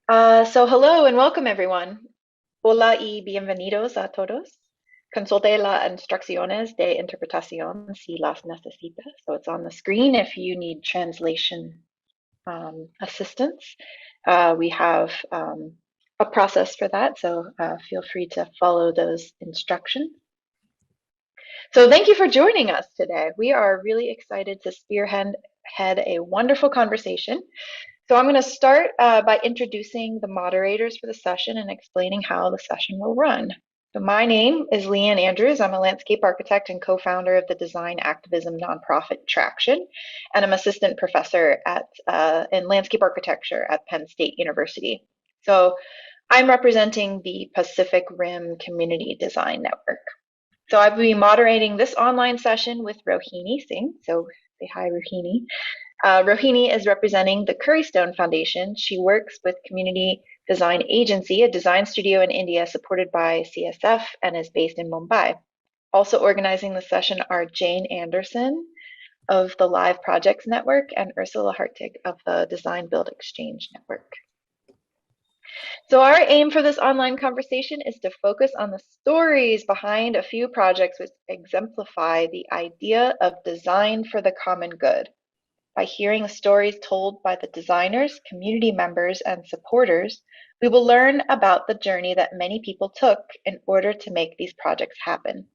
So hello and welcome everyone. Hola y bienvenidos a todos. Consulte las instrucciones de interpretación si las necesita. So it's on the screen if you need translation assistance. We have a process for that, so feel free to follow those instructions. So thank you for joining us today. We are really excited to spearhead a wonderful conversation. So I'm going to start by introducing the moderators for the session and explaining how the session will run. So my name is Leanne Andrews. I'm a landscape architect and co-founder of the design activism nonprofit Traction, and I'm assistant professor in landscape architecture at Penn State University. So I'm representing the Pacific Rim Community Design Network. So I will be moderating this online session with Rohini Singh. So say hi, Rohini. Rohini is representing the Currystone Foundation. She works with Community Design Agency, a design studio in India supported by CSF, and is based in Mumbai. Also organizing the session are Jane Anderson of the Live Projects Network and Ursula Hartig of the Design Build Exchange Network. So our aim for this online conversation is to focus on the stories behind a few projects which exemplify the idea of design for the common good. By hearing the stories told by the designers, community members, and supporters, we will learn about the journey that many people took in order to make these projects happen.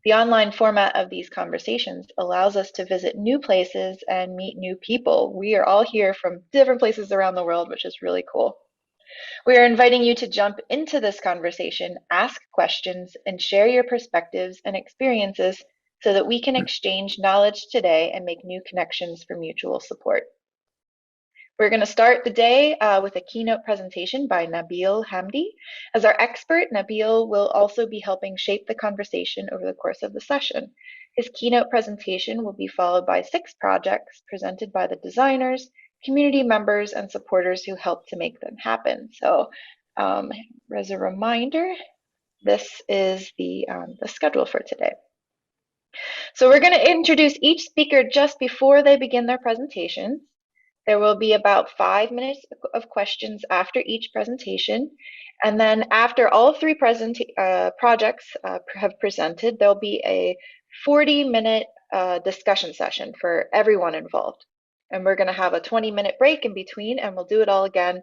The online format of these conversations allows us to visit new places and meet new people. We are all here from different places around the world, which is really cool. We are inviting you to jump into this conversation, ask questions, and share your perspectives and experiences so that we can exchange knowledge today and make new connections for mutual support. We're going to start the day with a keynote presentation by Nabeel Hamdi. As our expert, Nabeel will also be helping shape the conversation over the course of the session. His keynote presentation will be followed by 6 projects presented by the designers, community members, and supporters who helped to make them happen. So as a reminder, this is the schedule for today. So we're going to introduce each speaker just before they begin their presentations. There will be about 5 minutes of questions after each presentation. And then after all 3 projects have presented, there'll be a 40-minute discussion session for everyone involved. And we're going to have a 20-minute break in between, and we'll do it all again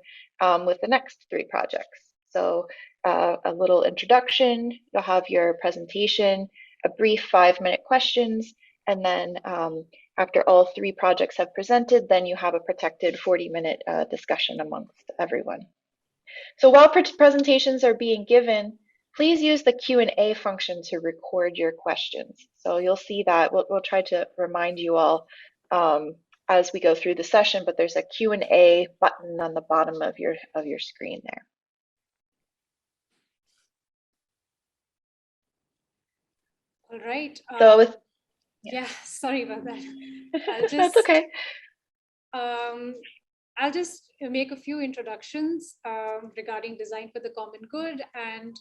with the next 3 projects. So a little introduction, you'll have your presentation, a brief 5-minute questions, and then after all 3 projects have presented, then you have a protected 40-minute discussion amongst everyone. So while presentations are being given, please use the Q&A function to record your questions. So you'll see that. We'll try to remind you all as we go through the session, but there's a Q&A button on the bottom of your screen there. All right. So with yeah, sorry about that. That's okay. I'll just make a few introductions regarding design for the common good and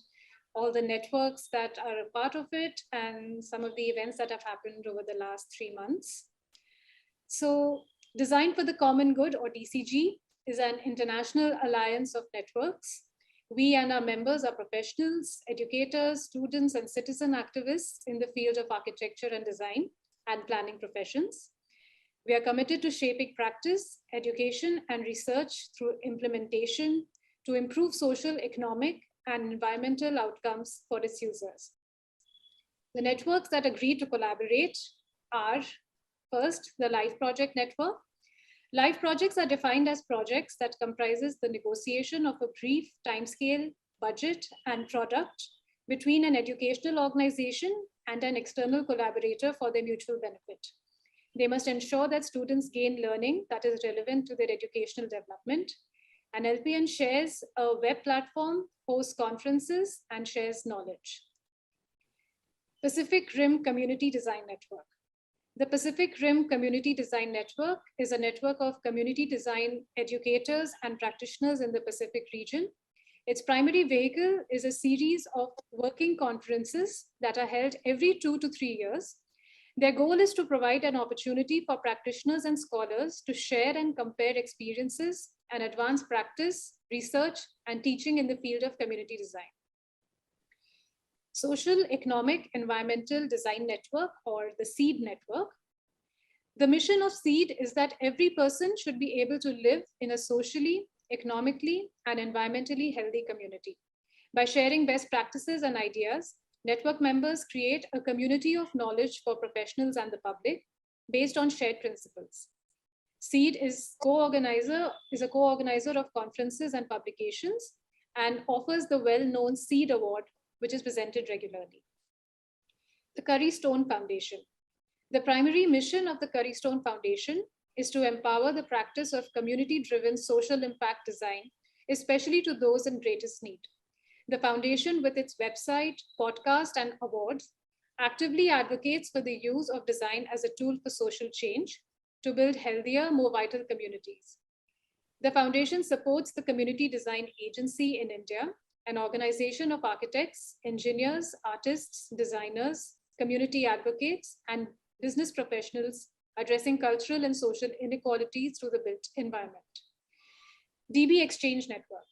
all the networks that are a part of it and some of the events that have happened over the last 3 months. So Design for the Common Good, or DCG, is an international alliance of networks. We and our members are professionals, educators, students, and citizen activists in the field of architecture and design and planning professions. We are committed to shaping practice, education, and research through implementation to improve social, economic, and environmental outcomes for its users. The networks that agree to collaborate are, first, the Live Project Network. Live projects are defined as projects that comprises the negotiation of a brief timescale, budget, and product between an educational organization and an external collaborator for their mutual benefit. They must ensure that students gain learning that is relevant to their educational development. An LPN shares a web platform, hosts conferences, and shares knowledge. Pacific Rim Community Design Network. The Pacific Rim Community Design Network is a network of community design educators and practitioners in the Pacific region. Its primary vehicle is a series of working conferences that are held every 2 to 3 years. Their goal is to provide an opportunity for practitioners and scholars to share and compare experiences and advance practice, research, and teaching in the field of community design. Social, Economic, Environmental Design Network, or the SEED network. The mission of SEED is that every person should be able to live in a socially, economically, and environmentally healthy community. By sharing best practices and ideas, network members create a community of knowledge for professionals and the public based on shared principles. SEED is a co-organizer of conferences and publications and offers the well-known SEED Award, which is presented regularly. The Curry Stone Foundation. The primary mission of the Curry Stone Foundation is to empower the practice of community-driven social impact design, especially to those in greatest need. The foundation, with its website, podcast, and awards, actively advocates for the use of design as a tool for social change to build healthier, more vital communities. The foundation supports the Community Design Agency in India, an organization of architects, engineers, artists, designers, community advocates, and business professionals addressing cultural and social inequalities through the built environment. DB Exchange Network.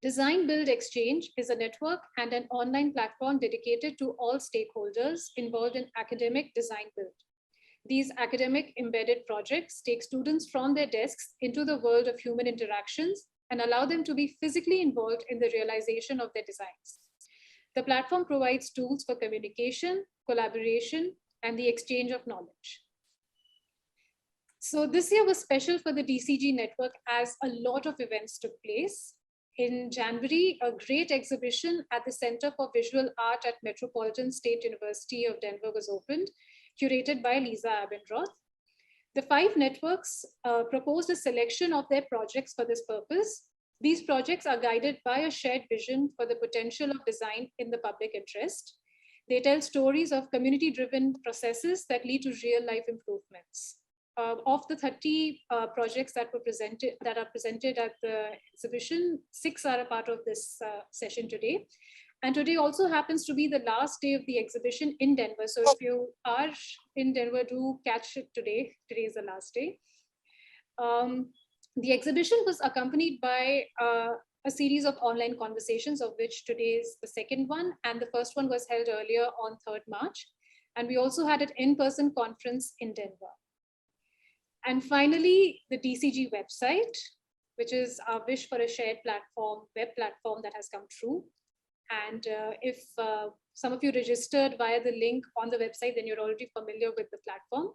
Design Build Exchange is a network and an online platform dedicated to all stakeholders involved in academic design build. These academic embedded projects take students from their desks into the world of human interactions and allow them to be physically involved in the realization of their designs. The platform provides tools for communication, collaboration, and the exchange of knowledge. So this year was special for the DCG network as a lot of events took place. In January, a great exhibition at the Center for Visual Art at Metropolitan State University of Denver was opened, curated by Lisa Abendroth. The 5 networks proposed a selection of their projects for this purpose. These projects are guided by a shared vision for the potential of design in the public interest. They tell stories of community-driven processes that lead to real-life improvements. Of the 30 projects that are presented at the exhibition, 6 are a part of this session today. And today also happens to be the last day of the exhibition in Denver. So if you are in Denver, do catch it today. Today is the last day. The exhibition was accompanied by a series of online conversations, of which today is the second one. And the first one was held earlier on 3rd March. And we also had an in-person conference in Denver. And finally, the DCG website, which is our wish for a shared platform, web platform that has come true. And if some of you registered via the link on the website, then you're already familiar with the platform.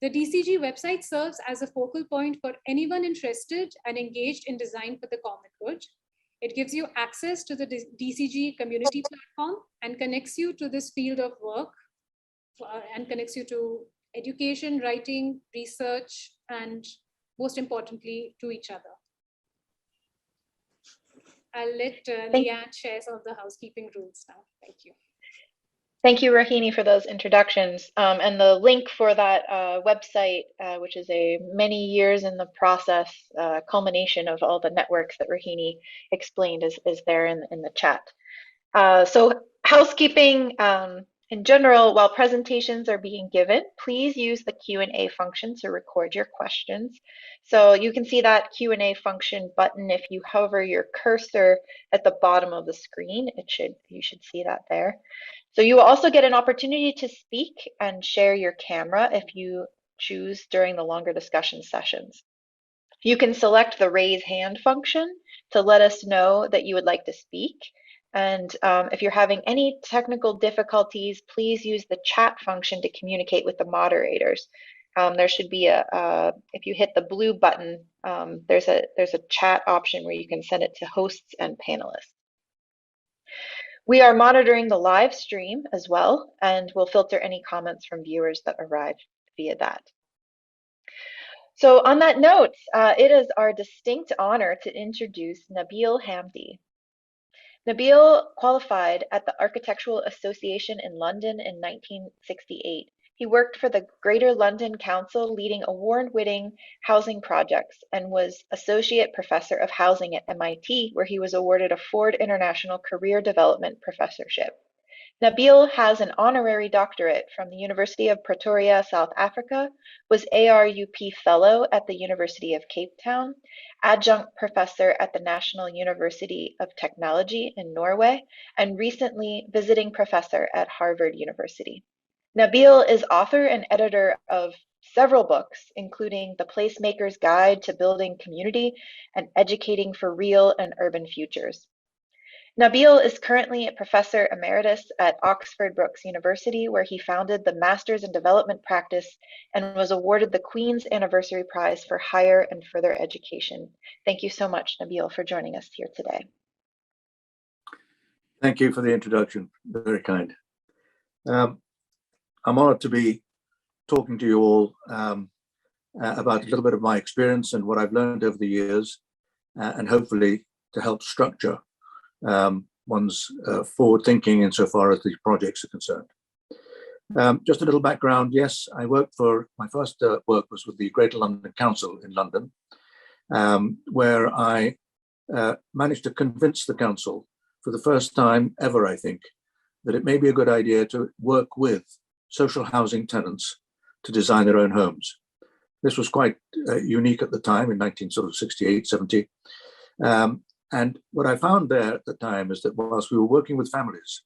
The DCG website serves as a focal point for anyone interested and engaged in design for the common good. It gives you access to the DCG community platform and connects you to this field of work and connects you to education, writing, research, and most importantly, to each other. I'll let Leanne share some of the housekeeping rules now. Thank you. Thank you, Rohini, for those introductions. And the link for that website, which is a many years in the process culmination of all the networks that Rohini explained, is there in the chat. So housekeeping in general, while presentations are being given, please use the Q&A function to record your questions. So you can see that Q&A function button if you hover your cursor at the bottom of the screen. You should see that there. So you will also get an opportunity to speak and share your camera if you choose during the longer discussion sessions. You can select the raise hand function to let us know that you would like to speak. And if you're having any technical difficulties, please use the chat function to communicate with the moderators. There should be if you hit the blue button, there's a chat option where you can send it to hosts and panelists. We are monitoring the live stream as well, and we'll filter any comments from viewers that arrive via that. So on that note, it is our distinct honor to introduce Nabeel Hamdi. Nabeel qualified at the Architectural Association in London in 1968. He worked for the Greater London Council leading award-winning housing projects and was Associate Professor of Housing at MIT, where he was awarded a Ford International Career Development Professorship. Nabeel has an honorary doctorate from the University of Pretoria, South Africa, was ARUP Fellow at the University of Cape Town, adjunct professor at the National University of Technology in Norway, and recently visiting professor at Harvard University. Nabeel is author and editor of several books, including The Placemaker's Guide to Building Community and Educating for Real and Urban Futures. Nabeel is currently a professor emeritus at Oxford Brookes University, where he founded the Masters in Development practice and was awarded the Queen's Anniversary Prize for Higher and Further Education. Thank you so much, Nabeel, for joining us here today. Thank you for the introduction. Very kind. I'm honored to be talking to you all about a little bit of my experience and what I've learned over the years, and hopefully to help structure one's forward thinking insofar as these projects are concerned. Just a little background. Yes, I worked for, my first work was with the Greater London Council in London, where I managed to convince the council for the first time ever, I think, that it may be a good idea to work with social housing tenants to design their own homes. This was quite unique at the time in 1968, 70. And what I found there at the time is that whilst we were working with families,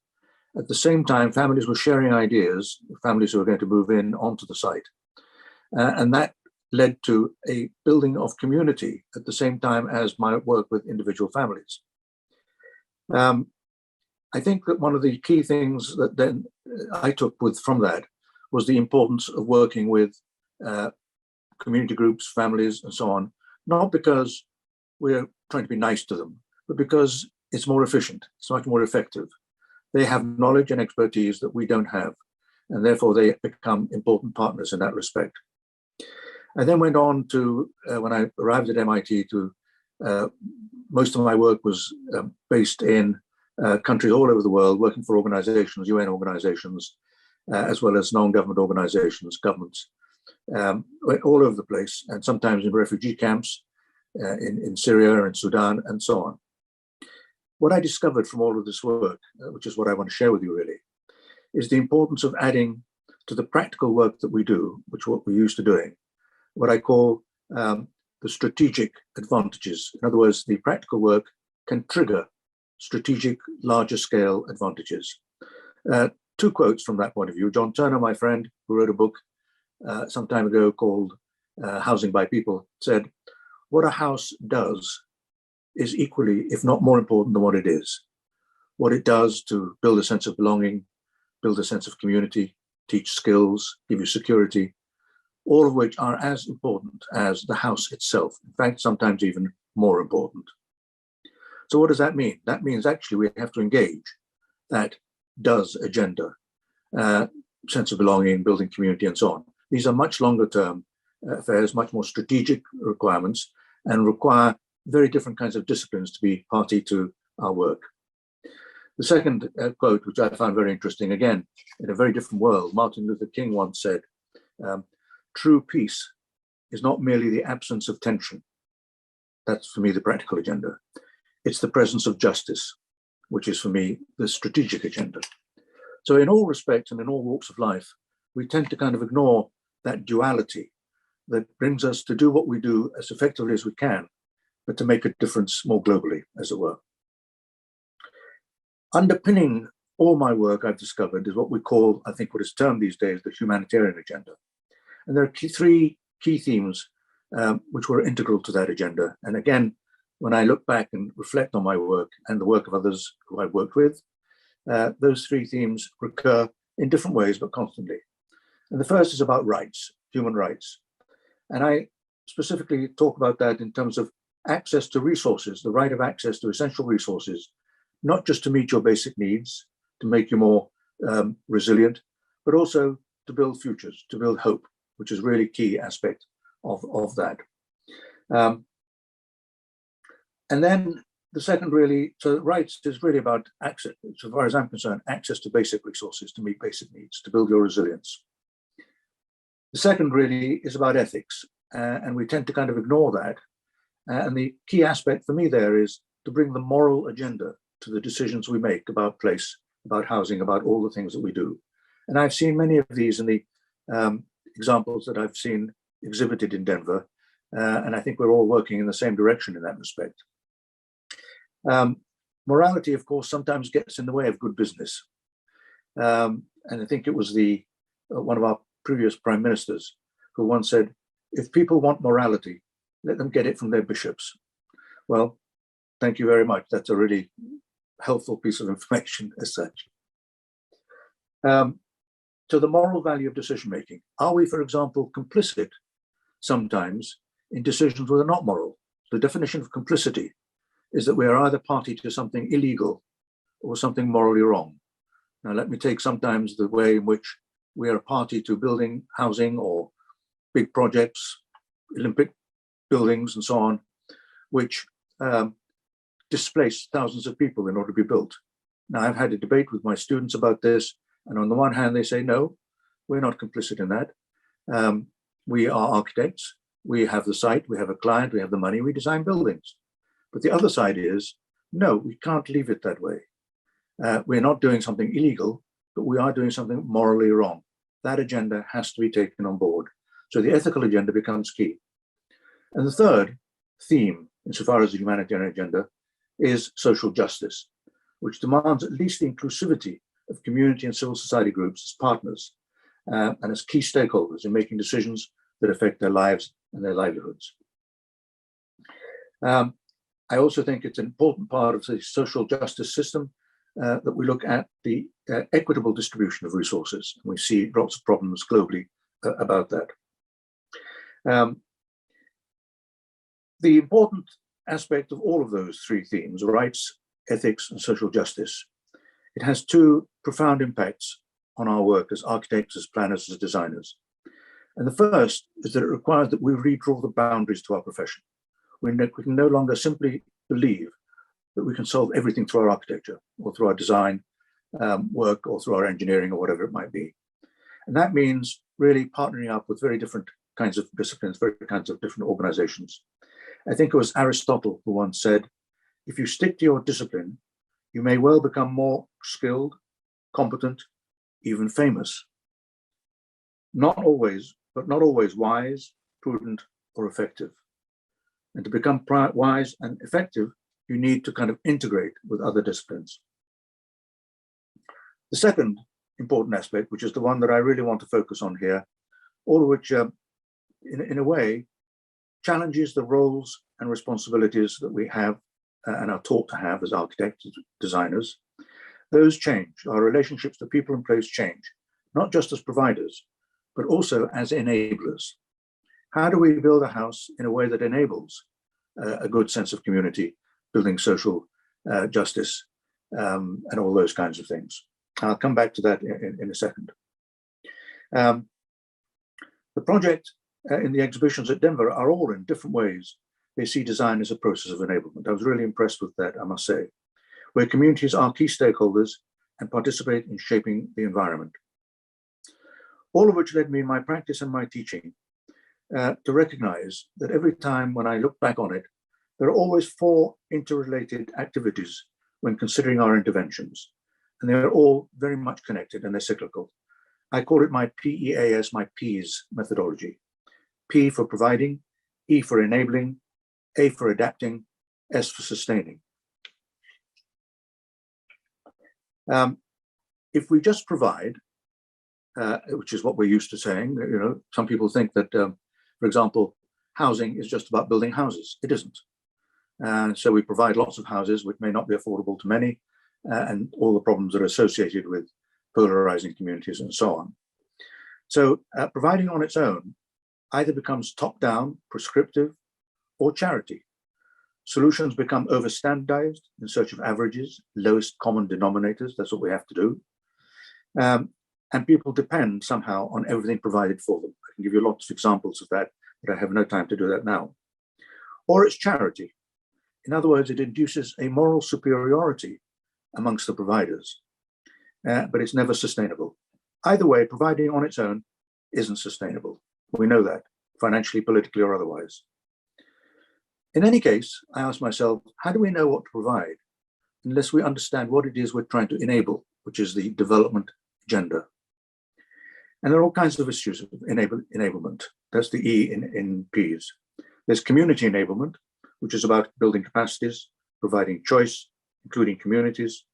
at the same time, families were sharing ideas, families who were going to move in onto the site. And that led to a building of community at the same time as my work with individual families. I think that one of the key things that then I took from that was the importance of working with community groups, families, and so on, not because we're trying to be nice to them, but because it's more efficient, it's much more effective. They have knowledge and expertise that we don't have, and therefore they become important partners in that respect. I then went on to, when I arrived at MIT, most of my work was based in countries all over the world, working for organizations, UN organizations, as well as non-government organizations, governments, all over the place, and sometimes in refugee camps, in Syria and Sudan, and so on. What I discovered from all of this work, which is what I want to share with you really, is the importance of adding to the practical work that we do, which what we're used to doing, what I call the strategic advantages. In other words, the practical work can trigger strategic, larger scale advantages. Two quotes from that point of view. John Turner, my friend, who wrote a book some time ago called Housing by People, said, "What a house does is equally, if not more important than what it is. What it does to build a sense of belonging, build a sense of community, teach skills, give you security, all of which are as important as the house itself. In fact, sometimes even more important." So what does that mean? That means actually we have to engage that does agenda, sense of belonging, building community, and so on. These are much longer term affairs, much more strategic requirements, and require very different kinds of disciplines to be party to our work. The second quote, which I found very interesting, again, in a very different world, Martin Luther King once said, "True peace is not merely the absence of tension." That's for me the practical agenda. It's the presence of justice, which is for me the strategic agenda. So in all respects and in all walks of life, we tend to kind of ignore that duality that brings us to do what we do as effectively as we can, but to make a difference more globally, as it were. Underpinning all my work, I've discovered, is what we call, I think what is termed these days, the humanitarian agenda. And there are three key themes which were integral to that agenda. And again, when I look back and reflect on my work and the work of others who I've worked with, those three themes recur in different ways, but constantly. And the first is about rights, human rights. And I specifically talk about that in terms of access to resources, the right of access to essential resources, not just to meet your basic needs, to make you more resilient, but also to build futures, to build hope, which is a really key aspect of that. And then the second really, so rights is really about access, so far as I'm concerned, access to basic resources to meet basic needs, to build your resilience. The second really is about ethics, and we tend to kind of ignore that. And the key aspect for me there is to bring the moral agenda to the decisions we make about place about housing, about all the things that we do. And I've seen many of these in the examples that I've seen exhibited in Denver. And I think we're all working in the same direction in that respect. Morality, of course, sometimes gets in the way of good business. And I think it was one of our previous prime ministers who once said, if people want morality, let them get it from their bishops. Well, thank you very much. That's a really helpful piece of information as such. So the moral value of decision-making. Are we, for example, complicit sometimes in decisions that are not moral? The definition of complicity is that we are either party to something illegal or something morally wrong. Now, let me take sometimes the way in which we are a party to building housing or big projects, Olympic buildings and so on, which displace thousands of people in order to be built. Now, I've had a debate with my students about this, and on the one hand, they say, no, we're not complicit in that. We are architects, we have the site, we have a client, we have the money, we design buildings. But the other side is, no, we can't leave it that way. We're not doing something illegal, but we are doing something morally wrong. That agenda has to be taken on board. So the ethical agenda becomes key. And the third theme, insofar as the humanitarian agenda, is social justice, which demands at least the inclusivity of community and civil society groups as partners and as key stakeholders in making decisions that affect their lives and their livelihoods. I also think it's an important part of the social justice system that we look at the equitable distribution of resources. We see lots of problems globally about that. The important aspect of all of those three themes, rights, ethics, and social justice, it has two profound impacts on our work as architects, as planners, as designers. And the first is that it requires that we redraw the boundaries to our profession. We can no longer simply believe that we can solve everything through our architecture or through our design work or through our engineering or whatever it might be. And that means really partnering up with very different kinds of disciplines, very kinds of different organizations. I think it was Aristotle who once said, if you stick to your discipline, you may well become more skilled, competent, even famous. Not always, but not always wise, prudent, or effective. And to become wise and effective, you need to kind of integrate with other disciplines. The second important aspect, which is the one that I really want to focus on here, all of which, in a way, challenges the roles and responsibilities that we have and are taught to have as architects, designers. Those change. Our relationships to people and place change, not just as providers, but also as enablers. How do we build a house in a way that enables a good sense of community, building social justice, and all those kinds of things? I'll come back to that in a second. The project in the exhibitions at Denver are all in different ways. They see design as a process of enablement. I was really impressed with that, I must say, where communities are key stakeholders and participate in shaping the environment. All of which led me in my practice and my teaching to recognize that every time when I look back on it, there are always four interrelated activities when considering our interventions. And they're all very much connected and they're cyclical. I call it my PEAS, my P's methodology. P for providing, E for enabling, A for adapting, S for sustaining. If we just provide, which is what we're used to saying, you know, some people think that, for example, housing is just about building houses. It isn't. So we provide lots of houses which may not be affordable to many, and all the problems that are associated with polarizing communities and so on. So providing on its own either becomes top-down, prescriptive, or charity. Solutions become over-standardized in search of averages, lowest common denominators. That's what we have to do. And people depend somehow on everything provided for them. I can give you lots of examples of that, but I have no time to do that now. Or it's charity. In other words, it induces a moral superiority amongst the providers, but it's never sustainable. Either way, providing on its own isn't sustainable. We know that, financially, politically, or otherwise. In any case, I ask myself, how do we know what to provide unless we understand what it is we're trying to enable which is the development agenda. And there are all kinds of issues of enablement. That's the E in Ps. There's community enablement, which is about building capacities, providing choice, including communities.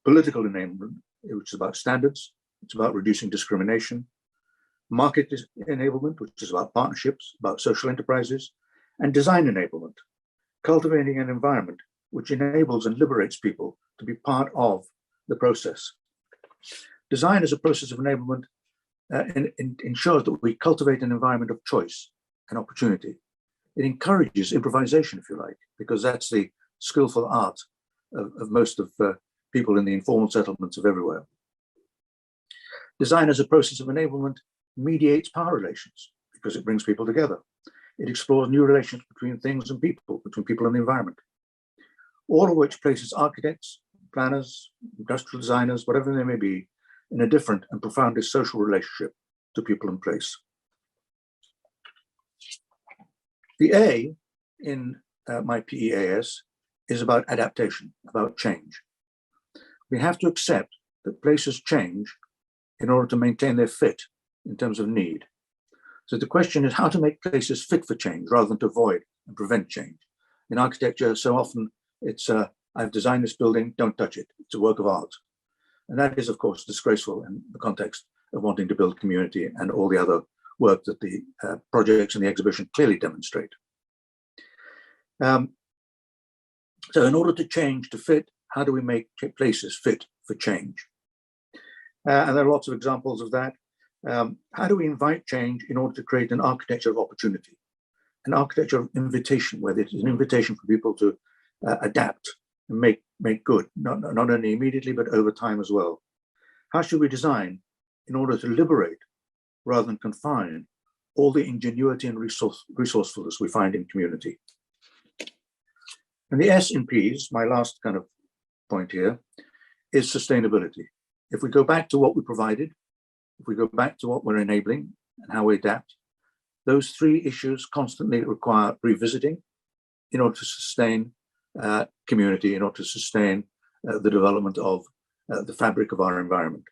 Political enablement, which is about standards. It's about reducing discrimination. Market enablement, which is about partnerships, about social enterprises. And design enablement, cultivating an environment which enables and liberates people to be part of the process. Design as a process of enablement ensures that we cultivate an environment of choice and opportunity. It encourages improvisation, if you like, because that's the skillful art of most of people in the informal settlements of everywhere. Design as a process of enablement mediates power relations because it brings people together. It explores new relations between things and people, between people and the environment. All of which places architects, planners, industrial designers, whatever they may be, in a different and profoundly social relationship to people and place. The A in my PEAS is about adaptation, about change. We have to accept that places change in order to maintain their fit in terms of need. So the question is how to make places fit for change rather than to avoid and prevent change. In architecture, so often it's, I've designed this building, don't touch it. It's a work of art. And that is, of course, disgraceful in the context of wanting to build community and all the other work that the projects in the exhibition clearly demonstrate. So in order to change to fit, how do we make places fit for change? And there are lots of examples of that. How do we invite change in order to create an architecture of opportunity, an architecture of invitation, where there's an invitation for people to adapt and make good, not only immediately, but over time as well? How should we design in order to liberate rather than confine all the ingenuity and resourcefulness we find in community? And the S in Ps, my last kind of point here, is sustainability. If we go back to what we provided, if we go back to what we're enabling and how we adapt, those three issues constantly require revisiting in order to sustain community, in order to sustain the development of the fabric of our environment.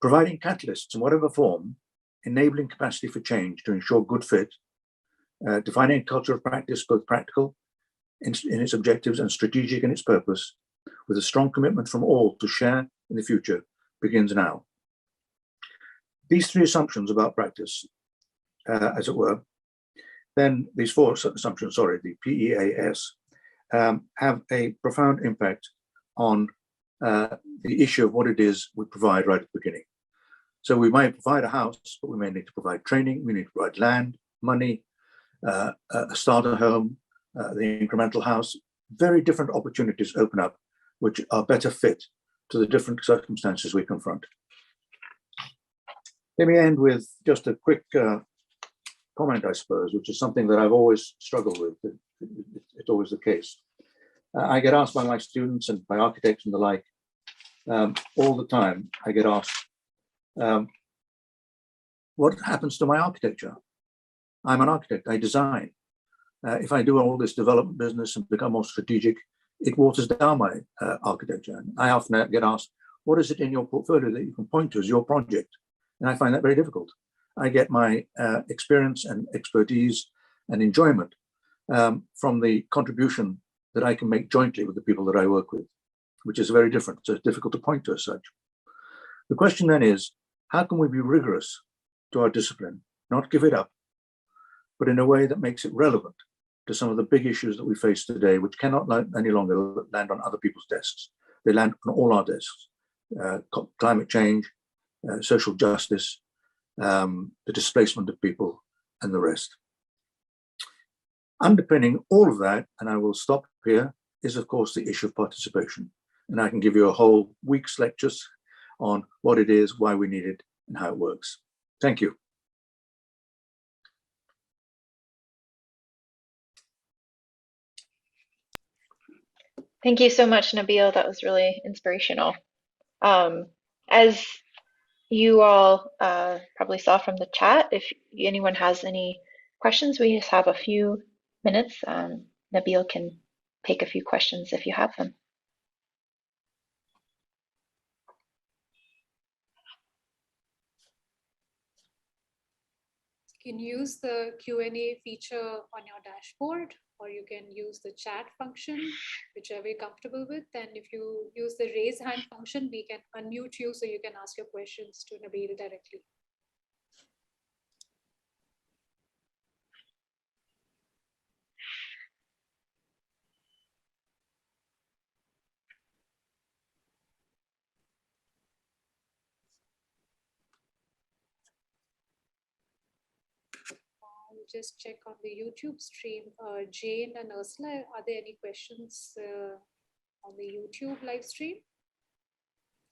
Providing catalysts in whatever form, enabling capacity for change to ensure good fit, defining a culture of practice, both practical in its objectives and strategic in its purpose, with a strong commitment from all to share in the future, begins now. These three assumptions about practice, as it were, then these four assumptions, sorry, the PEAS, have a profound impact on the issue of what it is we provide right at the beginning. So we might provide a house, but we may need to provide training, we need to provide land, money, a starter home, the incremental house. Very different opportunities open up, which are better fit to the different circumstances we confront. Let me end with just a quick comment, I suppose, which is something that I've always struggled with. It's always the case. I get asked by my students and by architects and the like, all the time, I get asked, what happens to my architecture? I'm an architect, I design. If I do all this development business and become more strategic, it waters down my architecture. And I often get asked, what is it in your portfolio that you can point to as your project? And I find that very difficult. I get my experience and expertise and enjoyment from the contribution that I can make jointly with the people that I work with, which is very different. So it's difficult to point to as such. The question then is, how can we be rigorous to our discipline, not give it up, but in a way that makes it relevant to some of the big issues that we face today, which cannot any longer land on other people's desks. They land on all our desks. Climate change, social justice, the displacement of people, and the rest. Underpinning all of that, and I will stop here, is of course the issue of participation. And I can give you a whole week's lectures on what it is, why we need it, and how it works. Thank you. Thank you so much, Nabeel. That was really inspirational. As you all probably saw from the chat, if anyone has any questions, we just have a few minutes. Nabeel can take a few questions if you have them. You can use the Q&A feature on your dashboard, or you can use the chat function, whichever you're comfortable with. And if you use the raise hand function, we can unmute you so you can ask your questions to Nabeel directly. Just check on the YouTube stream. Jane and Ursula, are there any questions on the YouTube live stream?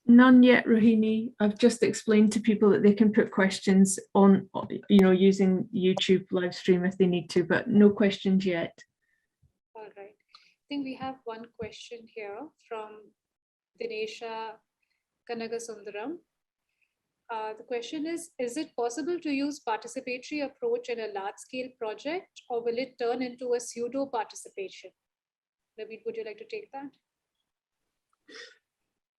None yet, Rohini. I've just explained to people that they can put questions on, using YouTube live stream if they need to, but no questions yet. All right. I think we have one question here from Dinesha Kanagasundaram. The question is it possible to use participatory approach in a large-scale project, or will it turn into a pseudo-participation? Nabeel, would you like to take that?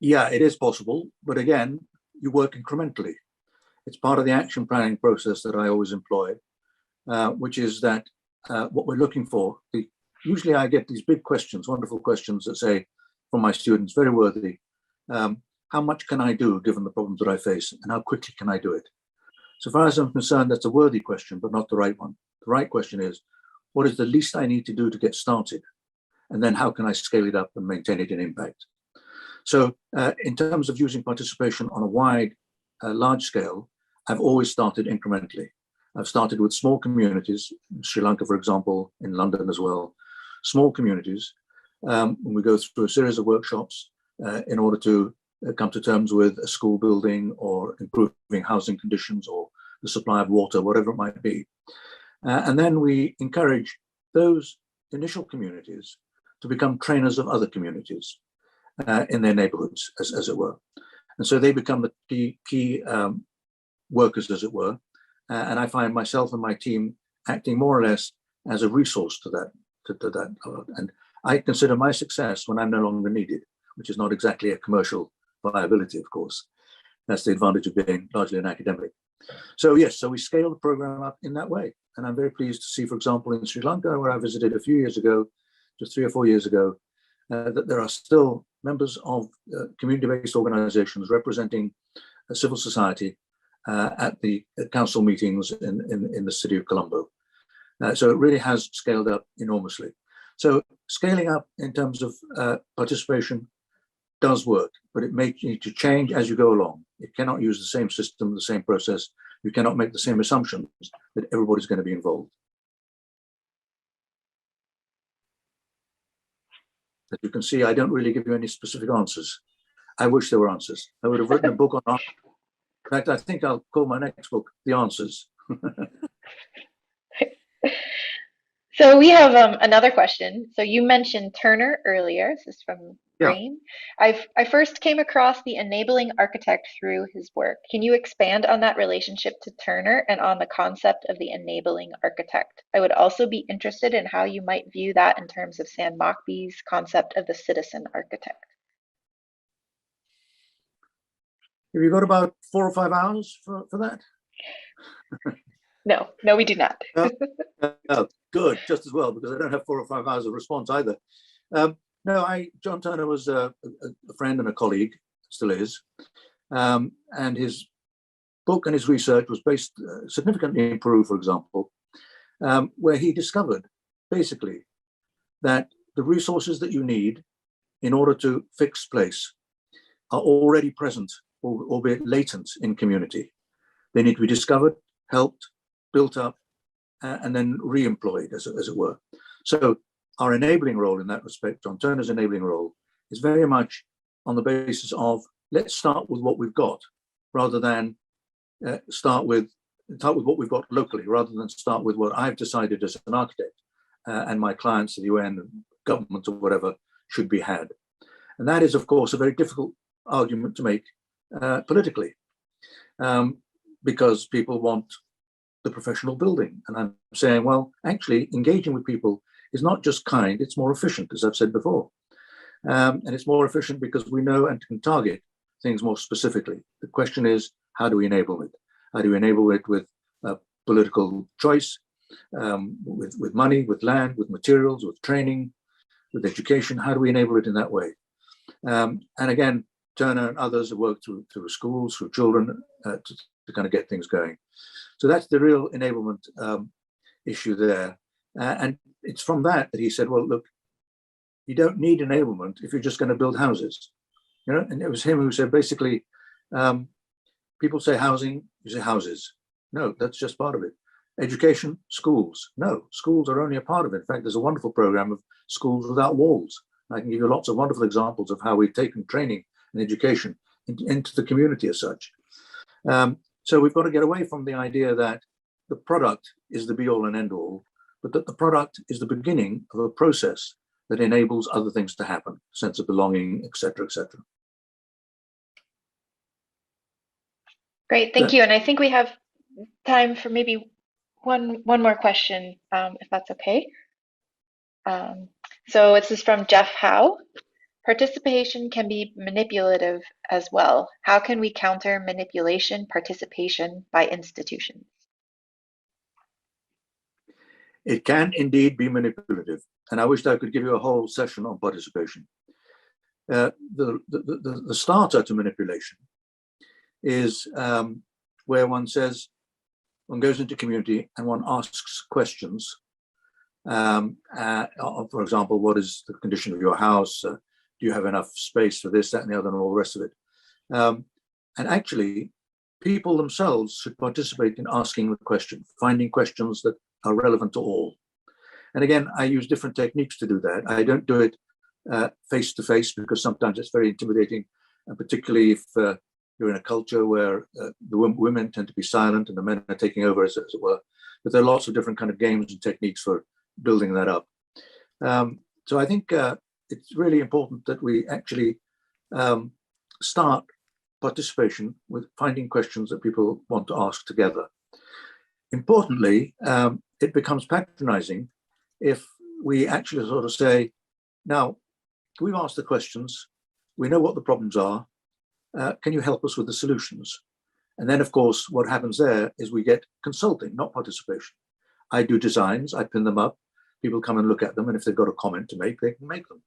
Yeah, it is possible, but again, you work incrementally. It's part of the action planning process that I always employ, which is that what we're looking for, usually I get these big questions, wonderful questions that say from my students, very worthy, how much can I do given the problems that I face, and how quickly can I do it? So far as I'm concerned, that's a worthy question, but not the right one. The right question is, what is the least I need to do to get started? And then how can I scale it up and maintain it in impact? So in terms of using participation on a wide, large scale, I've always started incrementally. I've started with small communities, in Sri Lanka, for example, in London as well, small communities. When we go through a series of workshops in order to come to terms with a school building or improving housing conditions or the supply of water, whatever it might be. And then we encourage those initial communities to become trainers of other communities in their neighborhoods, as it were. And so they become the key workers, as it were. And I find myself and my team acting more or less as a resource to that. And I consider my success when I'm no longer needed, which is not exactly a commercial viability, of course. That's the advantage of being largely an academic. So yes, so we scale the program up in that way. And I'm very pleased to see, for example, in Sri Lanka, where I visited a few years ago, just 3 or 4 years ago, that there are still members of community-based organizations representing civil society at the council meetings in the city of Colombo. So it really has scaled up enormously. So scaling up in terms of participation does work, but it may need to change as you go along. You cannot use the same system, the same process. You cannot make the same assumptions that everybody's going to be involved. As you can see, I don't really give you any specific answers. I wish there were answers. I would have written a book on art. In fact, I think I'll call my next book The Answers. So we have another question. So you mentioned Turner earlier. This is from Green. Yeah. I first came across the enabling architect through his work. Can you expand on that relationship to Turner and on the concept of the enabling architect? I would also be interested in how you might view that in terms of Sam Mockbee's concept of the citizen architect. Have you got about 4 or 5 hours for that? No, we do not. Oh, good, just as well, because I don't have 4 or 5 hours of response either. No, John Turner was a friend and a colleague, still is, and his book and his research was based significantly in Peru, for example, where he discovered basically that the resources that you need in order to fix place are already present, albeit latent, in community. They need to be discovered, helped, built up, and then re-employed, as it were. So our enabling role in that respect, John Turner's enabling role, is very much on the basis of, let's start with what we've got, rather than start with what we've got locally, rather than start with what I've decided as an architect and my clients, the UN, government, or whatever, should be had. And that is, of course, a very difficult argument to make politically, because people want the professional building. And I'm saying, well, actually, engaging with people is not just kind, it's more efficient, as I've said before. And it's more efficient because we know and can target things more specifically. The question is, how do we enable it? How do we enable it with political choice, with money, with land, with materials, with training, with education. How do we enable it in that way? And again, Turner and others have worked through schools, through children, to kind of get things going. So that's the real enablement issue there. And it's from that he said, well, look, you don't need enablement if you're just going to build houses. You know, and it was him who said, basically, people say housing, you say houses. No, that's just part of it. Education, schools. No, schools are only a part of it. In fact, there's a wonderful program of schools without walls. I can give you lots of wonderful examples of how we've taken training and education into the community as such. So we've got to get away from the idea that the product is the be all and end all, but that the product is the beginning of a process that enables other things to happen, sense of belonging, et cetera, et cetera. Great, thank you. And I think we have time for maybe one more question, if that's okay. So this is from Jeff Howe. Participation can be manipulative as well. How can we counter manipulation participation by institutions? It can indeed be manipulative. And I wished I could give you a whole session on participation. The starter to manipulation is where one says, one goes into community and one asks questions. For example, what is the condition of your house? Do you have enough space for this, that, and the other, and all the rest of it? And actually, people themselves should participate in asking the question, finding questions that are relevant to all. And again, I use different techniques to do that. I don't do it face to face because sometimes it's very intimidating, and particularly if you're in a culture where the women tend to be silent and the men are taking over, as it were. But there are lots of different kind of games and techniques for building that up. So I think it's really important that we actually start participation with finding questions that people want to ask together. Importantly, it becomes patronizing if we actually sort of say, now, we've asked the questions, we know what the problems are, can you help us with the solutions? And then, of course, what happens there is we get consulting, not participation. I do designs, I pin them up, people come and look at them, and if they've got a comment to make, they can make them.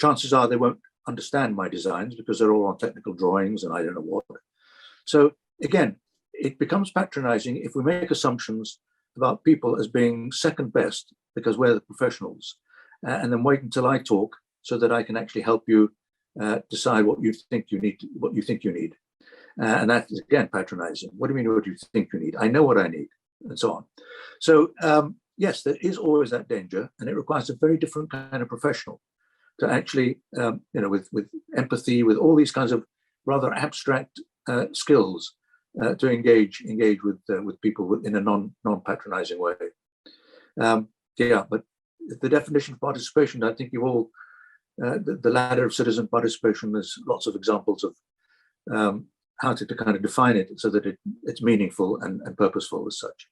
Chances are they won't understand my designs because they're all on technical drawings and I don't know what. So again, it becomes patronizing if we make assumptions about people as being second best because we're the professionals, and then wait until I talk so that I can actually help you decide what you think you need. And that is again patronizing. What do you mean? What do you think you need? I know what I need, and so on. So yes, there is always that danger, and it requires a very different kind of professional to actually, with empathy, with all these kinds of rather abstract skills, to engage with people in a non-patronizing way. But the definition of participation, I think you all, the ladder of citizen participation, there's lots of examples of how to kind of define it so that it's meaningful and purposeful as such.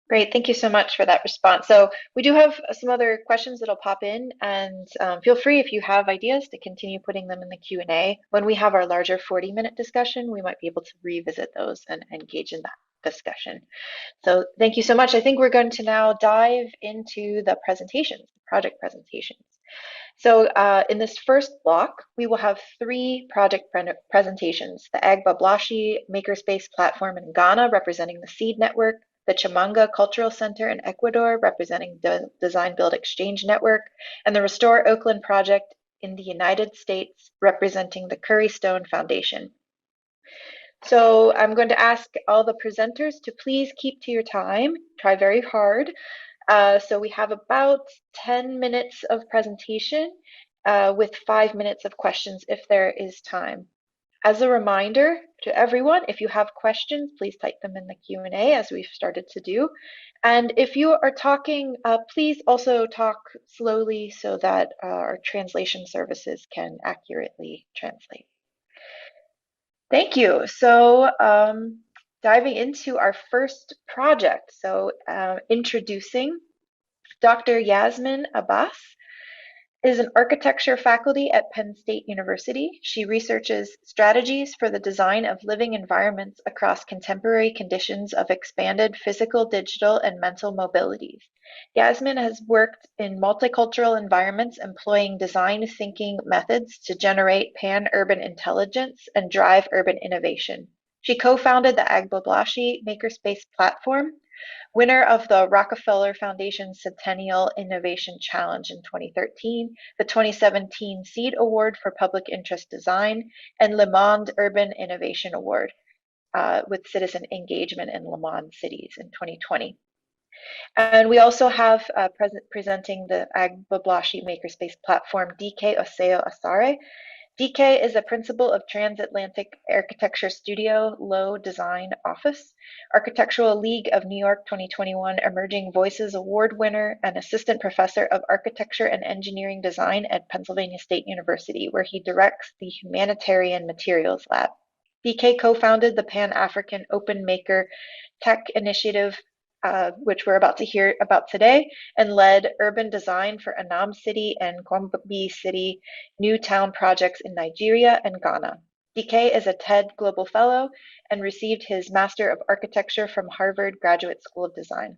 Great, thank you so much for that response. So we do have some other questions that'll pop in, and feel free if you have ideas to continue putting them in the Q&A. When we have our larger 40-minute discussion, we might be able to revisit those and engage in that discussion. So thank you so much. I think we're going to now dive into the presentations, project presentations. So in this first block, we will have 3 project presentations: the Agbogbloshie Makerspace platform in Ghana, representing the Seed Network; the Chamanga Cultural Center in Ecuador, representing the Design Build Exchange Network; and the Restore Oakland project in the United States, representing the Curry Stone Foundation. So I'm going to ask all the presenters to please keep to your time, try very hard. So we have about 10 minutes of presentation with 5 minutes of questions if there is time. As a reminder to everyone, if you have questions, please type them in the Q&A as we've started to do. And if you are talking, please also talk slowly so that our translation services can accurately translate. Thank you. So diving into our first project. So introducing Dr. Yasmin Abbas. is an architecture faculty at Penn State University. She researches strategies for the design of living environments across contemporary conditions of expanded physical, digital, and mental mobilities. Yasmin has worked in multicultural environments employing design thinking methods to generate pan-urban intelligence and drive urban innovation. She co-founded the Agbogbloshie Makerspace platform, winner of the Rockefeller Foundation Centennial Innovation Challenge in 2013, the 2017 Seed Award for Public Interest Design, and Le Monde Urban Innovation Award with citizen engagement in Le Monde cities in 2020. And we also have presenting the Agbogbloshie Makerspace platform, DK Oseo Asare. DK is a principal of Transatlantic Architecture Studio Low Design Office, Architectural League of New York 2021 Emerging Voices Award winner, and assistant professor of architecture and engineering design at Pennsylvania State University, where he directs the Humanitarian Materials Lab. DK co-founded the Pan-African Open Maker Tech Initiative, which we're about to hear about today, and led urban design for Anam City and Gombe City new town projects in Nigeria and Ghana. DK is a TED Global Fellow and received his Master of Architecture from Harvard Graduate School of Design.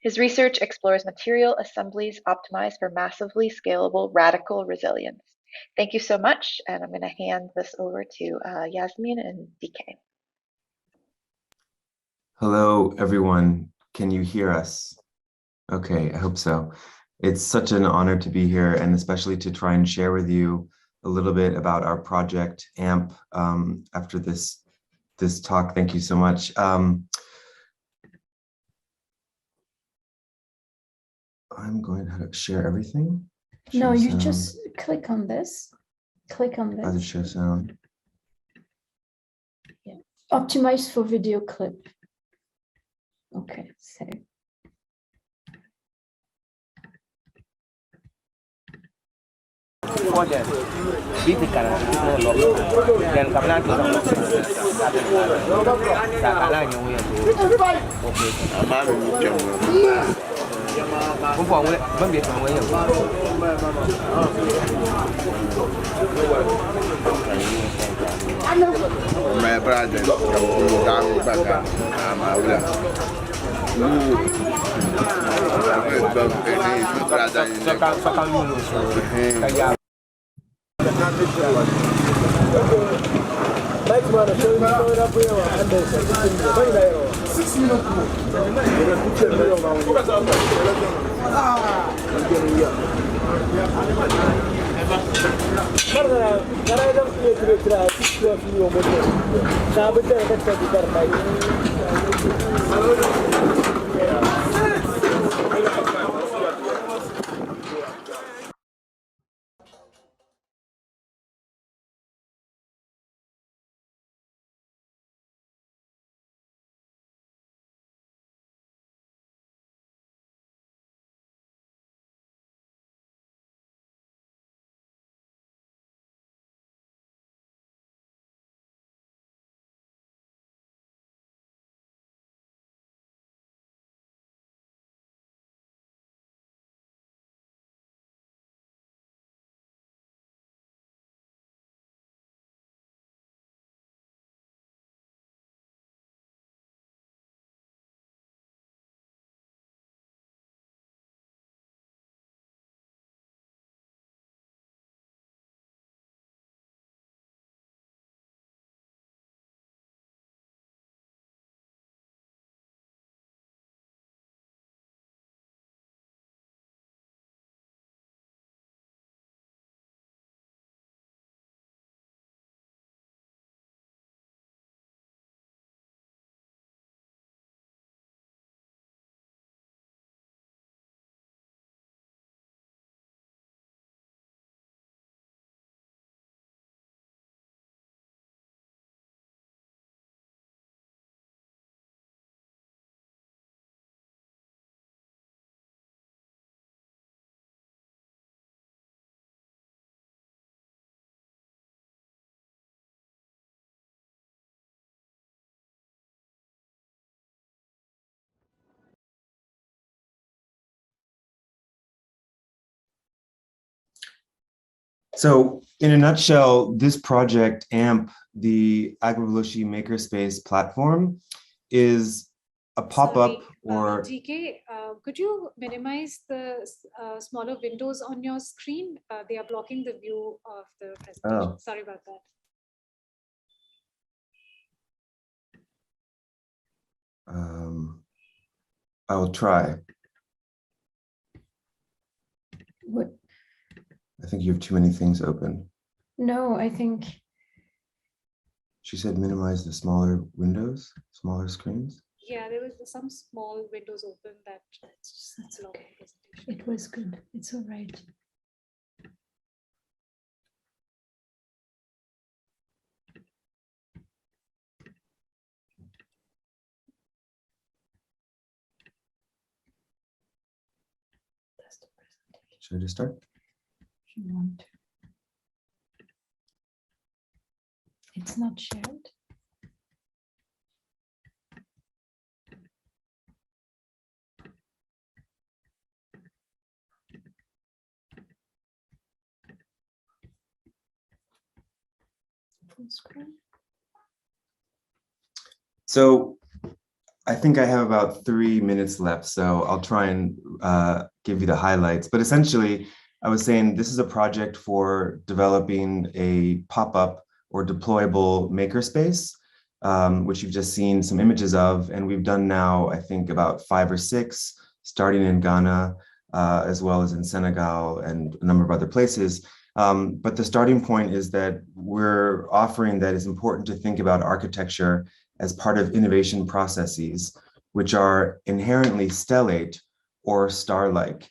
His research explores material assemblies optimized for massively scalable radical resilience. Thank you so much, and I'm going to hand this over to Yasmin and DK. Hello, everyone. Can you hear us? Okay, I hope so. It's such an honor to be here, and especially to try and share with you a little bit about our project AMP after this talk. Thank you so much. I'm going to share everything. No, you just click on this. Click on How to this. show sound. Yeah. Optimize for video clip. Okay, save. So in a nutshell, this project, AMP, the Agbogbloshie Makerspace platform, is a pop-up or... TK, could you minimize the smaller windows on your screen? They are blocking the view of the presentation. Oh. Sorry about that. I'll try. What? I think you have too many things open. No, I think. She said minimize the smaller windows, smaller screens. Yeah, there was some small windows open that. That's okay. It was good. It's all right. Should I just start? If you want to. It's not shared. Full screen. So I think I have about 3 minutes left, so I'll try and give you the highlights. But essentially, I was saying this is a project for developing a pop-up or deployable makerspace, which you've just seen some images of. And we've done now, I think, about 5 or 6, starting in Ghana, as well as in Senegal and a number of other places. But the starting point is that we're offering that it's important to think about architecture as part of innovation processes, which are inherently stellate or star-like.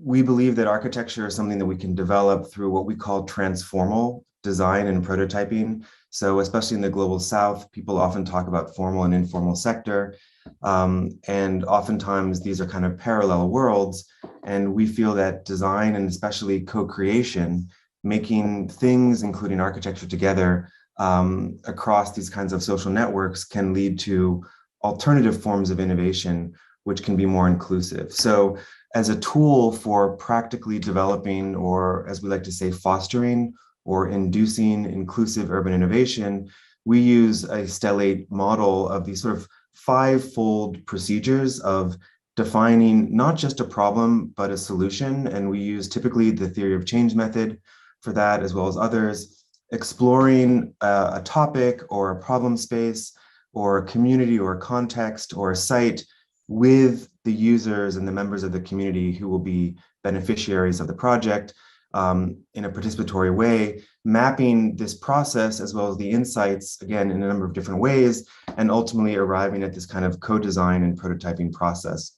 We believe that architecture is something that we can develop through what we call transformal design and prototyping. So especially in the global South, people often talk about formal and informal sector. And oftentimes these are kind of parallel worlds. And we feel that design and especially co-creation, making things, including architecture together, across these kinds of social networks can lead to alternative forms of innovation, which can be more inclusive. So as a tool for practically developing, or as we like to say, fostering or inducing inclusive urban innovation, we use a stellate model of these sort of 5-fold procedures of defining not just a problem, but a solution. And we use typically the theory of change method for that, as well as others. Exploring a topic or a problem space or a community or a context or a site with the users and the members of the community who will be beneficiaries of the project in a participatory way, mapping this process as well as the insights, again, in a number of different ways, and ultimately arriving at this kind of co-design and prototyping process.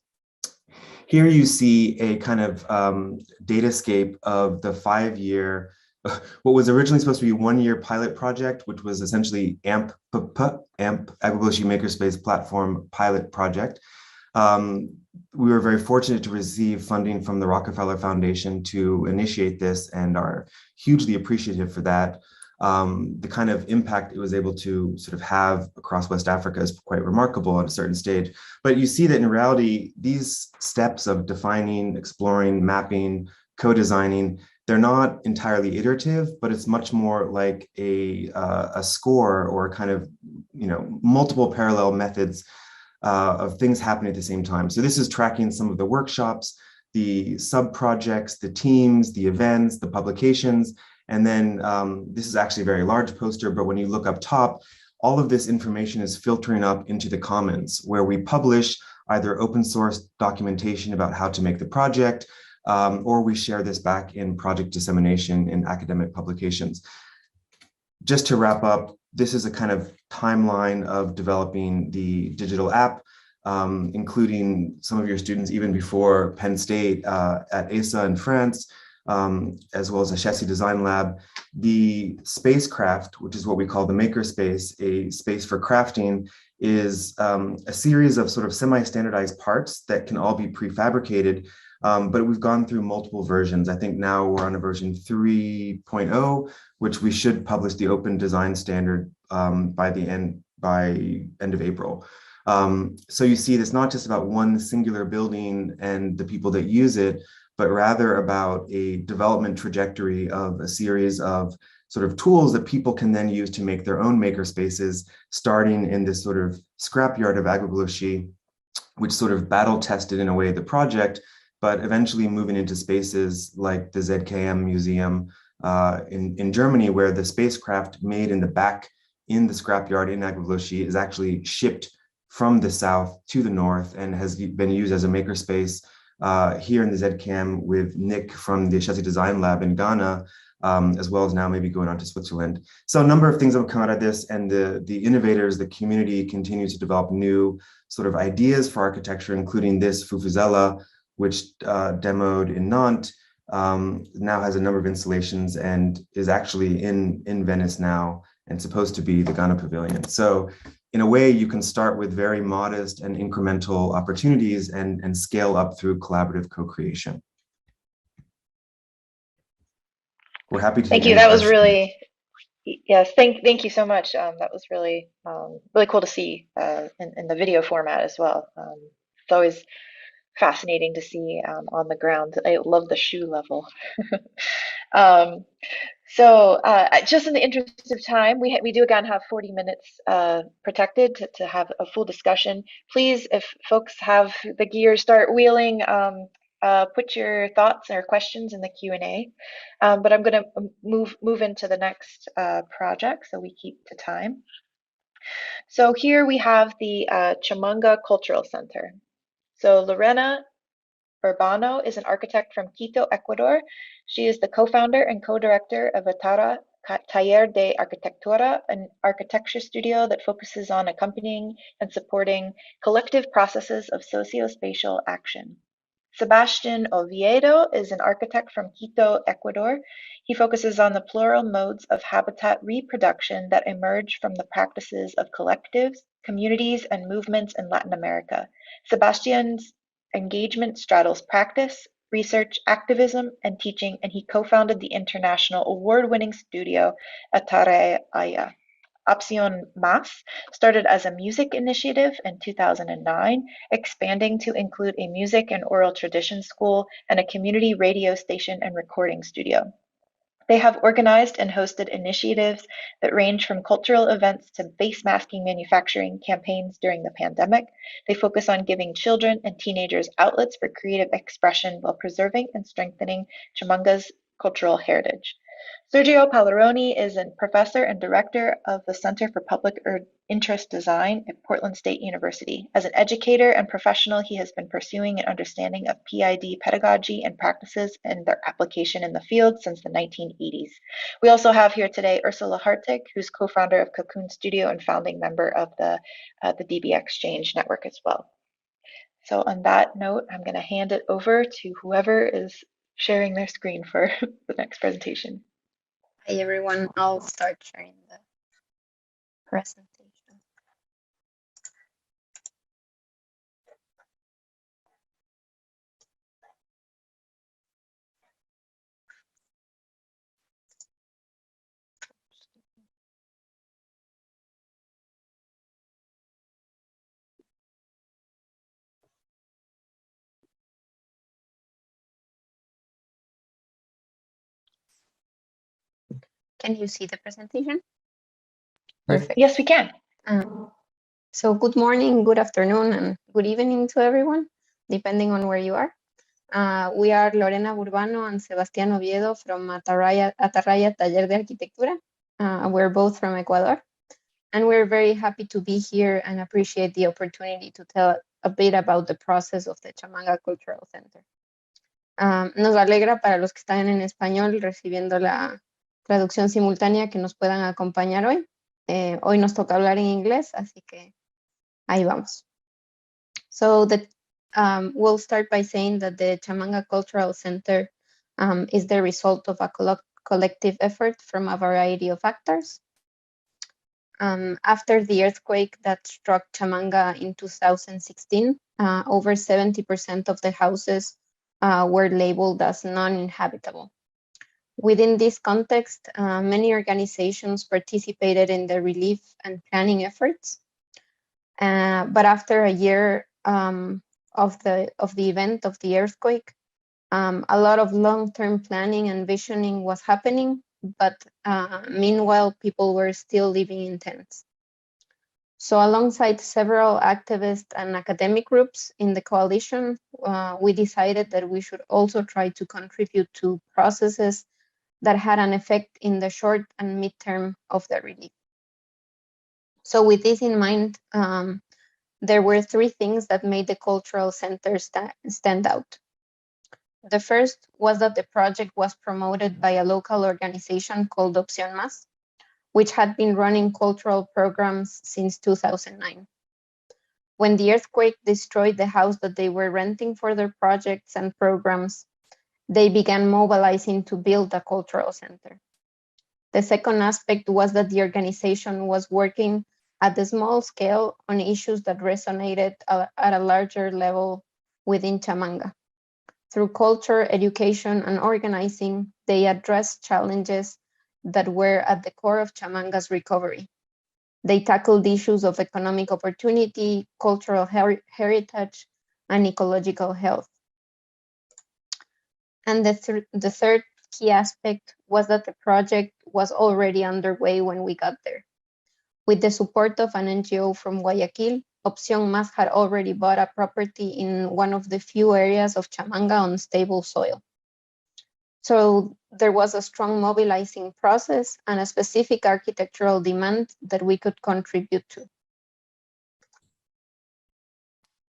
Here you see a kind of datascape of the 5-year what was originally supposed to be 1-year pilot project, which was essentially AMP, Agbogbloshie Makerspace Platform Pilot Project. We were very fortunate to receive funding from the Rockefeller Foundation to initiate this and are hugely appreciative for that. The kind of impact it was able to sort of have across West Africa is quite remarkable at a certain stage. But you see that in reality, these steps of defining, exploring, mapping, co-designing, they're not entirely iterative, but it's much more like a score or kind of, multiple parallel methods of things happening at the same time. So this is tracking some of the workshops, the sub-projects, the teams, the events, the publications. And then this is actually a very large poster, but when you look up top, all of this information is filtering up into the commons, where we publish either open source documentation about how to make the project, or we share this back in project dissemination in academic publications. Just to wrap up, this is a kind of timeline of developing the digital app, including some of your students even before Penn State at ESA in France, as well as a Chessie Design Lab. The spacecraft, which is what we call the Makerspace, a space for crafting, is a series of sort of semi-standardized parts that can all be prefabricated. But we've gone through multiple versions. I think now we're on a version 3.0, which we should publish the open design standard by end of April. So you see, it's not just about one singular building and the people that use it, but rather about a development trajectory of a series of sort of tools that people can then use to make their own makerspaces, starting in this sort of scrapyard of Agbogbloshie, which sort of battle tested in a way the project, but eventually moving into spaces like the ZKM Museum in Germany, where the spacecraft made in the back in the scrapyard in Agbogbloshie is actually shipped from the south to the north and has been used as a makerspace here in the ZKM with Nick from the Chassis Design Lab in Ghana, as well as now maybe going on to Switzerland. So a number of things that will come out of this, and the innovators, the community continue to develop new sort of ideas for architecture, including this Fufuzela, which demoed in Nantes, now has a number of installations and is actually in Venice now and supposed to be the Ghana Pavilion. So in a way, you can start with very modest and incremental opportunities and scale up through collaborative co-creation. We're happy to Thank you. That was really, yes, thank you so much. That was really, really cool to see in the video format as well. It's always fascinating to see on the ground. I love the shoe level. So just in the interest of time, we do again have 40 minutes protected to have a full discussion. Please, if folks have the gears start wheeling, put your thoughts or questions in the Q&A. But I'm going to move into the next project so we keep to time. So here we have the Chamanga Cultural Center. So Lorena Urbano is an architect from Quito, Ecuador. She is the co-founder and co-director of Atara Taller de Arquitectura, an architecture studio that focuses on accompanying and supporting collective processes of socio-spatial action. Sebastian Oviedo is an architect from Quito, Ecuador. He focuses on the plural modes of habitat reproduction that emerge from the practices of collectives, communities, and movements in Latin America. Sebastian's engagement straddles practice, research, activism, and teaching, and he co-founded the international award-winning studio Atarea. Opción Más started as a music initiative in 2009, expanding to include a music and oral tradition school and a community radio station and recording studio. They have organized and hosted initiatives that range from cultural events to face masking manufacturing campaigns during the pandemic. They focus on giving children and teenagers outlets for creative expression while preserving and strengthening Chamanga's cultural heritage. Sergio Palaroni is a professor and director of the Center for Public Interest Design at Portland State University. As an educator and professional, he has been pursuing an understanding of PID pedagogy and practices and their application in the field since the 1980s. We also have here today Ursula Hartig, who's co-founder of Cocoon Studio and founding member of the DB Exchange network as well. So on that note, I'm going to hand it over to whoever is sharing their screen for the next presentation. Hi everyone, I'll start sharing the presentation. Can you see the presentation? Perfect. Yes, we can. So good morning, good afternoon, and good evening to everyone, depending on where you are. We are Lorena Urbano and Sebastián Oviedo from Ataraya Taller de Arquitectura. We're both from Ecuador, and we're very happy to be here and appreciate the opportunity to tell a bit about the process of the Chamanga Cultural Center. Nos alegra para los que están en español recibiendo la traducción simultánea que nos puedan acompañar hoy. Hoy nos toca hablar en inglés, así que ahí vamos. So we'll start by saying that the Chamanga Cultural Center is the result of a collective effort from a variety of actors. After the earthquake that struck Chamanga in 2016, over 70% of the houses were labeled as non-inhabitable. Within this context, many organizations participated in the relief and planning efforts. But after a year of the event of the earthquake, a lot of long-term planning and visioning was happening, but meanwhile, people were still living in tents. So alongside several activist and academic groups in the coalition, we decided that we should also try to contribute to processes that had an effect in the short and midterm of the relief. So with this in mind, there were three things that made the cultural center stand out. The first was that the project was promoted by a local organization called Opción Más, which had been running cultural programs since 2009. When the earthquake destroyed the house that they were renting for their projects and programs, they began mobilizing to build a cultural center. The second aspect was that the organization was working at a small scale on issues that resonated at a larger level within Chamanga. Through culture, education, and organizing, they addressed challenges that were at the core of Chamanga's recovery. They tackled issues of economic opportunity, cultural heritage, and ecological health. And the third key aspect was that the project was already underway when we got there. With the support of an NGO from Guayaquil, Opción Más had already bought a property in one of the few areas of Chamanga on stable soil. So there was a strong mobilizing process and a specific architectural demand that we could contribute to.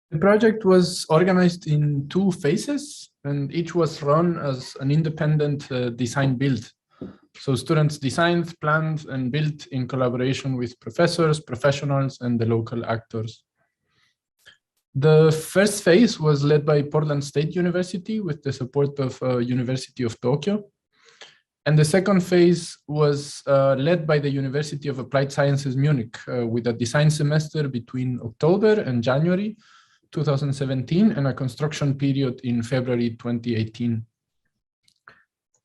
The project was organized in 2 phases, and each was run as an independent design build. So students designed, planned, and built in collaboration with professors, professionals, and the local actors. The first phase was led by Portland State University with the support of University of Tokyo. And the second phase was led by the University of Applied Sciences Munich with a design semester between October and January 2017 and a construction period in February 2018.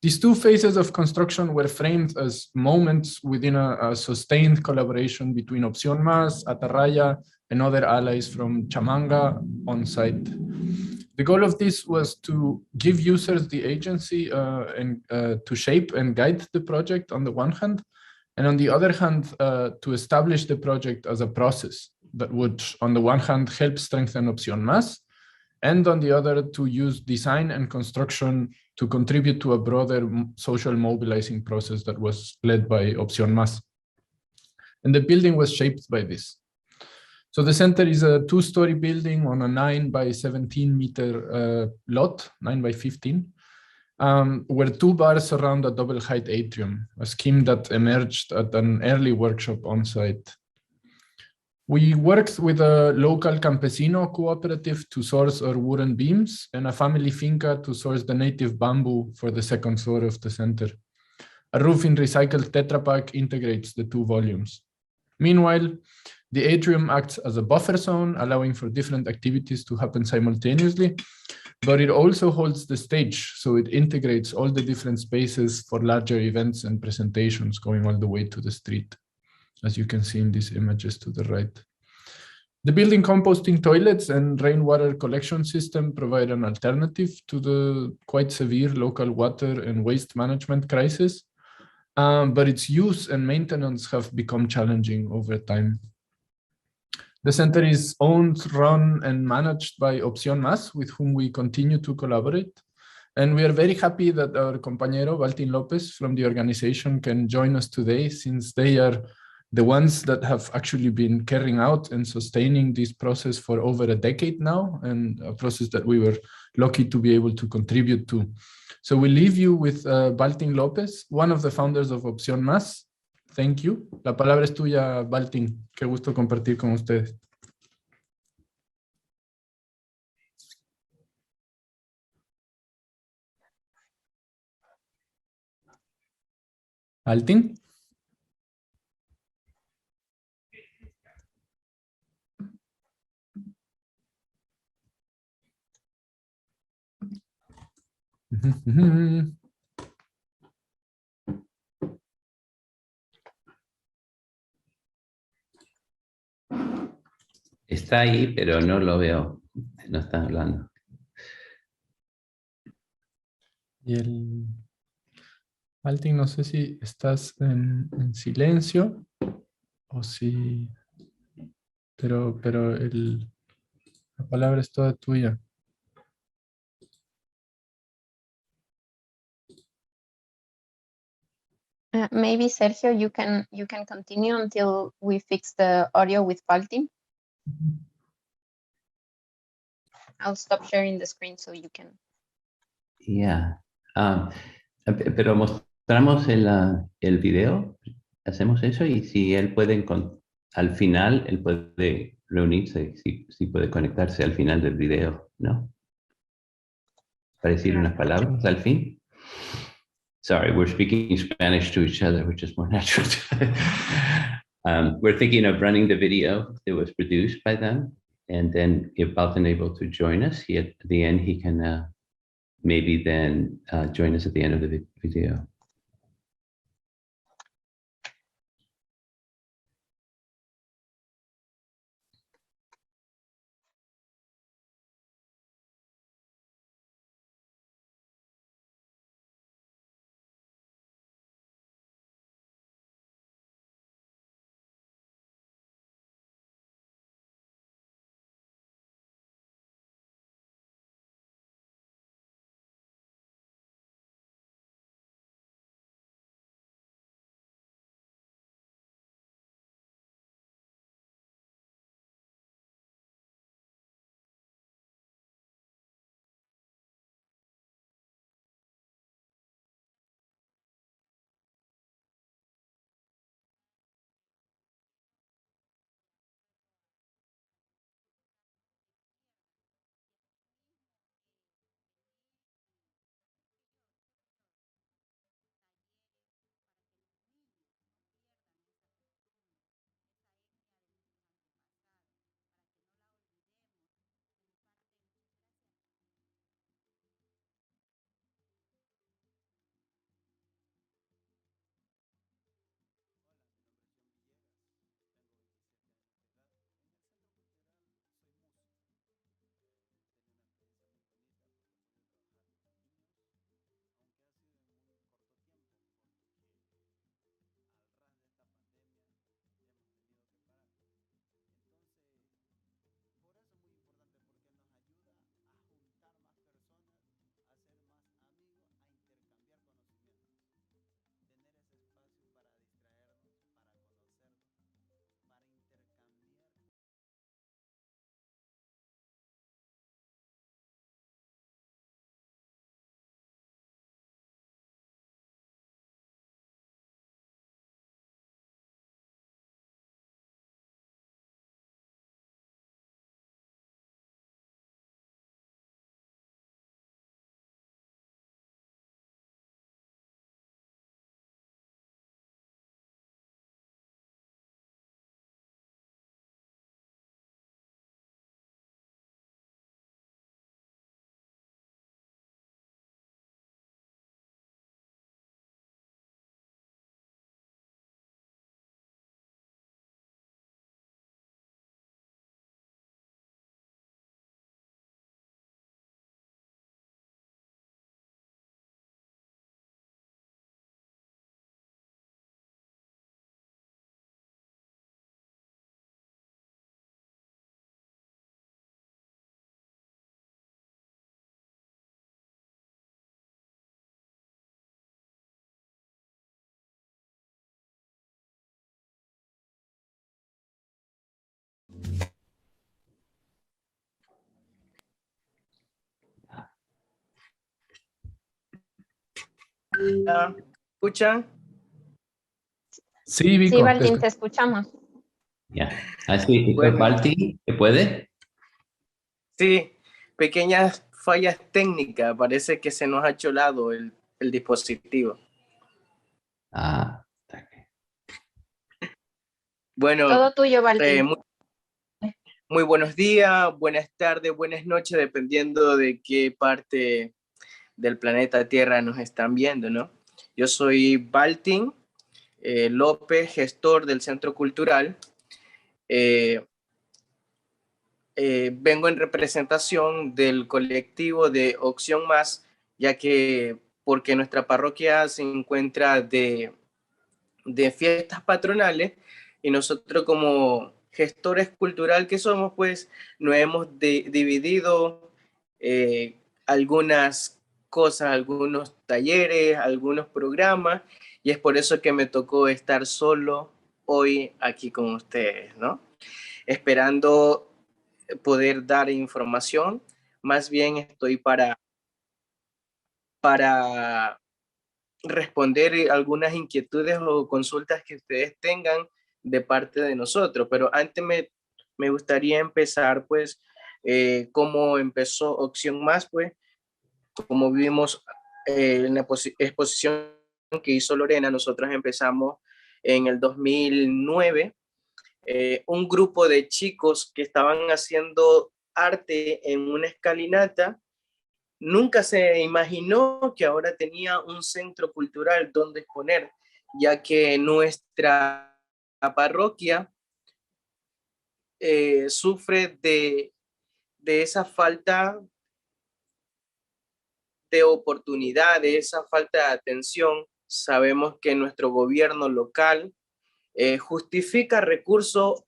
These 2 phases of construction were framed as moments within a sustained collaboration between Opción Más, Atarraya, and other allies from Chamanga on site. The goal of this was to give users the agency and to shape and guide the project on the one hand, and on the other hand, to establish the project as a process that would, on the one hand, help strengthen Opción Más, and on the other, to use design and construction to contribute to a broader social mobilizing process that was led by Opción Más. And the building was shaped by this. So the center is a 2-story building on a 9 by 17 meter lot, 9 by 15, where 2 bars surround a double height atrium, a scheme that emerged at an early workshop on site. We worked with a local campesino cooperative to source our wooden beams and a family finca to source the native bamboo for the second floor of the center. A roof in recycled Tetra Pak integrates the 2 volumes. Meanwhile, the atrium acts as a buffer zone, allowing for different activities to happen simultaneously, but it also holds the stage, so it integrates all the different spaces for larger events and presentations going all the way to the street, as you can see in these images to the right. The building composting toilets and rainwater collection system provide an alternative to the quite severe local water and waste management crisis, but its use and maintenance have become challenging over time. The center is owned, run, and managed by Opción Más, with whom we continue to collaborate. And we are very happy that our compañero, Valtin Lopez, from the organization can join us today, since they are the ones that have actually been carrying out and sustaining this process for over a decade now, and a process that we were lucky to be able to contribute to. So we leave you with Valtin Lopez, one of the founders of Opción Más. Thank you. La palabra es tuya, Valtin. Qué gusto compartir con ustedes. Valtin. Está ahí, pero no lo veo. No está hablando. Y Altin, no sé si estás en silencio o si... Pero la palabra es toda tuya. Maybe Sergio, you can continue until we fix the audio with Baltin. I'll stop sharing the screen so you can. Yeah. Pero mostramos el video, hacemos eso y si él puede, al final, él puede reunirse, si puede conectarse al final del video, ¿no? Para decir unas palabras al fin. Sorry, we're speaking Spanish to each other, which is more natural. We're thinking of running the video that was produced by them. And then if Baltin able to join us, at the end, he can maybe then join us at the end of the video. ¿Escuchan? Sí, Vico. Sí, Baltin, te escuchamos. Ya. Así, Bueno. Baltin, ¿se puede? Sí, pequeñas fallas técnicas. Parece que se nos ha cholado el dispositivo. Ah, Bueno, Todo tuyo, Baltin. muy buenos días, buenas tardes, buenas noches, dependiendo de qué parte del planeta Tierra nos están viendo, ¿no? Yo soy Baltin López, gestor del Centro Cultural. vengo en representación del colectivo de Opción Más, ya que porque nuestra parroquia se encuentra de fiestas patronales y nosotros como gestores cultural que somos, pues nos hemos dividido algunas cosas, algunos talleres, algunos programas, y es por eso que me tocó estar solo hoy aquí con ustedes, ¿no? Esperando poder dar información. Más bien estoy para responder algunas inquietudes o consultas que ustedes tengan de parte de nosotros. Pero antes me gustaría empezar, pues, cómo empezó Opción Más, pues, como vimos en la exposición que hizo Lorena, nosotros empezamos en el 2009, un grupo de chicos que estaban haciendo arte en una escalinata. Nunca se imaginó que ahora tenía un centro cultural donde exponer, ya que nuestra parroquia sufre de esa falta de oportunidades, esa falta de atención. Sabemos que nuestro gobierno local justifica recursos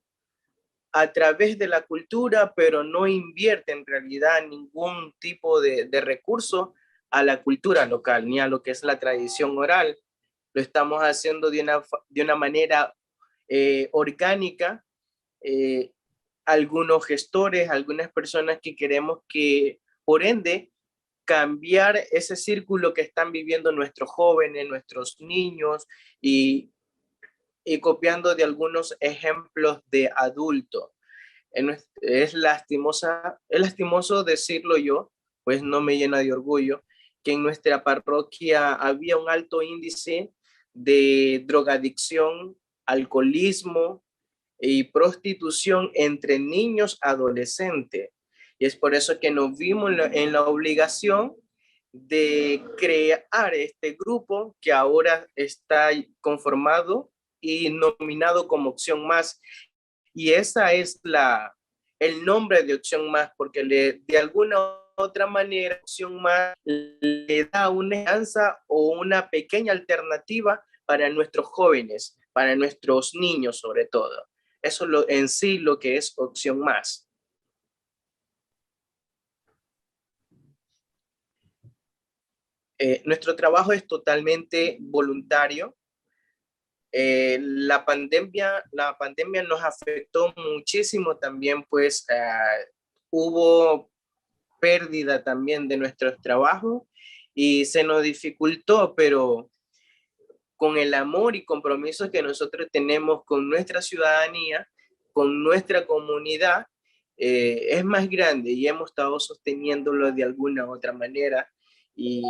a través de la cultura, pero no invierte en realidad ningún tipo de recurso a la cultura local, ni a lo que es la tradición oral. Lo estamos haciendo de una manera orgánica. Algunos gestores, algunas personas que queremos que, por ende, cambiar ese círculo que están viviendo nuestros jóvenes, nuestros niños, y copiando de algunos ejemplos de adultos. Es lastimoso decirlo yo, pues no me llena de orgullo, que en nuestra parroquia había un alto índice de drogadicción, alcoholismo y prostitución entre niños adolescentes. Y es por eso que nos vimos en la obligación de crear este grupo que ahora está conformado y nominado como Opción Más. Y esa es el nombre de Opción Más, porque de alguna u otra manera Opción Más le da una esperanza o una pequeña alternativa para nuestros jóvenes, para nuestros niños sobre todo. Eso en sí lo que es Opción Más. Nuestro trabajo es totalmente voluntario. La pandemia nos afectó muchísimo también, pues hubo pérdida también de nuestros trabajos y se nos dificultó, pero con el amor y compromiso que nosotros tenemos con nuestra ciudadanía, con nuestra comunidad, es más grande y hemos estado sosteniéndolo de alguna u otra manera, y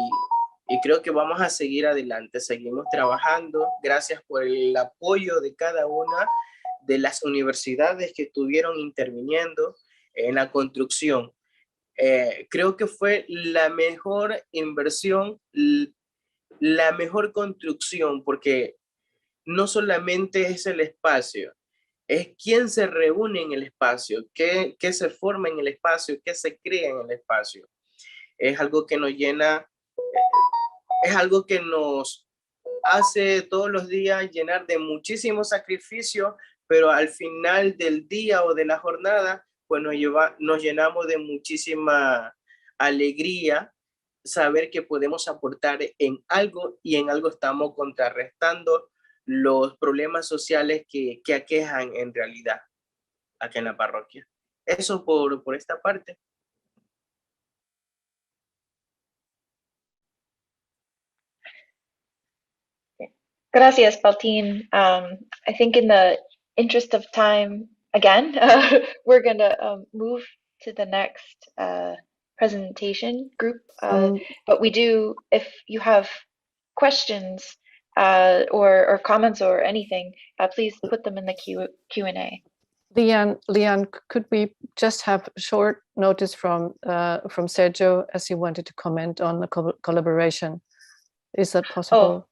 creo que vamos a seguir adelante, seguimos trabajando. Gracias por el apoyo de cada una de las universidades que estuvieron interviniendo en la construcción. Creo que fue la mejor inversión, la mejor construcción, porque no solamente es el espacio, es quién se reúne en el espacio, qué se forma en el espacio, qué se crea en el espacio. Es algo que nos llena, es algo que nos hace todos los días llenar de muchísimo sacrificio, pero al final del día o de la jornada, pues nos llenamos de muchísima alegría, saber que podemos aportar en algo, y en algo estamos contrarrestando los problemas sociales que aquejan en realidad acá en la parroquia. Eso por esta parte. Gracias, Baltin. I think in the interest of time, again, we're going to move to the next presentation group. But we do, if you have questions or comments or anything, please put them in the Q&A. Leon, could we just have short notice from Sergio, as he wanted to comment on the collaboration? Is that possible?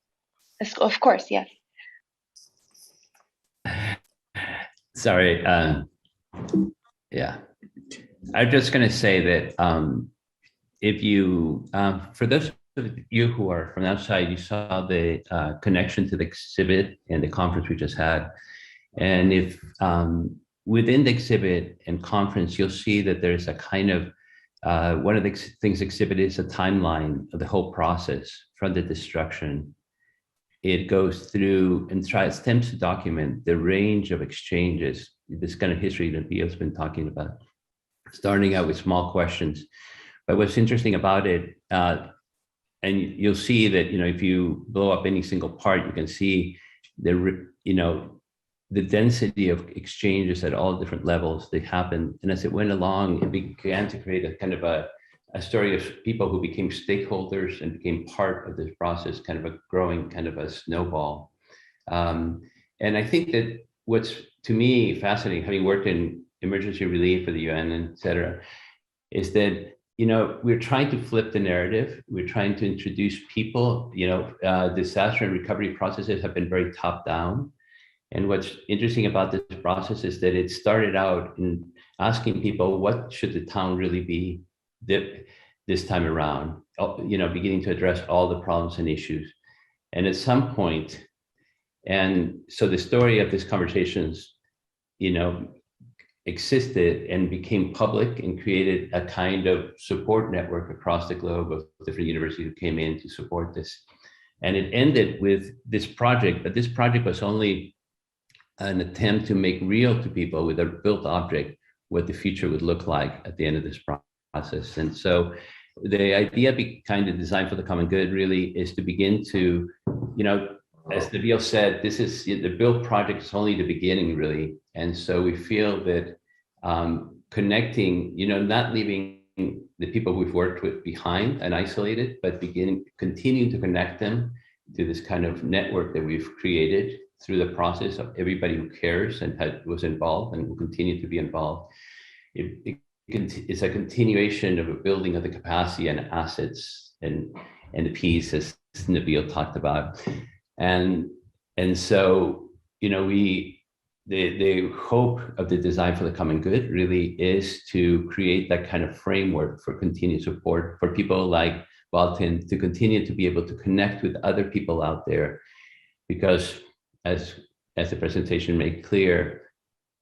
Oh, of course, yes. Sorry. Yeah. I'm just going to say that if you, for those of you who are from outside, you saw the connection to the exhibit and the conference we just had. And if within the exhibit and conference, you'll see that there's a kind of, one of the things exhibit is a timeline of the whole process from the destruction. It goes through and attempts to document the range of exchanges, this kind of history that Nabeel's been talking about, starting out with small questions. But what's interesting about it, and you'll see that, if you blow up any single part, you can see the, the density of exchanges at all different levels that happened. And as it went along, it began to create a kind of a story of people who became stakeholders and became part of this process, kind of a growing kind of a snowball. And I think that what's, to me, fascinating, having worked in emergency relief for the UN, et cetera, is that, we're trying to flip the narrative. We're trying to introduce people, disaster and recovery processes have been very top down. And what's interesting about this process is that it started out in asking people, what should the town really be this time around, beginning to address all the problems and issues. And at some point, and so the story of these conversations, existed and became public and created a kind of support network across the globe of different universities who came in to support this. And it ended with this project, but this project was only an attempt to make real to people with a built object what the future would look like at the end of this process. And so the idea behind the design for the common good really is to begin to, as Nabeel said, this is the build project is only the beginning, really. And so we feel that connecting, not leaving the people we've worked with behind and isolated, but continuing to connect them to this kind of network that we've created through the process of everybody who cares and was involved and will continue to be involved. It's a continuation of a building of the capacity and assets and the piece, as Nabeel talked about. And so, the hope of the design for the common good really is to create that kind of framework for continued support for people like Walton to continue to be able to connect with other people out there. Because as the presentation made clear,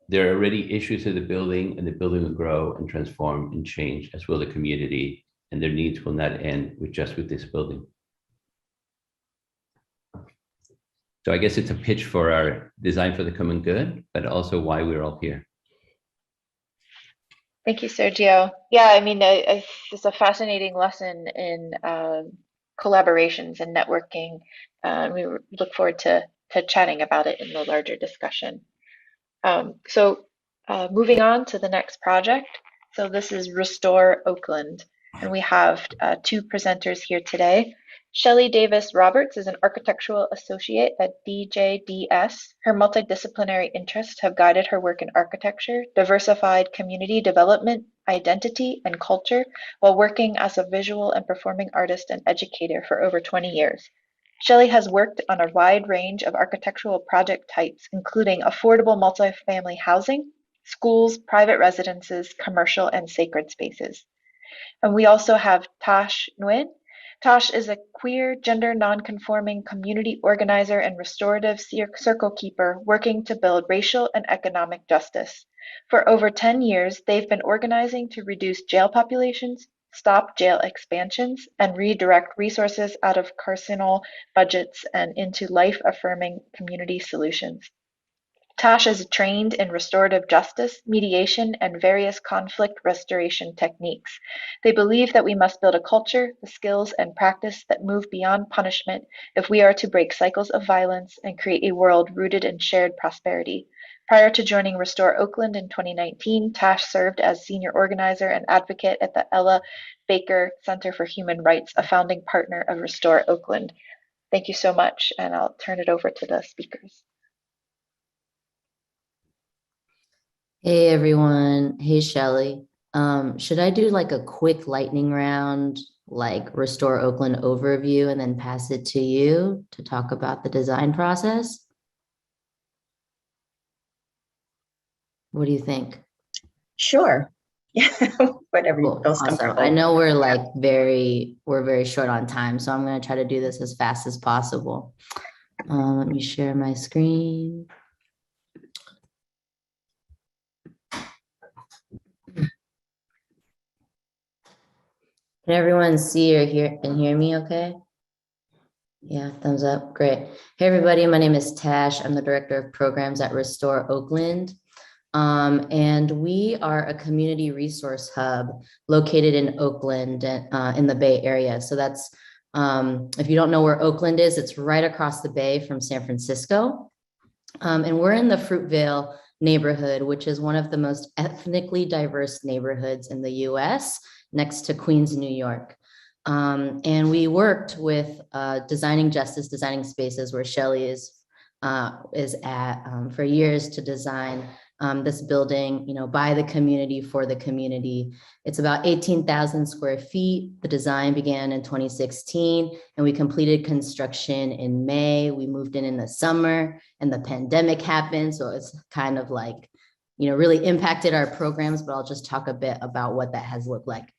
there are already issues in the building, and the building will grow and transform and change, as will the community, and their needs will not end with this building. So I guess it's a pitch for our design for the common good, but also why we're all here. Thank you, Sergio. Yeah, I mean, it's a fascinating lesson in collaborations and networking. We look forward to chatting about it in the larger discussion. So moving on to the next project. So this is Restore Oakland, and we have two presenters here today. Shelley Davis Roberts is an architectural associate at DJDS. Her multidisciplinary interests have guided her work in architecture, diversified community development, identity, and culture, while working as a visual and performing artist and educator for over 20 years. Shelley has worked on a wide range of architectural project types, including affordable multifamily housing, schools, private residences, commercial, and sacred spaces. And we also have Tash Nguyen. Tash is a queer, gender nonconforming community organizer and restorative circle keeper working to build racial and economic justice. For over 10 years, they've been organizing to reduce jail populations, stop jail expansions, and redirect resources out of carceral budgets and into life-affirming community solutions. Tash is trained in restorative justice, mediation, and various conflict restoration techniques. They believe that we must build a culture, the skills, and practice that move beyond punishment if we are to break cycles of violence and create a world rooted in shared prosperity. Prior to joining Restore Oakland in 2019, Tash served as senior organizer and advocate at the Ella Baker Center for Human Rights, a founding partner of Restore Oakland. Thank you so much, and I'll turn it over to the speakers. Hey everyone, hey Shelley. Should I do like a quick lightning round, like Restore Oakland overview, and then pass it to you to talk about the design process? What do you think? Sure. whatever you Cool. feel Awesome. comfortable. I know we're like we're very short on time, so I'm going to try to do this as fast as possible. Let me share my screen. Can everyone see or hear me okay? Yeah, thumbs up. Great. Hey, everybody. My name is Tash. I'm the Director of Programs at Restore Oakland. And we are a community resource hub located in Oakland, in the Bay Area. So that's, if you don't know where Oakland is, it's right across the bay from San Francisco. And we're in the Fruitvale neighborhood, which is one of the most ethnically diverse neighborhoods in the US, next to Queens, New York. And we worked with Designing Justice, Designing Spaces, where Shelley is at for years to design this building, by the community, for the community. It's about 18,000 square feet. The design began in 2016 and we completed construction in May. We moved in the summer and the pandemic happened. So it's kind of like, really impacted our programs, but I'll just talk a bit about what that has looked like.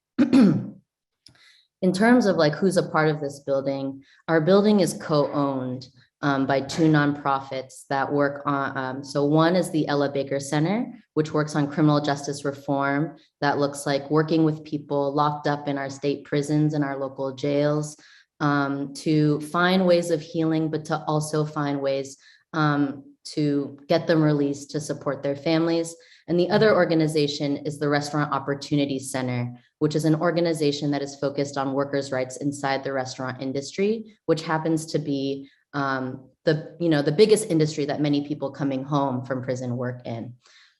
In terms of like who's a part of this building, our building is co-owned by two nonprofits that work on, so one is the Ella Baker Center, which works on criminal justice reform. That looks like working with people locked up in our state prisons and our local jails to find ways of healing, but to also find ways to get them released to support their families. And the other organization is the Restaurant Opportunity Center, which is an organization that is focused on workers' rights inside the restaurant industry, which happens to be the biggest industry that many people coming home from prison work in.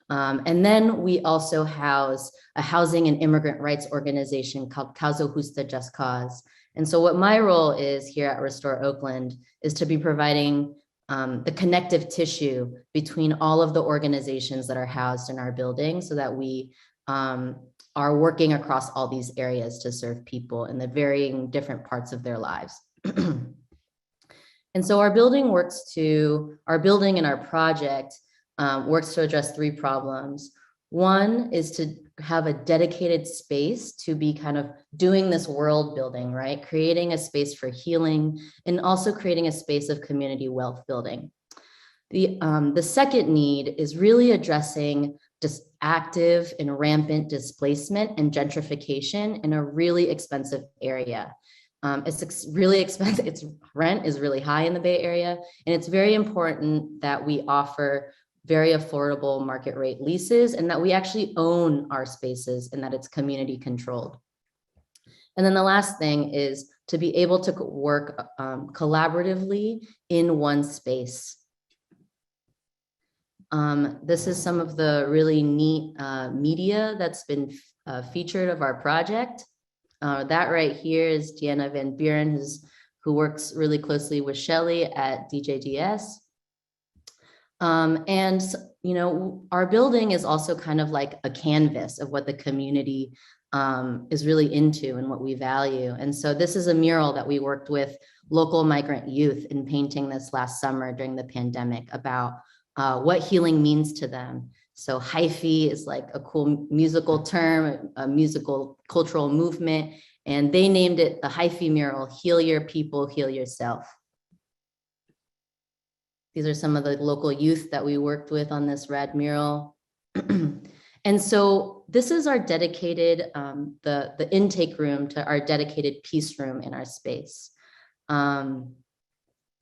And then we also house a housing and immigrant rights organization called Causa Justa Just Cause. And so what my role is here at Restore Oakland is to be providing the connective tissue between all of the organizations that are housed in our building so that we are working across all these areas to serve people in the varying different parts of their lives. And so our building and our project works to address three problems. One is to have a dedicated space to be kind of doing this world building, right? Creating a space for healing and also creating a space of community wealth building. The second need is really addressing just active and rampant displacement and gentrification in a really expensive area. It's really expensive. Its rent is really high in the Bay Area, and it's very important that we offer very affordable market rate leases and that we actually own our spaces and that it's community controlled. And then the last thing is to be able to work collaboratively in one space. This is some of the really neat media that's been featured of our project. That right here is Deanna Van Buren, who works really closely with Shelley at DJDS. And our building is also kind of like a canvas of what the community is really into and what we value. And so this is a mural that we worked with local migrant youth in painting this last summer during the pandemic about what healing means to them. So hyphy is like a cool musical term, a musical cultural movement, and they named it the hyphy mural, Heal Your People, Heal Yourself. These are some of the local youth that we worked with on this rad mural. And so this is our dedicated, the intake room to our dedicated peace room in our space. And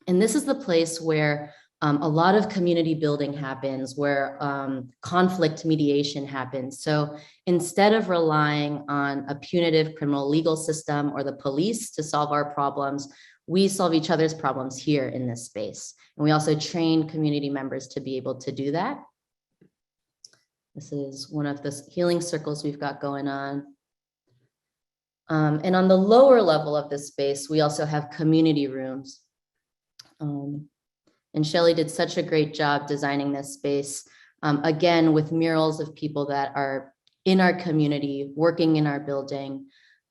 this is the place where a lot of community building happens, where conflict mediation happens. So instead of relying on a punitive criminal legal system or the police to solve our problems, we solve each other's problems here in this space. And we also train community members to be able to do that. This is one of the healing circles we've got going on. And on the lower level of this space, we also have community rooms. And Shelley did such a great job designing this space, again, with murals of people that are in our community, working in our building.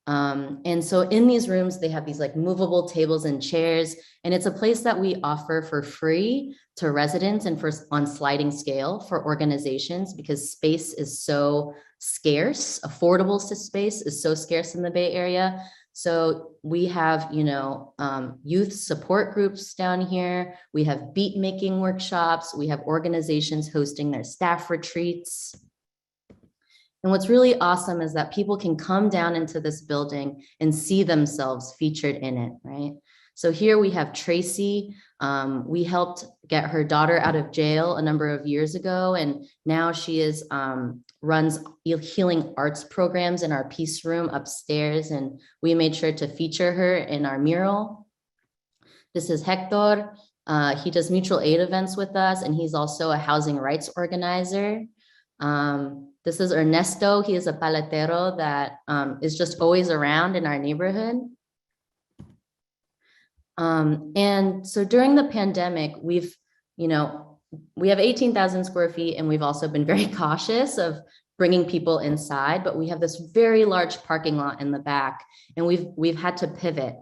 And so in these rooms, they have these like movable tables and chairs, and it's a place that we offer for free to residents and on sliding scale for organizations, because space is so scarce, affordable space is so scarce in the Bay Area. So we have, youth support groups down here. We have beat making workshops. We have organizations hosting their staff retreats. And what's really awesome is that people can come down into this building and see themselves featured in it, right? So here we have Tracy. We helped get her daughter out of jail a number of years ago, and now she runs healing arts programs in our peace room upstairs, and we made sure to feature her in our mural. This is Hector. He does mutual aid events with us, and he's also a housing rights organizer. This is Ernesto. He is a paletero that is just always around in our neighborhood. And so during the pandemic, we have 18,000 square feet, and we've also been very cautious of bringing people inside, but we have this very large parking lot in the back, and we've had to pivot.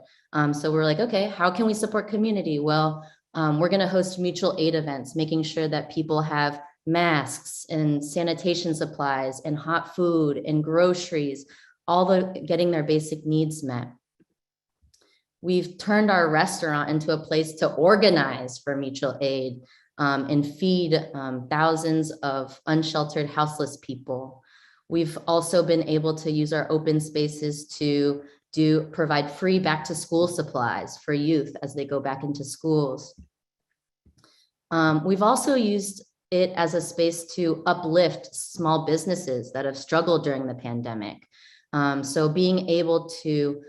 So we're like, okay, how can we support community? Well, we're gonna host mutual aid events, making sure that people have masks and sanitation supplies and hot food and groceries, getting their basic needs met. We've turned our restaurant into a place to organize for mutual aid and feed thousands of unsheltered, houseless people. We've also been able to use our open spaces to provide free back to school supplies for youth as they go back into schools. We've also used it as a space to uplift small businesses that have struggled during the pandemic. So being able to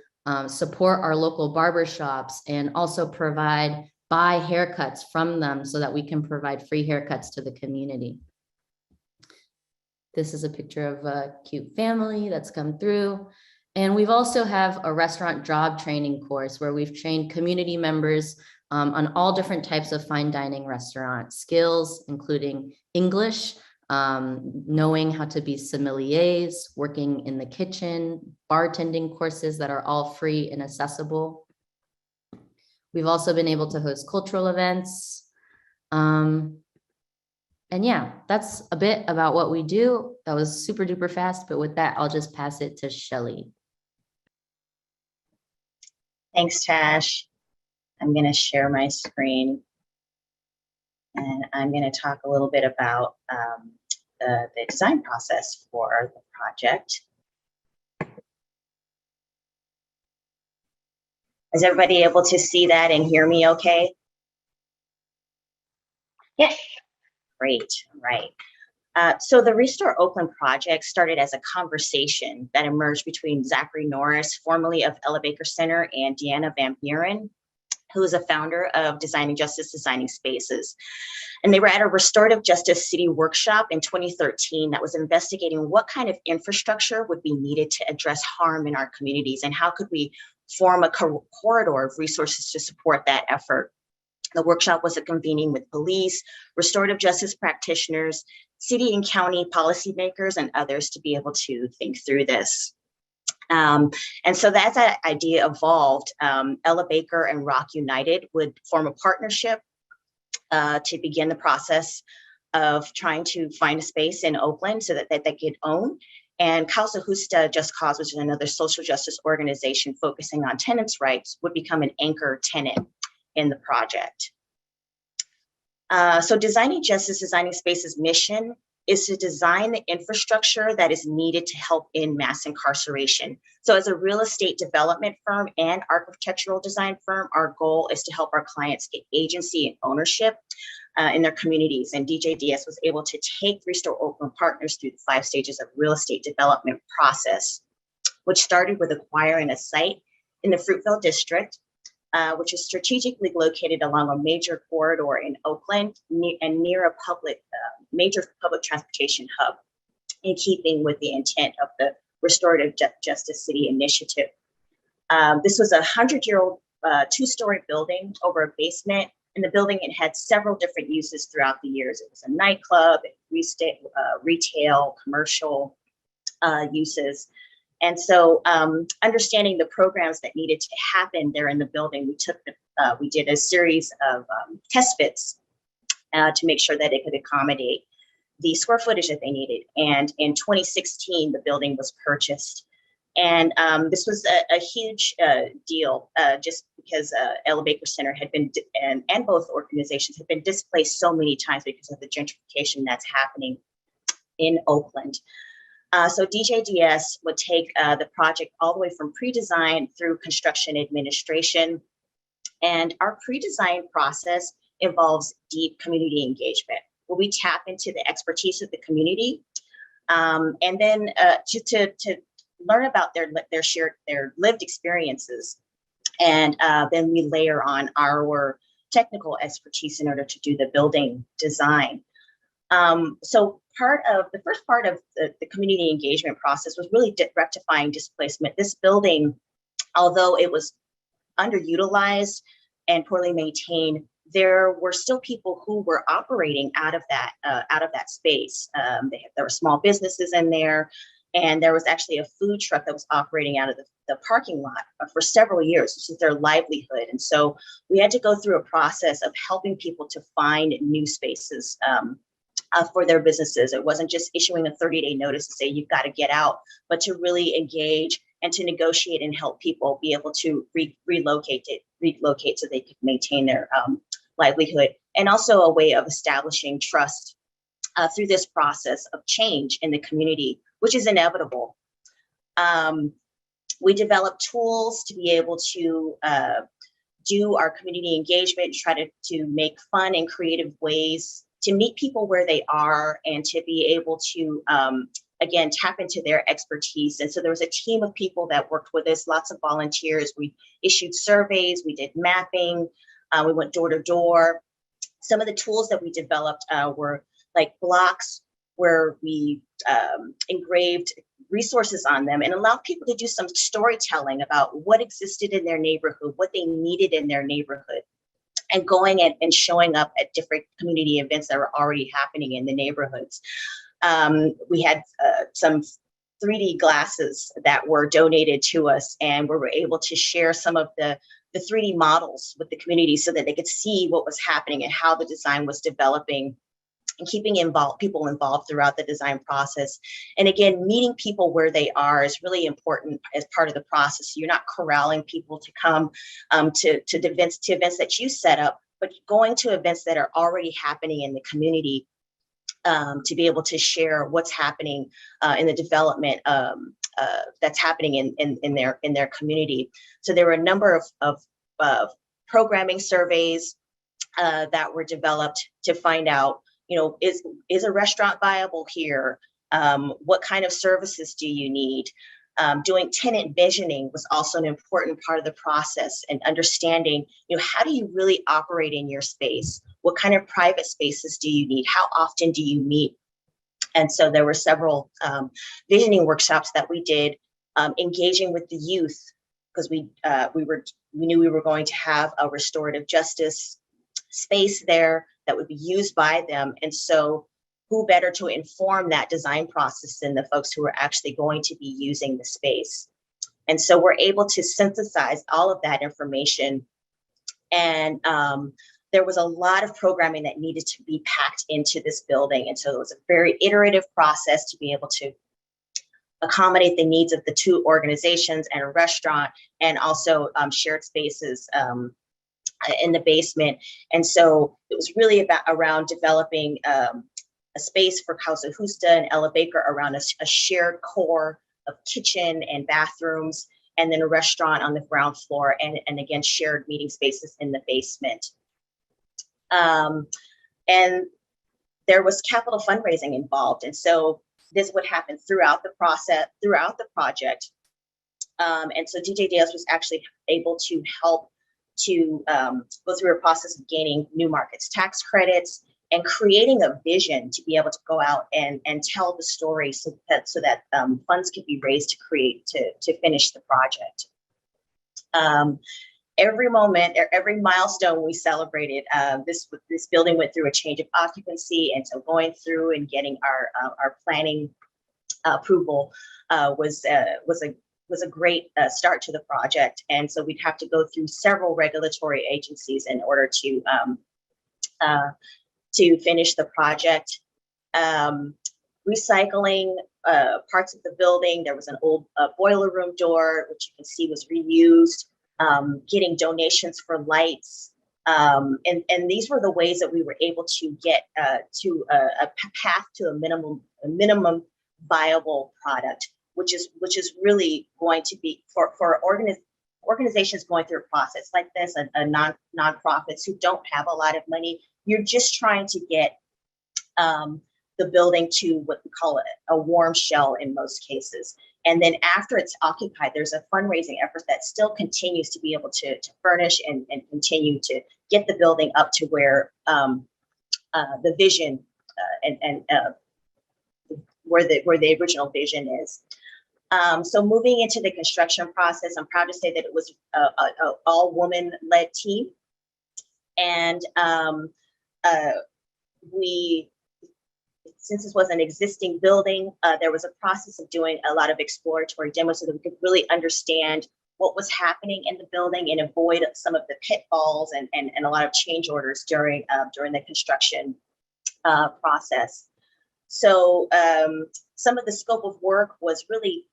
support our local barbershops and also buy haircuts from them so that we can provide free haircuts to the community. This is a picture of a cute family that's come through. And we've also have a restaurant job training course where we've trained community members on all different types of fine dining restaurant skills, including English, knowing how to be sommeliers, working in the kitchen, bartending courses that are all free and accessible. We've also been able to host cultural events. And yeah, that's a bit about what we do. That was super duper fast, but with that, I'll just pass it to Shelly. Thanks, Tash. I'm going to share my screen, and I'm going to talk a little bit about the design process for the project. Is everybody able to see that and hear me okay? Yes. Great, right. So the Restore Oakland project started as a conversation that emerged between Zachary Norris, formerly of Ella Baker Center, and Deanna Van Buren, who is a founder of Designing Justice, Designing Spaces. And they were at a restorative justice city workshop in 2013 that was investigating what kind of infrastructure would be needed to address harm in our communities, and how could we form a corridor of resources to support that effort. The workshop was a convening with police, restorative justice practitioners, city and county policymakers, and others to be able to think through this. And so as that idea evolved, Ella Baker and Rock United would form a partnership to begin the process of trying to find a space in Oakland so that they could own. And Causa Justa Just Cause, which is another social justice organization focusing on tenants' rights, would become an anchor tenant in the project. So Designing Justice, Designing Spaces' mission is to design the infrastructure that is needed to help end mass incarceration. So as a real estate development firm and architectural design firm, our goal is to help our clients get agency and ownership in their communities. And DJDS was able to take Restore Oakland partners through the 5 stages of real estate development process, which started with acquiring a site in the Fruitvale district, which is strategically located along a major corridor in Oakland and near a major public transportation hub, in keeping with the intent of the Restorative Justice City Initiative. This was a 100-year-old 2-story building over a basement. In the building, it had several different uses throughout the years. It was a nightclub, retail, commercial uses. And so understanding the programs that needed to happen there in the building, we did a series of test fits to make sure that it could accommodate the square footage that they needed. And in 2016, the building was purchased. And this was a huge deal just because Ella Baker Center had been, and both organizations had been displaced so many times because of the gentrification that's happening in Oakland. So DJDS would take the project all the way from pre-design through construction administration. And our pre-design process involves deep community engagement, where we tap into the expertise of the community, and then to learn about their lived experiences, and then we layer on our technical expertise in order to do the building design. So the first part of the community engagement process was really rectifying displacement. This building, although it was underutilized and poorly maintained, there were still people who were operating out of that space. There were small businesses in there, and there was actually a food truck that was operating out of the parking lot for several years, which is their livelihood. And so we had to go through a process of helping people to find new spaces for their businesses. It wasn't just issuing a 30-day notice to say you've got to get out, but to really engage and to negotiate and help people be able to relocate so they could maintain their livelihood, and also a way of establishing trust through this process of change in the community, which is inevitable. We developed tools to be able to do our community engagement, try to make fun and creative ways to meet people where they are, and to be able to, again, tap into their expertise. And so there was a team of people that worked with us, lots of volunteers. We issued surveys, we did mapping, we went door to door. Some of the tools that we developed were like blocks where we engraved resources on them and allowed people to do some storytelling about what existed in their neighborhood, what they needed in their neighborhood, and going and showing up at different community events that were already happening in the neighborhoods. We had some 3D glasses that were donated to us, and we were able to share some of the 3D models with the community so that they could see what was happening and how the design was developing, and keeping people involved throughout the design process. And again, meeting people where they are is really important as part of the process. You're not corralling people to come to events that you set up, but going to events that are already happening in the community to be able to share what's happening in the development that's happening in their community. So there were a number of programming surveys that were developed to find out, is a restaurant viable here? What kind of services do you need? Doing tenant visioning was also an important part of the process, and understanding, how do you really operate in your space? What kind of private spaces do you need? How often do you meet? And so there were several visioning workshops that we did, engaging with the youth, because we knew we were going to have a restorative justice space there that would be used by them. And so who better to inform that design process than the folks who are actually going to be using the space? And so we're able to synthesize all of that information. And there was a lot of programming that needed to be packed into this building. And so it was a very iterative process to be able to accommodate the needs of the two organizations and a restaurant, and also shared spaces in the basement. And so it was really around developing a space for Casa Justa and Ella Baker around a shared core of kitchen and bathrooms, and then a restaurant on the ground floor, and again, shared meeting spaces in the basement. And there was capital fundraising involved. And so this would happen throughout the process, throughout the project. And so DJDS was actually able to help to go through a process of gaining new markets tax credits and creating a vision to be able to go out and tell the story so that funds could be raised to finish the project. Every moment, every milestone we celebrated, this building went through a change of occupancy, and so going through and getting our planning approval was a great start to the project. And so we'd have to go through several regulatory agencies in order to finish the project. Recycling parts of the building. There was an old boiler room door, which you can see was reused. Getting donations for lights. And these were the ways that we were able to get to a path to a minimum viable product, which is really going to be for organizations going through a process like this, a nonprofits who don't have a lot of money. You're just trying to get the building to what we call a warm shell in most cases. And then after it's occupied, there's a fundraising effort that still continues to be able to furnish and continue to get the building up to where the vision and where the original vision is. So moving into the construction process, I'm proud to say that it was a all woman-led team. And since this was an existing building, there was a process of doing a lot of exploratory demos so that we could really understand what was happening in the building and avoid some of the pitfalls and a lot of change orders during the construction process. So some of the scope of work was really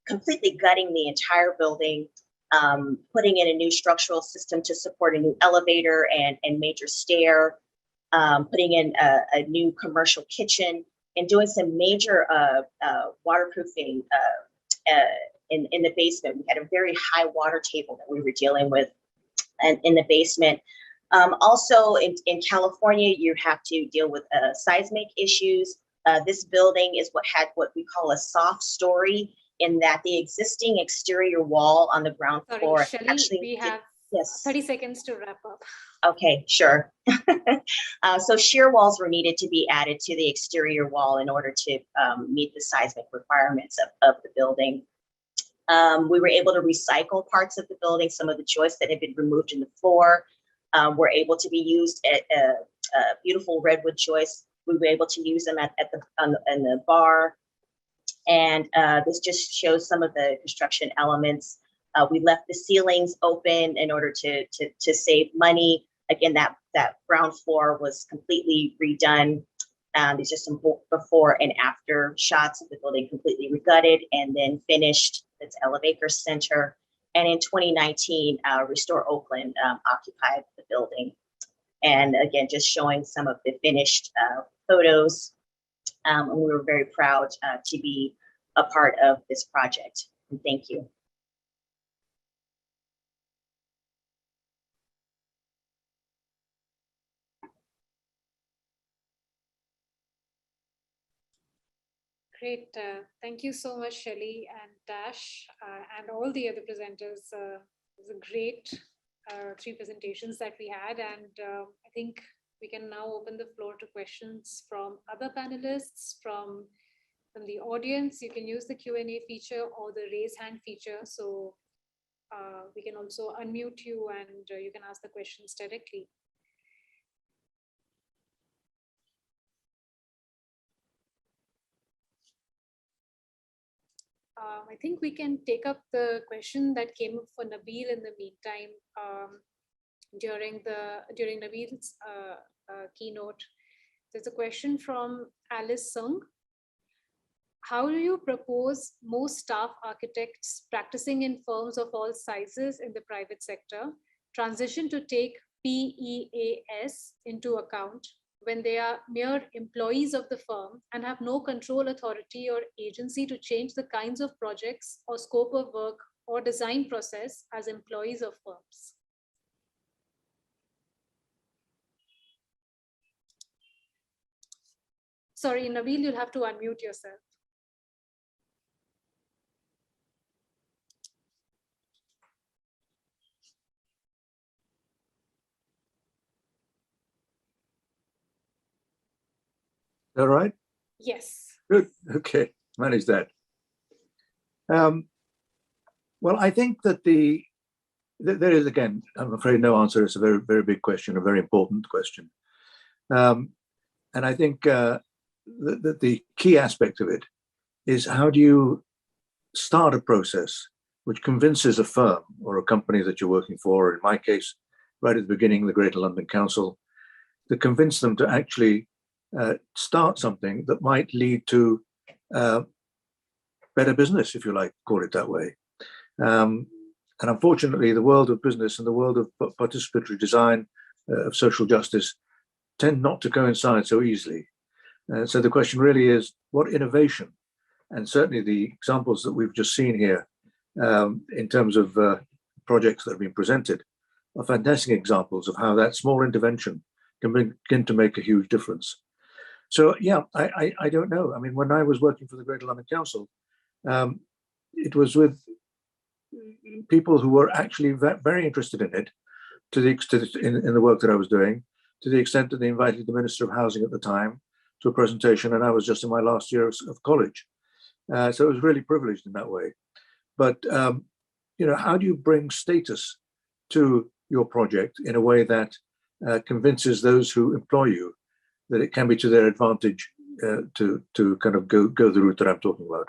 completely gutting the entire building, putting in a new structural system to support a new elevator and major stair, putting in a new commercial kitchen, and doing some major waterproofing in the basement. We had a very high water table that we were dealing with in the basement. Also in California, you have to deal with seismic issues. This building is what we call a soft story, in that the existing exterior wall on the ground floor. Shelley, actually we have 30 seconds to wrap up. Okay, sure. So shear walls were needed to be added to the exterior wall in order to meet the seismic requirements of the building. We were able to recycle parts of the building. Some of the joists that had been removed in the floor were able to be used at beautiful redwood joists. We were able to use them in the bar. And this just shows some of the construction elements. We left the ceilings open in order to save money. Again, that ground floor was completely redone. These are some before and after shots of the building completely regutted and then finished. It's Elevator Center. And in 2019, Restore Oakland occupied the building. And again, just showing some of the finished photos. And we were very proud to be a part of this project. And thank you. Great. Thank you so much, Shelley and Dash, and all the other presenters. It was a great 3 presentations that we had. And I think we can now open the floor to questions from other panelists, from the audience. You can use the Q&A feature or the raise hand feature. So we can also unmute you and you can ask the questions directly. I think we can take up the question that came up for Nabeel in the meantime. During Nabeel's keynote, there's a question from Alice Sung. How do you propose most staff architects practicing in firms of all sizes in the private sector transition to take PEAS into account when they are mere employees of the firm and have no control, authority, or agency to change the kinds of projects or scope of work or design process as employees of firms? Sorry, Nabeel, you'll have to unmute yourself. All right? Yes. Good. Okay. Manage that. Well, I think that there is, again, I'm afraid no answer. It's a very, very big question, a very important question. And I think that the key aspect of it is how do you start a process which convinces a firm or a company that you're working for, or in my case, right at the beginning, the Greater London Council, to convince them to actually start something that might lead to better business, if you like, call it that way. And unfortunately, the world of business and the world of participatory design, of social justice, tend not to coincide so easily. So the question really is, what innovation, and certainly the examples that we've just seen here in terms of projects that have been presented, are fantastic examples of how that small intervention can begin to make a huge difference. So yeah, I don't know. I mean, when I was working for the Greater London Council, it was with people who were actually very interested in it, to the extent in the work that I was doing, to the extent that they invited the Minister of Housing at the time to a presentation, and I was just in my last year of college. So it was really privileged in that way. But you know, how do you bring status to your project in a way that convinces those who employ you that it can be to their advantage to kind of go the route that I'm talking about?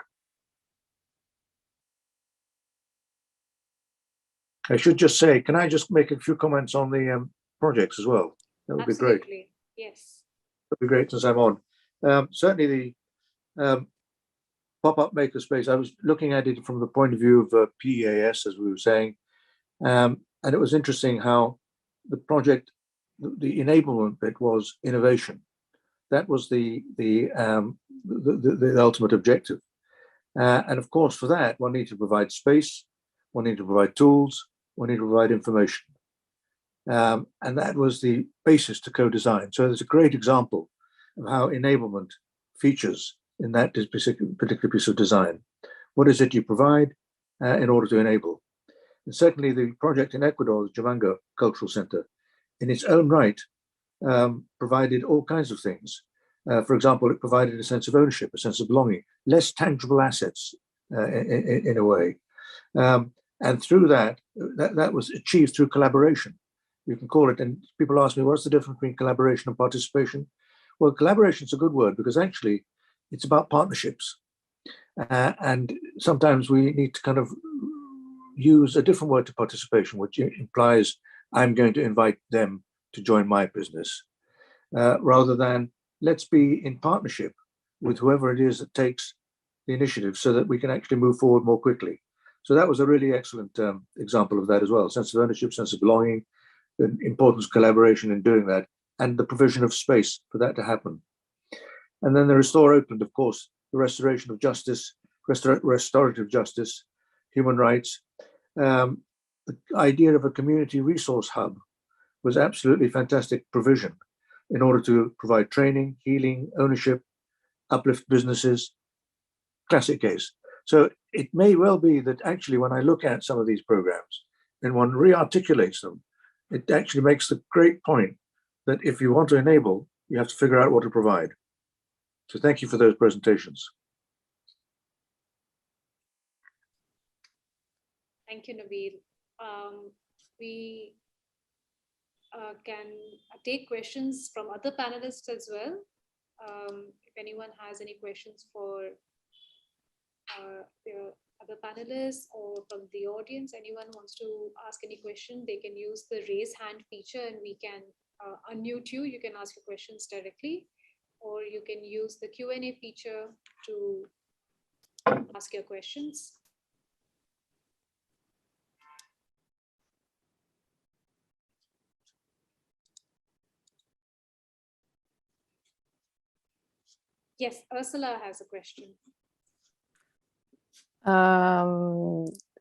I should just say, can I just make a few comments on the projects as well? That would Absolutely. be great. Yes. That would be great since I'm on. Certainly the pop-up makerspace, I was looking at it from the point of view of PEAS, as we were saying. And it was interesting how the project, the enablement bit was innovation. That was the ultimate objective. And of course, for that, one needs to provide space, one needs to provide tools, one needs to provide information. And that was the basis to co-design. So there's a great example of how enablement features in that particular piece of design. What is it you provide in order to enable? And secondly, the project in Ecuador, the Chamanga Cultural Center, in its own right, provided all kinds of things. For example, it provided a sense of ownership, a sense of belonging, less tangible assets in a way. And through that was achieved through collaboration. You can call it, and people ask me, what's the difference between collaboration and participation? Well, collaboration is a good word because actually it's about partnerships. And sometimes we need to kind of use a different word to participation, which implies I'm going to invite them to join my business, rather than let's be in partnership with whoever it is that takes the initiative so that we can actually move forward more quickly. So that was a really excellent example of that as well. Sense of ownership, sense of belonging, the importance of collaboration in doing that, and the provision of space for that to happen. And then the Restore Oakland, of course, the restoration of justice, restorative justice, human rights. The idea of a community resource hub was absolutely fantastic provision in order to provide training, healing, ownership, uplift businesses, classic case. So it may well be that actually when I look at some of these programs and one re-articulates them, it actually makes the great point that if you want to enable, you have to figure out what to provide. So thank you for those presentations. Thank you, Nabeel. We can take questions from other panelists as well. If anyone has any questions for the other panelists or from the audience, anyone wants to ask any question, they can use the raise hand feature and we can unmute you. You can ask your questions directly, or you can use the Q&A feature to ask your questions. Yes, Ursula has a question.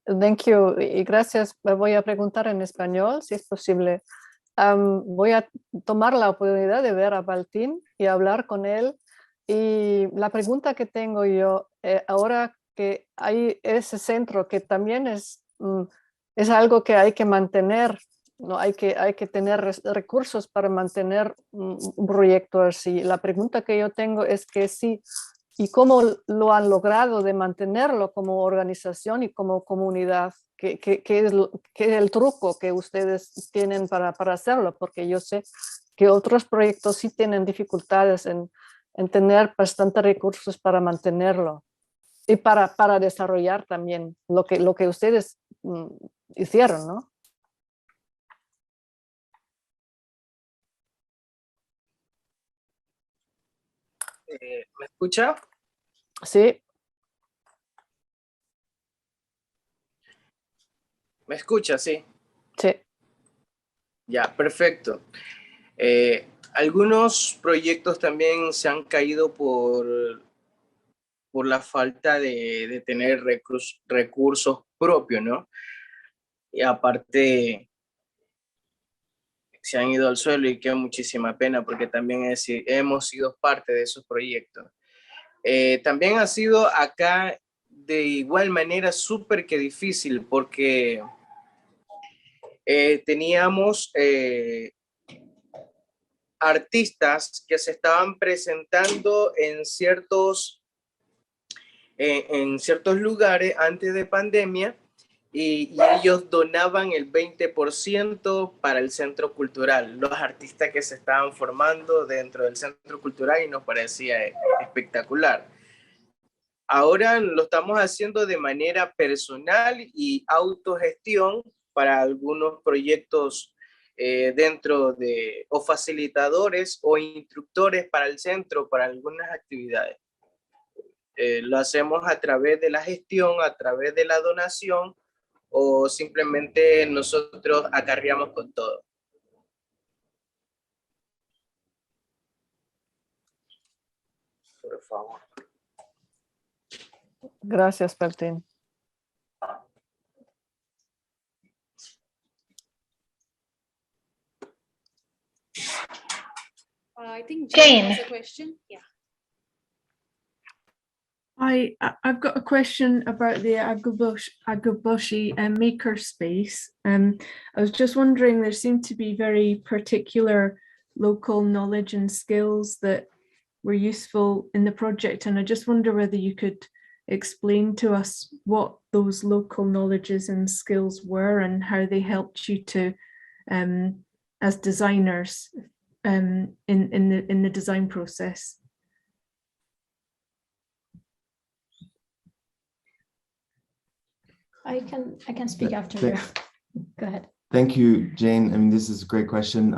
Thank you y gracias. Voy a preguntar en español, si es posible. Voy a tomar la oportunidad de ver a Baltín y hablar con él. Y la pregunta que tengo yo, ahora que hay ese centro que también es algo que hay que mantener, ¿no? Hay que tener recursos para mantener un proyecto así. La pregunta que yo tengo es que sí, ¿y cómo lo han logrado de mantenerlo como organización y como comunidad? ¿Qué es el truco que ustedes tienen para hacerlo? Porque yo sé que otros proyectos sí tienen dificultades en tener bastantes recursos para mantenerlo. y para desarrollar también lo que ustedes hicieron, ¿no? ¿Me escucha? Sí. ¿Me escucha? Sí. Sí. Ya, perfecto. Algunos proyectos también se han caído por la falta de tener recursos propios, ¿no? Y aparte se han ido al suelo y queda muchísima pena porque también hemos sido parte de esos proyectos. También ha sido acá de igual manera súper que difícil porque teníamos artistas que se estaban presentando en ciertos lugares antes de pandemia y ellos donaban el 20% para el centro cultural, los artistas que se estaban formando dentro del centro cultural, y nos parecía espectacular. Ahora lo estamos haciendo de manera personal y autogestión para algunos proyectos dentro de, o facilitadores o instructores para el centro, para algunas actividades. Lo hacemos a través de la gestión, a través de la donación, o simplemente nosotros acarreamos con todo. Por favor. Gracias, Martín. I think Jane. Jane has a question. Yeah. I've got a question about the Agbogbloshie Makerspace. I was just wondering, there seemed to be very particular local knowledge and skills that were useful in the project, and I just wonder whether you could explain to us what those local knowledges and skills were and how they helped you to, as designers, in the design process. I can speak after you. Go ahead. Thank you, Jane. I mean, this is a great question.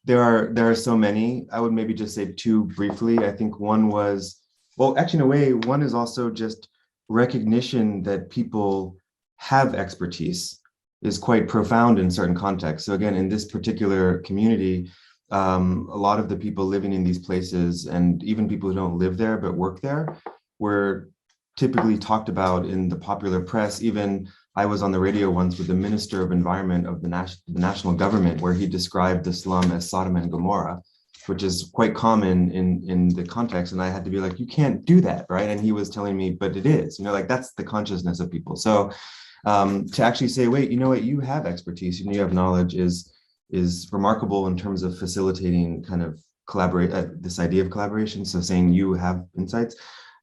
There are so many. I would maybe just say two briefly. I think one was, well, actually, in a way, one is also just recognition that people have expertise is quite profound in certain contexts. So again, in this particular community, a lot of the people living in these places, and even people who don't live there but work there, were typically talked about in the popular press. Even I was on the radio once with the Minister of Environment of the national government, where he described the slum as Sodom and Gomorrah, which is quite common in the context. And I had to be like, you can't do that, right? And he was telling me, but it is, like that's the consciousness of people. So to actually say, wait, you know what, you have expertise, you have knowledge is remarkable in terms of facilitating kind of this idea of collaboration. So saying you have insights.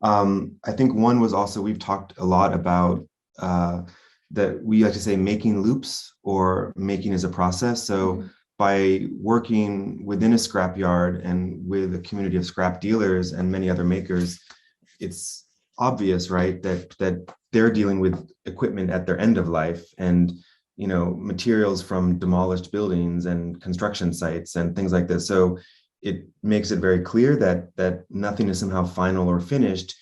I think one was also, we've talked a lot about that we like to say making loops, or making as a process. So by working within a scrapyard and with a community of scrap dealers and many other makers, it's obvious, right, that they're dealing with equipment at their end of life, and materials from demolished buildings and construction sites and things like this. So it makes it very clear that nothing is somehow final or finished,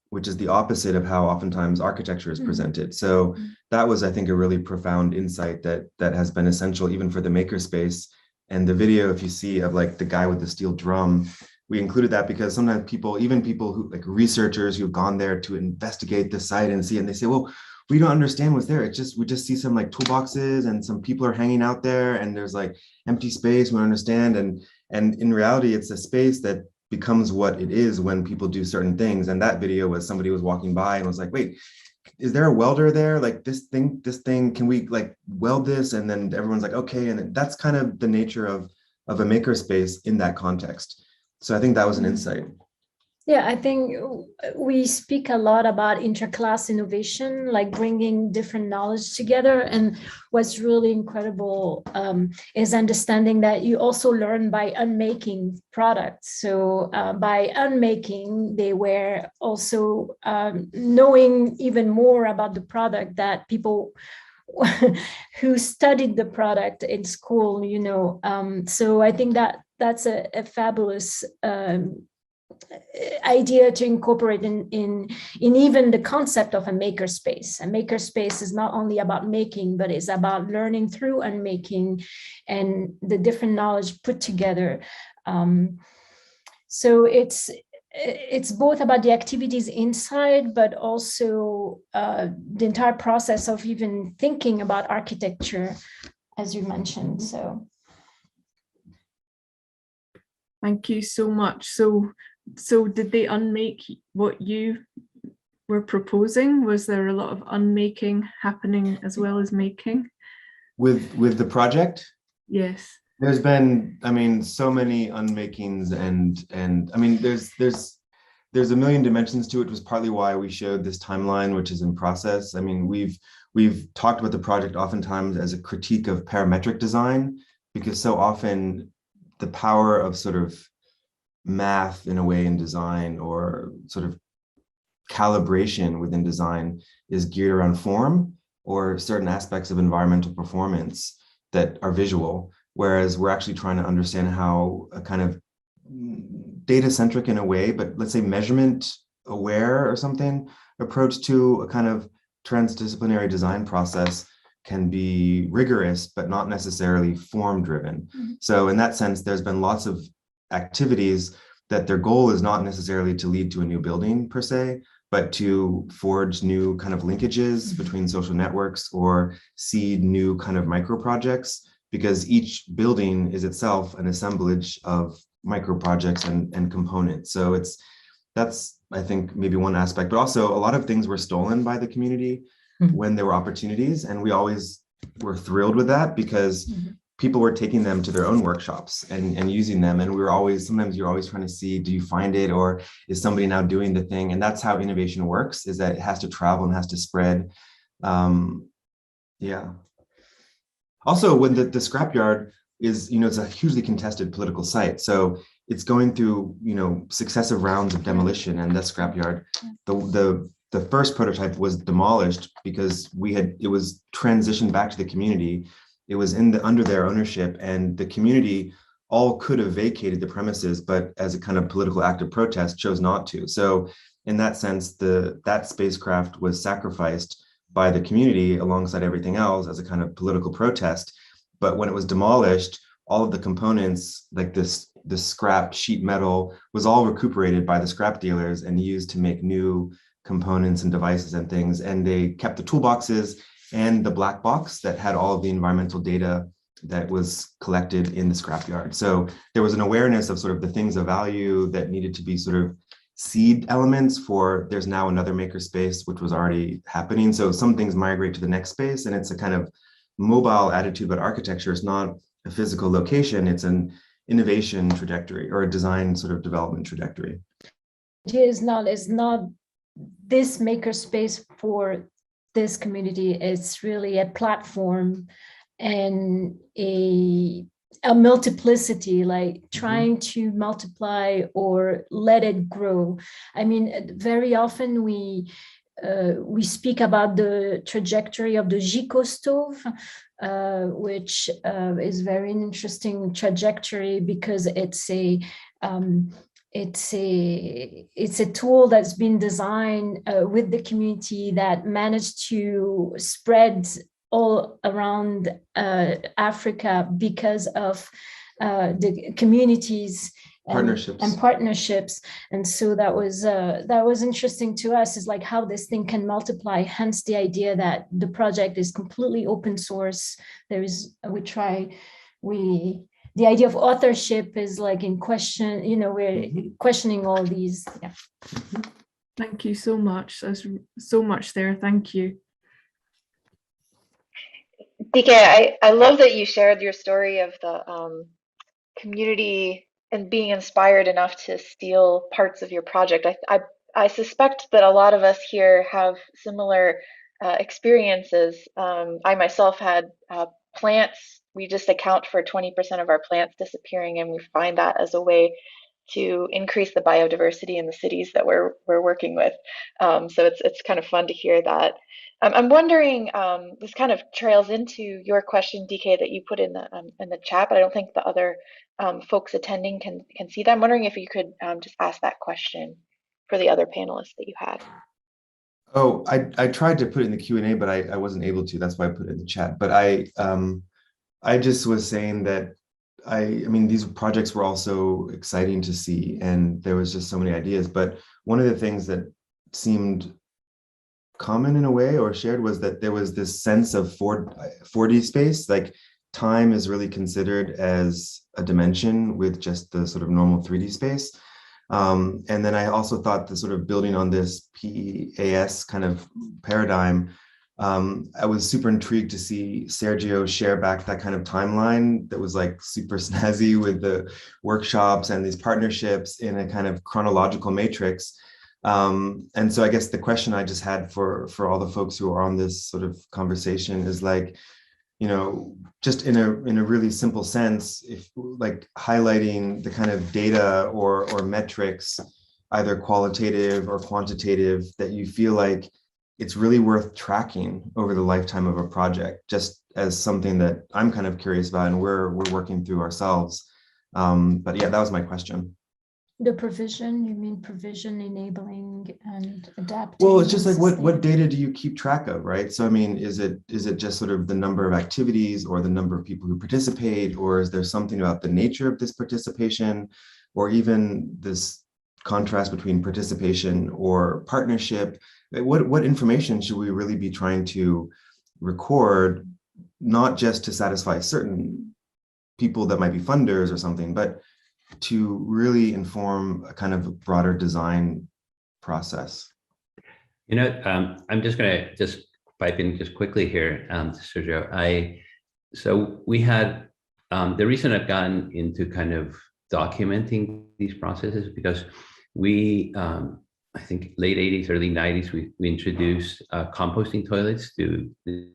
which is the opposite of how oftentimes architecture is presented. So that was, I think, a really profound insight that has been essential even for the makerspace. And the video, if you see, of like the guy with the steel drum, we included that because sometimes even people who, like researchers who've gone there to investigate the site and see it, and they say, well, we don't understand what's there. We just see some like toolboxes and some people are hanging out there and there's like empty space, we don't understand. And in reality, it's a space that becomes what it is when people do certain things. And that video was somebody was walking by and was like, wait, is there a welder there? Like this thing, can we like weld this? And then everyone's like, okay. And that's kind of the nature of a makerspace in that context. So I think that was an insight. Yeah, I think we speak a lot about interclass innovation, like bringing different knowledge together. And what's really incredible is understanding that you also learn by unmaking products. So by unmaking, they were also knowing even more about the product that people who studied the product in school, you know. So I think that that's a fabulous idea to incorporate in even the concept of a makerspace. A makerspace is not only about making, but it's about learning through unmaking and the different knowledge put together. So it's both about the activities inside, but also the entire process of even thinking about architecture, as you mentioned. Thank you so much. So did they unmake what you were proposing? Was there a lot of unmaking happening as well as making? With the project? Yes. There's been, I mean, so many unmakings and I mean, there's a million dimensions to it. It was partly why we showed this timeline, which is in process. I mean, we've talked about the project oftentimes as a critique of parametric design, because so often the power of sort of math in a way in design, or sort of calibration within design, is geared around form or certain aspects of environmental performance that are visual, whereas we're actually trying to understand how a kind of data-centric in a way, but let's say measurement aware or something approach to a kind of transdisciplinary design process can be rigorous, but not necessarily form driven. Mm-hmm. So in that sense, there's been lots of activities that their goal is not necessarily to lead to a new building per se, but to forge new kind of linkages mm-hmm. between social networks or seed new kind of micro projects, because each building is itself an assemblage of micro projects and components. So that's, I think, maybe one aspect, but also a lot of things were stolen by the community mm-hmm. when there were opportunities. And we always were thrilled with that, because mm-hmm. people were taking them to their own workshops and using them. And we were always, sometimes you're always trying to see, do you find it, or is somebody now doing the thing? And that's how innovation works, is that it has to travel and has to spread. Yeah. Also, when the scrapyard is, it's a hugely contested political site. So it's going through, successive rounds of demolition, and that scrapyard, the first prototype was demolished because it was transitioned back to the community. It was under their ownership, and the community all could have vacated the premises, but as a kind of political act of protest, chose not to. So in that sense, that spacecraft was sacrificed by the community alongside everything else as a kind of political protest. But when it was demolished, all of the components, like this scrap sheet metal, was all recuperated by the scrap dealers and used to make new components and devices and things. And they kept the toolboxes and the black box that had all of the environmental data that was collected in the scrapyard. So there was an awareness of sort of the things of value that needed to be sort of seed elements for, there's now another makerspace, which was already happening. So some things migrate to the next space, and it's a kind of mobile attitude, but architecture is not a physical location, it's an innovation trajectory or a design sort of development trajectory. It is not this makerspace for this community. It's really a platform and a multiplicity, like trying to multiply or let it grow. I mean, very often we speak about the trajectory of the Gico stove, which is very interesting trajectory, because it's a tool that's been designed with the community that managed to spread all around Africa because of the communities partnerships. And so that was interesting to us, is like how this thing can multiply, hence the idea that the project is completely open source. The idea of authorship is like in question, we're questioning all these. Yeah. Thank you so much. There's so much there. Thank you. DK, I love that you shared your story of the community and being inspired enough to steal parts of your project. I suspect that a lot of us here have similar experiences. I myself had plants. We just account for 20% of our plants disappearing, and we find that as a way to increase the biodiversity in the cities that we're working with. So it's kind of fun to hear that. I'm wondering, this kind of trails into your question, DK, that you put in the chat, but I don't think the other folks attending can see that. I'm wondering if you could just ask that question for the other panelists that you had. Oh, I tried to put it in the Q&A, but I wasn't able to. That's why I put it in the chat. But I just was saying that I mean, these projects were also exciting to see, and there was just so many ideas. But one of the things that seemed common in a way or shared was that there was this sense of 4D space, like time is really considered as a dimension with just the sort of normal 3D space. And then I also thought the sort of building on this PAS kind of paradigm, I was super intrigued to see Sergio share back that kind of timeline that was like super snazzy with the workshops and these partnerships in a kind of chronological matrix. And so I guess the question I just had for all the folks who are on this sort of conversation is like, you know, just in a really simple sense, if like highlighting the kind of data or metrics, either qualitative or quantitative, that you feel like it's really worth tracking over the lifetime of a project, just as something that I'm kind of curious about and we're working through ourselves. But yeah, that was my question. The provision, you mean provision enabling and adapting? Well, it's just like what data do you keep track of, right? So I mean, is it just sort of the number of activities or the number of people who participate, or is there something about the nature of this participation, or even this contrast between participation or partnership? What information should we really be trying to record, not just to satisfy certain people that might be funders or something, but to really inform a kind of broader design process? You know, I'm just going to just pipe in just quickly here, Sergio. So we had, the reason I've gotten into kind of documenting these processes because we, I think late 80s, early 90s, we introduced composting toilets to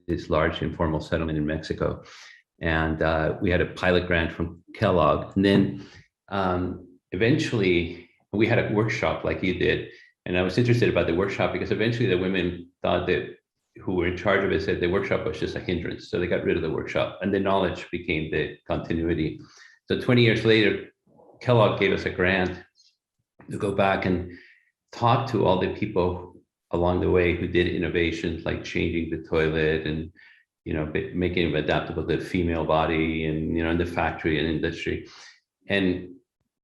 this large informal settlement in Mexico. And we had a pilot grant from Kellogg. And then eventually we had a workshop like you did. And I was interested about the workshop because eventually the women thought that who were in charge of it said the workshop was just a hindrance. So they got rid of the workshop and the knowledge became the continuity. So 20 years later, Kellogg gave us a grant to go back and talk to all the people along the way who did innovations like changing the toilet and, you know, making it adaptable to the female body and, you know, in the factory and industry. And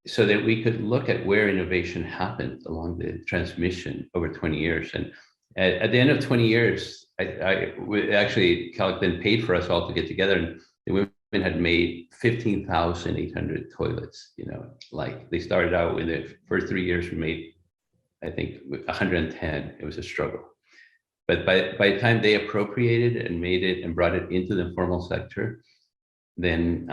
so that we could look at where innovation happened along the transmission over 20 years. And at the end of 20 years, actually, Kellogg then paid for us all to get together, and the women had made 15,800 toilets. You know, like they started out with the first 3 years, we made, I think, 110. It was a struggle. But by the time they appropriated and made it and brought it into the informal sector, then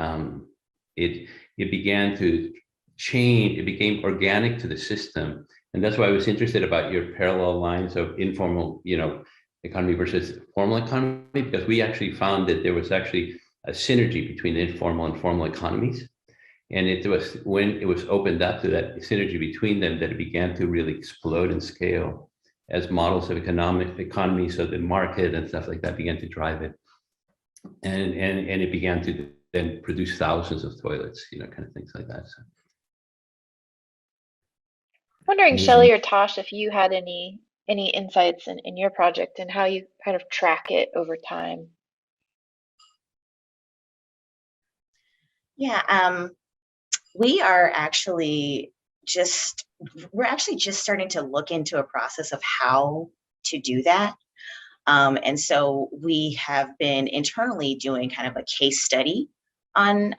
it began to change. It became organic to the system. And that's why I was interested about your parallel lines of informal, you know, economy versus formal economy, because we actually found that there was actually a synergy between the informal and formal economies. And it was when it was opened up to that synergy between them that it began to really explode and scale as models of economy, so the market and stuff like that began to drive it. And it began to then produce thousands of toilets, you know, kind of things like that. So. Wondering, Shelley or Tosh, if you had any insights in your project and how you kind of track it over time. Yeah, we're actually just starting to look into a process of how to do that. And so we have been internally doing kind of a case study on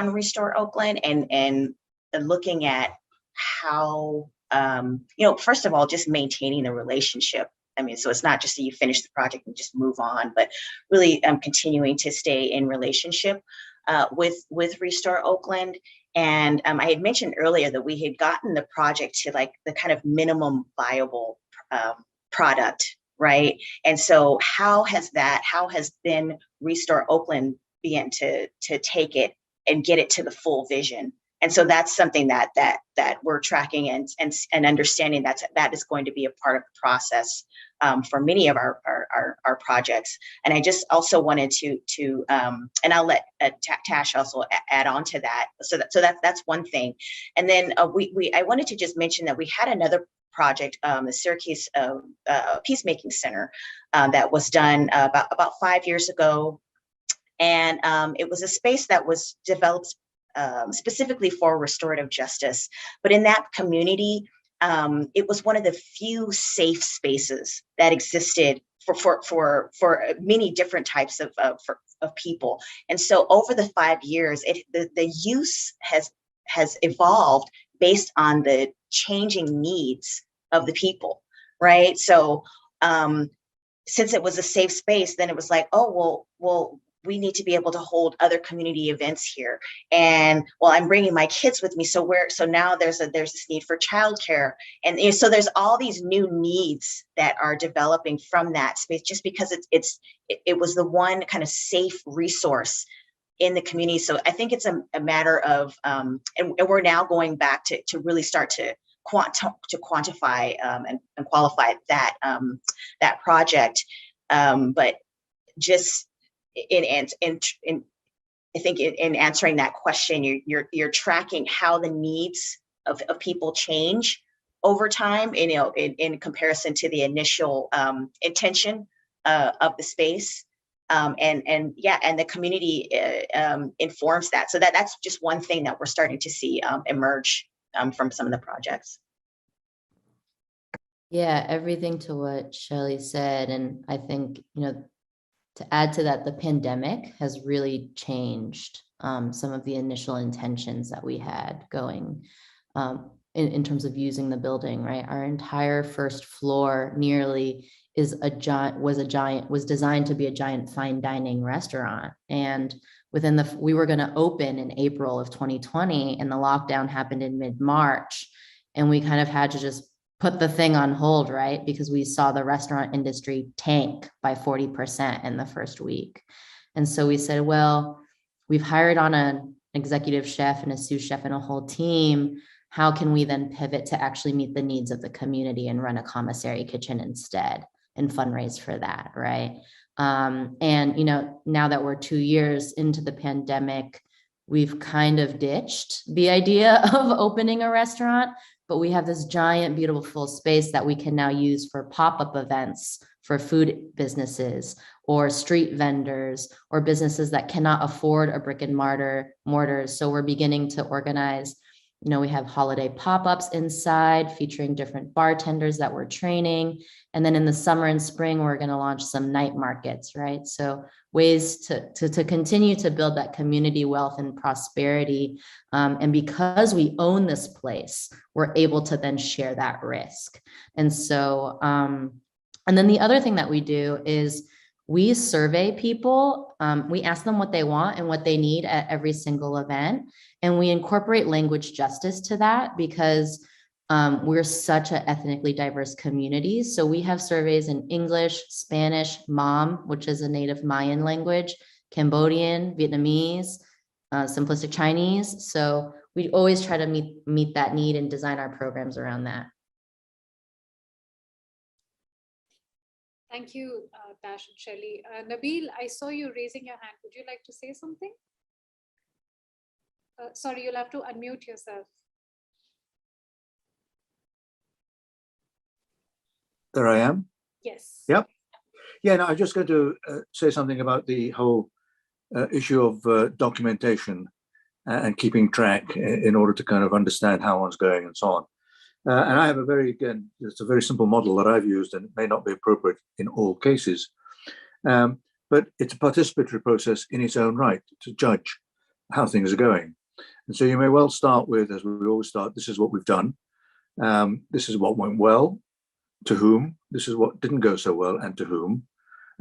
Restore Oakland and looking at how, you know, first of all, just maintaining the relationship. I mean, so it's not just that you finish the project and just move on, but really continuing to stay in relationship with Restore Oakland. And I had mentioned earlier that we had gotten the project to like the kind of minimum viable product, right? And so how has then Restore Oakland began to take it and get it to the full vision? And so that's something that we're tracking and understanding that is going to be a part of the process for many of our projects. And I just also wanted to and I'll let Tash also add on to that. So that's one thing. And then I wanted to just mention that we had another project, the Syracuse Peacemaking Center, that was done about 5 years ago. And it was a space that was developed specifically for restorative justice. But in that community, it was one of the few safe spaces that existed for many different types of people. And so over the 5 years, the use has evolved based on the changing needs of the people, right? So since it was a safe space, then it was like, oh, well, we need to be able to hold other community events here. And well, I'm bringing my kids with me. So now there's this need for childcare. And so there's all these new needs that are developing from that space, just because it was the one kind of safe resource in the community. So I think it's a matter of, and we're now going back to really start to quantify and qualify that project. But just I think in answering that question, you're tracking how the needs of people change over time, in comparison to the initial intention of the space, and the community informs that. So that's just one thing that we're starting to see emerge from some of the projects. Yeah, everything to what Shelley said, and I think to add to that, the pandemic has really changed some of the initial intentions that we had going in terms of using the building, right? Our entire first floor nearly was designed to be a giant fine dining restaurant. And we were going to open in April of 2020, and the lockdown happened in mid-March. And we kind of had to just put the thing on hold, right? Because we saw the restaurant industry tank by 40% in the first week. And so we said, well, we've hired on an executive chef and a sous chef and a whole team. How can we then pivot to actually meet the needs of the community and run a commissary kitchen instead and fundraise for that, right? And now that we're 2 years into the pandemic, we've kind of ditched the idea of opening a restaurant, but we have this giant, beautiful space that we can now use for pop-up events for food businesses or street vendors or businesses that cannot afford a brick and mortar. So we're beginning to organize, we have holiday pop-ups inside featuring different bartenders that we're training. And then in the summer and spring, we're going to launch some night markets, right? So ways to continue to build that community wealth and prosperity. And because we own this place, we're able to then share that risk. And so, and then the other thing that we do is we survey people. We ask them what they want and what they need at every single event. And we incorporate language justice to that because we're such an ethnically diverse community. So we have surveys in English, Spanish, Mam, which is a native Mayan language, Cambodian, Vietnamese, simplistic Chinese. So we always try to meet that need and design our programs around that. Thank you, Tash and Shelley. Nabeel, I saw you raising your hand. Would you like to say something? Sorry, you'll have to unmute yourself. There I am. Yes. Yep. Yeah, no, I'm just going to say something about the whole issue of documentation and keeping track in order to kind of understand how one's going and so on. And I have it's a very simple model that I've used, and it may not be appropriate in all cases, but it's a participatory process in its own right to judge how things are going. And so you may well start with, as we always start, this is what we've done. This is what went well, to whom. This is what didn't go so well, and to whom.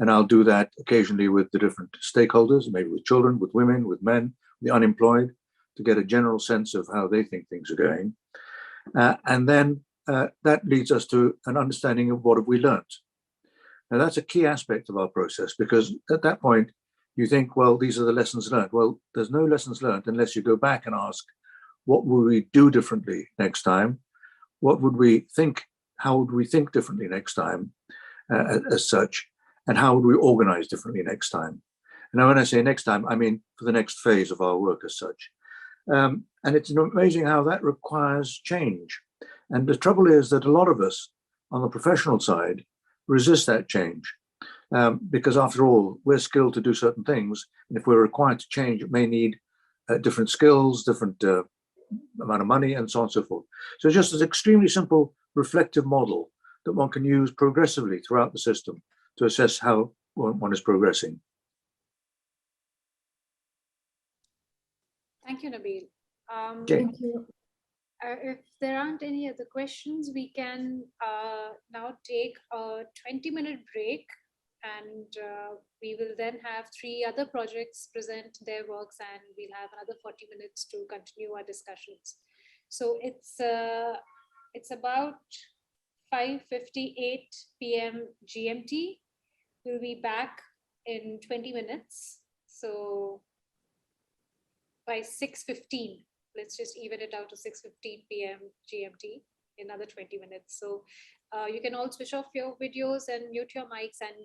And I'll do that occasionally with the different stakeholders, maybe with children, with women, with men, the unemployed, to get a general sense of how they think things are going. And then that leads us to an understanding of what have we learned. Now, that's a key aspect of our process, because at that point, you think, well, these are the lessons learned. Well, there's no lessons learned unless you go back and ask, what would we do differently next time? What would we think? How would we think differently next time as such? And how would we organize differently next time? And now when I say next time, I mean for the next phase of our work as such. And it's amazing how that requires change. And the trouble is that a lot of us on the professional side resist that change. Because after all, we're skilled to do certain things. And if we're required to change, it may need different skills, different amount of money, and so on and so forth. So just an extremely simple reflective model that one can use progressively throughout the system to assess how one is progressing. Thank you, Nabeel. Thank you. If there aren't any other questions, we can now take a 20-minute break, and we will then have 3 other projects present their works, and we'll have another 40 minutes to continue our discussions. So it's about 5:58 p.m. GMT. We'll be back in 20 minutes. So by 6:15, let's just even it out to 6:15 p.m. GMT, another 20 minutes. So you can all switch off your videos and mute your mics, and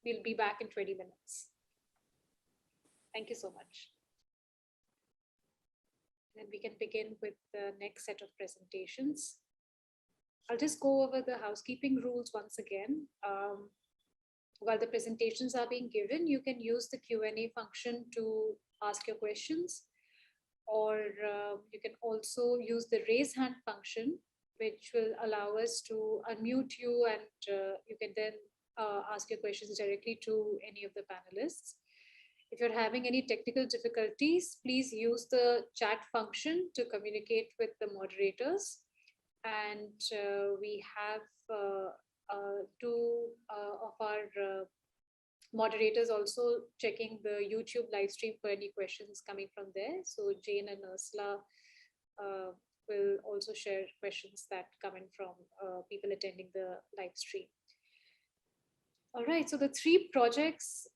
we'll be back in 20 minutes. Thank you so much. Then we can begin with the next set of presentations. I'll just go over the housekeeping rules once again. While the presentations are being given, you can use the Q&A function to ask your questions, or you can also use the raise hand function, which will allow us to unmute you, and you can then ask your questions directly to any of the panelists. If you're having any technical difficulties, please use the chat function to communicate with the moderators. And we have 2 of our moderators also checking the YouTube live stream for any questions coming from there. So Jane and Ursula will also share questions that come in from people attending the live stream. All right, so the 3 projects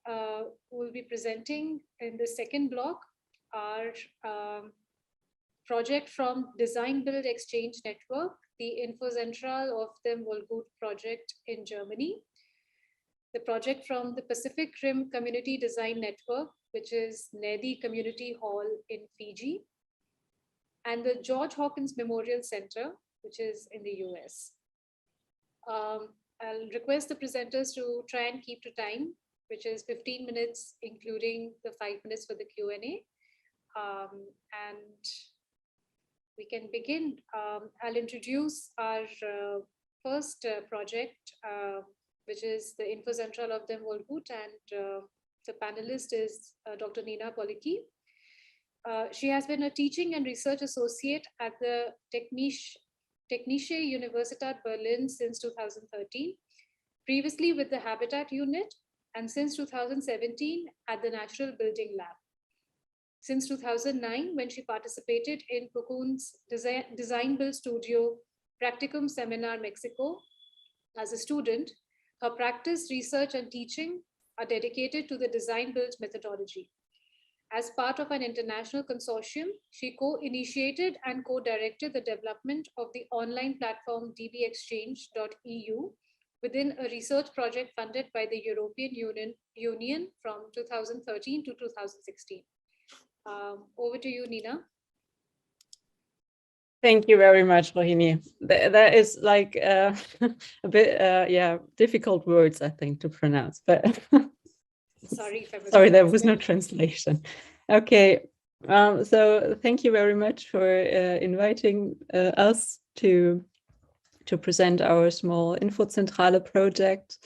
we'll be presenting in the second block are project from Design Build Exchange Network, the Infozentrale of the Vollgut project in Germany, the project from the Pacific Rim Community Design Network, which is Naidi Community Hall in Fiji, and the George Hawkins Memorial Center, which is in the US. I'll request the presenters to try and keep to time, which is 15 minutes, including the 5 minutes for the Q&A. And we can begin. I'll introduce our first project, which is the Infozentrale of the Vollgut, and the panelist is Dr. Nina Policki. She has been a teaching and research associate at the Technische Universität Berlin since 2013, previously with the Habitat Unit, and since 2017 at the Natural Building Lab. Since 2009, when she participated in Cocoon's Design Build Studio Practicum Seminar Mexico as a student, her practice, research, and teaching are dedicated to the design build methodology. As part of an international consortium, she co-initiated and co-directed the development of the online platform dbexchange.eu within a research project funded by the European Union from 2013 to 2016. Over to you, Nina. Thank you very much, Rohini. That is like a bit, difficult words, I think, to pronounce, but sorry, there was no translation. Okay, so thank you very much for inviting us to present our small Infozentrale project.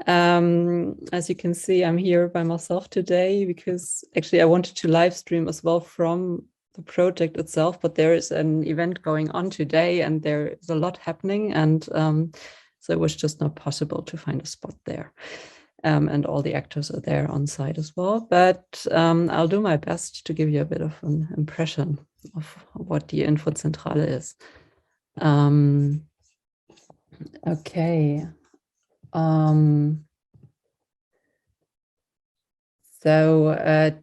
As you can see, I'm here by myself today because actually I wanted to live stream as well from the project itself, but there is an event going on today and there is a lot happening, and so it was just not possible to find a spot there. and all the actors are there on site as well. But I'll do my best to give you a bit of an impression of what the Infozentrale is. Okay. So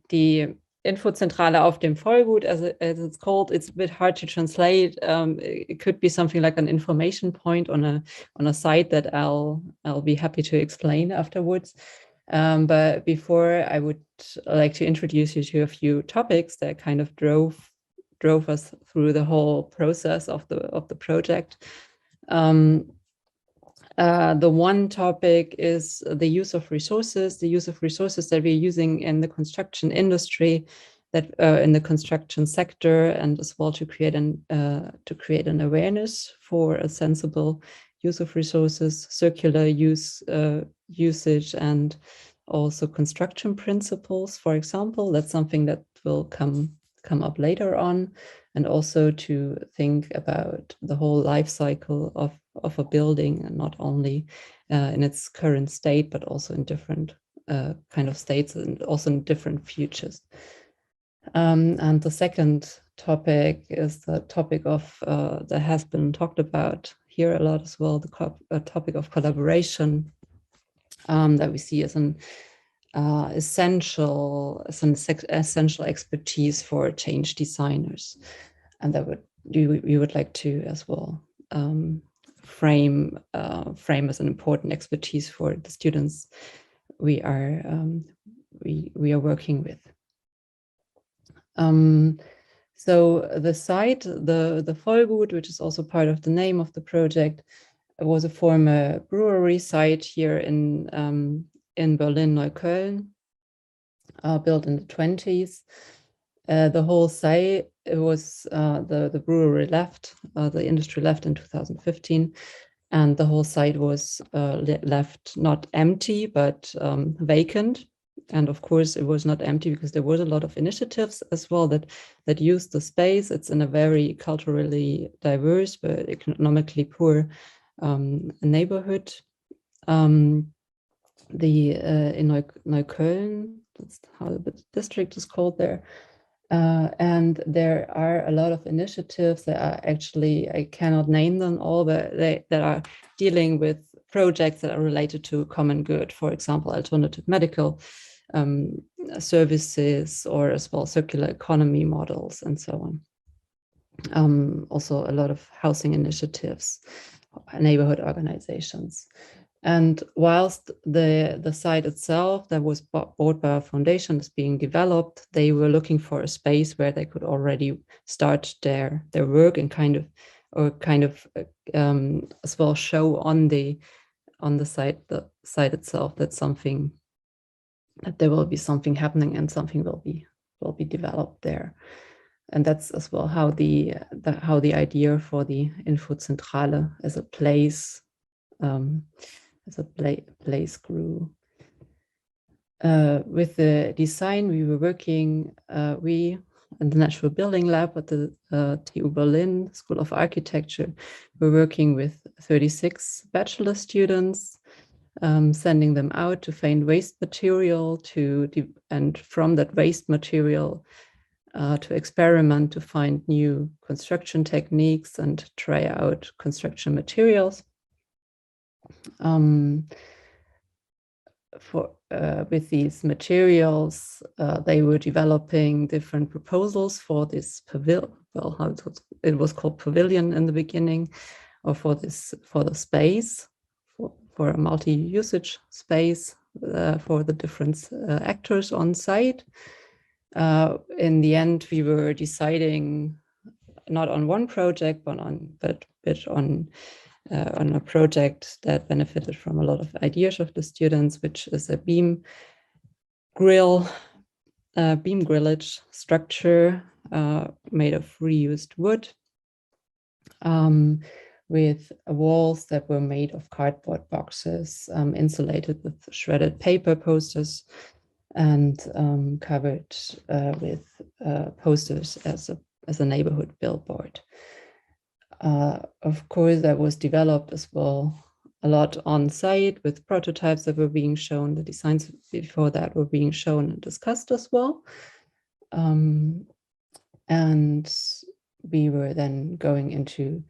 the Infozentrale auf dem Vollgut, as it's called, it's a bit hard to translate. It could be something like an information point on a site that I'll be happy to explain afterwards. But before, I would like to introduce you to a few topics that kind of drove us through the whole process of the project. The one topic is the use of resources that we're using in the construction industry, that in the construction sector, and as well to create an awareness for a sensible use of resources, circular usage, and also construction principles, for example. That's something that will come up later on, and also to think about the whole life cycle of a building, and not only in its current state, but also in different kind of states, and also in different futures. And the second topic is the topic of that has been talked about here a lot as well, the topic of collaboration, that we see as an essential expertise for change designers, and that we would like to as well frame as an important expertise for the students we are working with. So the site, the Vollgut, which is also part of the name of the project, was a former brewery site here in Berlin-Neukölln, built in the 20s. The whole site, it was the brewery left, the industry left in 2015, and the whole site was left not empty, but vacant. And of course, it was not empty because there was a lot of initiatives as well that used the space. It's in a very culturally diverse but economically poor neighborhood. In Neukölln, that's how the district is called there. And there are a lot of initiatives that are actually, I cannot name them all, but that are dealing with projects that are related to common good, for example, alternative medical services, or as well circular economy models, and so on. Also a lot of housing initiatives, neighborhood organizations. And whilst the site itself that was bought by a foundation is being developed, they were looking for a space where they could already start their work and kind of as well show on the site itself that there will be something happening and something will be developed there. And that's as well how the idea for the Infozentrale as a place grew. With the design, we were working, we in the Natural Building Lab at the TU Berlin School of Architecture, we're working with 36 bachelor students, sending them out to find waste material, and from that waste material to experiment to find new construction techniques and try out construction materials. With these materials, they were developing different proposals for this pavilion. Well, it was called pavilion in the beginning, or for the space, for a multi-usage space for the different actors on site. In the end, we were deciding not on one project, but on a project that benefited from a lot of ideas of the students, which is a beam grillage structure made of reused wood, with walls that were made of cardboard boxes, insulated with shredded paper posters, and covered with posters as a neighborhood billboard. Of course, that was developed as well a lot on site with prototypes that were being shown. The designs before that were being shown and discussed as well. And we were then going into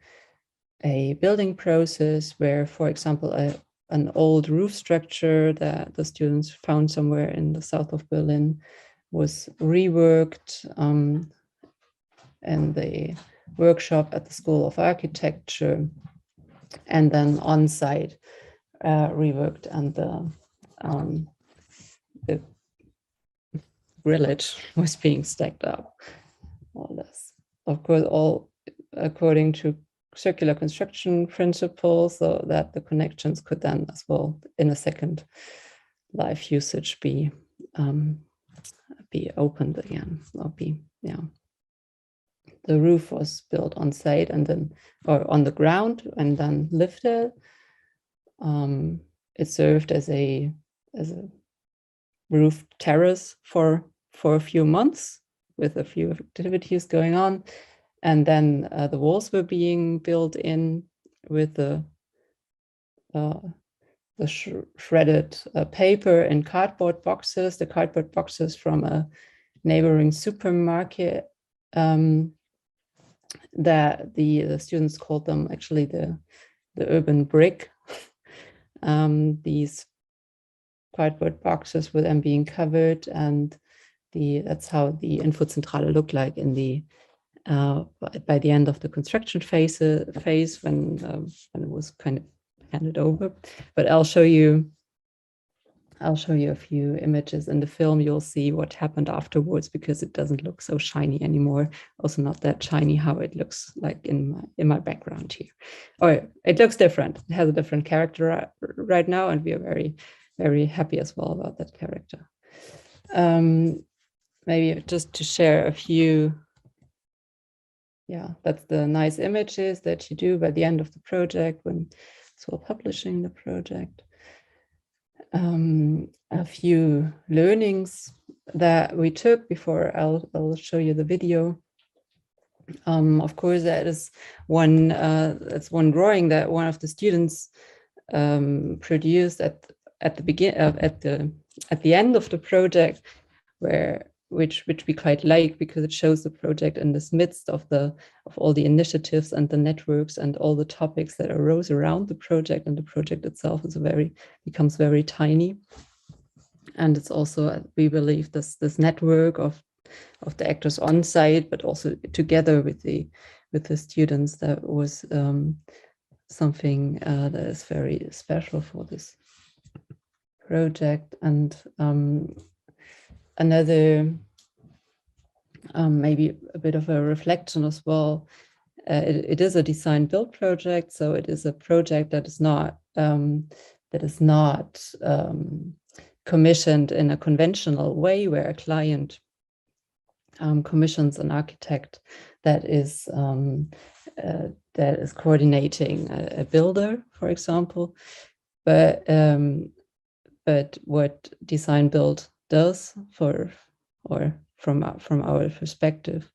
a building process where, for example, an old roof structure that the students found somewhere in the south of Berlin was reworked in the workshop at the School of Architecture, and then on site reworked, and the grillage was being stacked up. All this, of course, all according to circular construction principles, so that the connections could then as well in a second life usage be opened again, or the roof was built on site and then, or on the ground, and then lifted. It served as a roof terrace for a few months with a few activities going on. And then the walls were being built in with the shredded paper and cardboard boxes, the cardboard boxes from a neighboring supermarket that the students called them actually the urban brick. These cardboard boxes were then being covered, and that's how the Infozentrale looked like in the by the end of the construction phase when it was kind of handed over. But I'll show you a few images in the film. You'll see what happened afterwards, because it doesn't look so shiny anymore. Also not that shiny how it looks like in my background here. Or it looks different. It has a different character right now, and we are very, very happy as well about that character. Maybe just to share a few. Yeah, that's the nice images that you do by the end of the project when we're publishing the project. A few learnings that we took before I'll show you the video. Of course, that's one drawing that one of the students produced at the end of the project, which we quite like, because it shows the project in this midst of all the initiatives and the networks and all the topics that arose around the project, and the project itself becomes very tiny. And it's also, we believe, this network of the actors on site, but also together with the students, that was something that is very special for this project. And another maybe a bit of a reflection as well. It is a design build project, so it is a project that is not commissioned in a conventional way, where a client commissions an architect that is coordinating a builder, for example. But what design build does from our perspective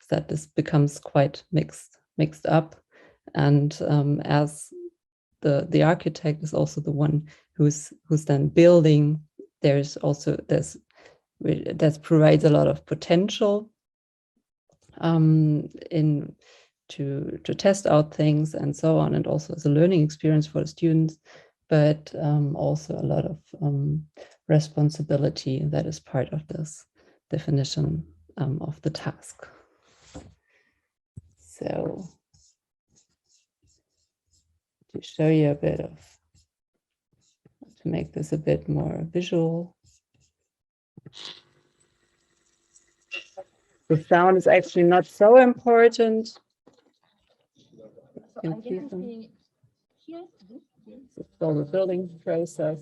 is that this becomes quite mixed up, and as the architect is also the one who's then building, that provides a lot of potential to test out things and so on, and also as a learning experience for the students, but also a lot of responsibility that is part of this definition of the task. So to show you a bit of, to make this a bit more visual. The sound is actually not so important. It's all the building process.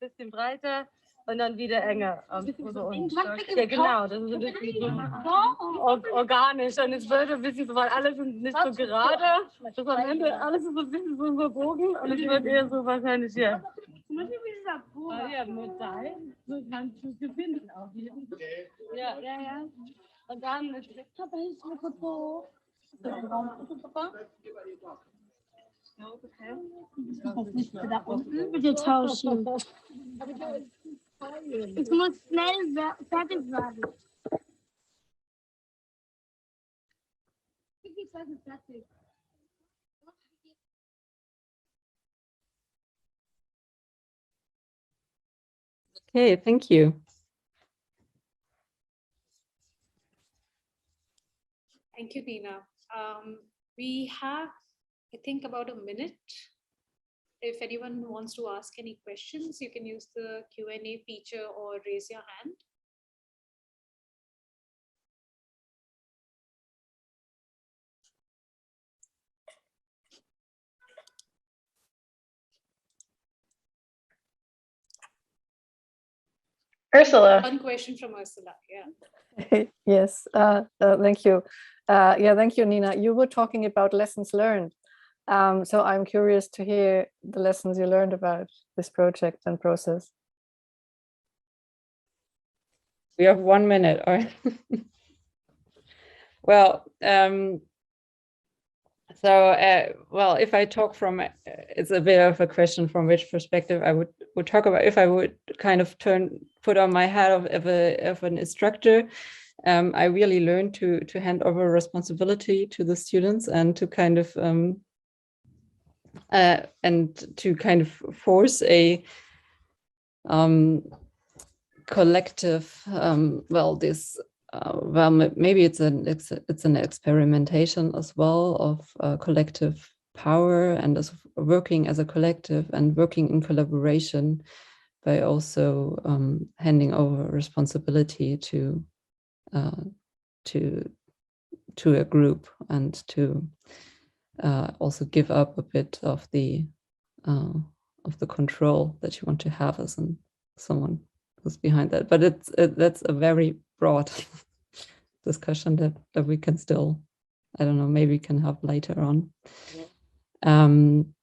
Bisschen breiter und dann wieder enger. Ja, genau, das ist ein bisschen so organisch und es wird ein bisschen so, weil alles ist nicht so gerade, das am Ende alles ist so ein bisschen so verbogen und es wird eher so wahrscheinlich hier. Ja, mit sein, so kannst du finden auch hier. Ja, ja, ja. Und dann ist es so. Da unten bitte tauschen. Ich muss schnell fertig werden. Okay, thank you. Thank you, Nina. We have, I think, about a minute. If anyone wants to ask any questions, you can use the Q&A feature or raise your hand. Ursula. One question from Ursula, yeah. Yes, thank you. Yeah, thank you, Nina. You were talking about lessons learned. So I'm curious to hear the lessons you learned about this project and process. We have 1 minute. Well, well, if I talk from, it's a bit of a question from which perspective I would talk about. If I would kind of put on my hat of an instructor, I really learned to hand over responsibility to the students and to kind of force a collective, well, this. Well, maybe it's an experimentation as well of collective power and as working as a collective and working in collaboration by also handing over responsibility to a group and to also give up a bit of the control that you want to have as someone who's behind that. But that's a very broad discussion that we can still, I don't know, maybe can have later on. And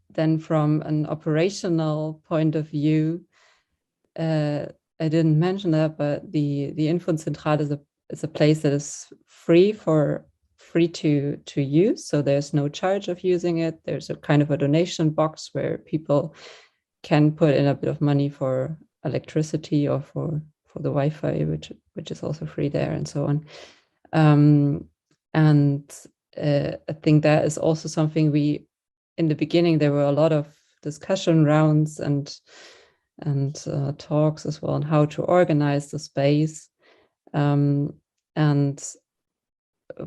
then from an operational point of view, I didn't mention that, but the Infozentrale is a place that is free to use. So there's no charge of using it. There's a kind of a donation box where people can put in a bit of money for electricity or for the Wi-Fi, which is also free there, and so on. And I think that is also something in the beginning, there were a lot of discussion rounds and talks as well on how to organize the space. And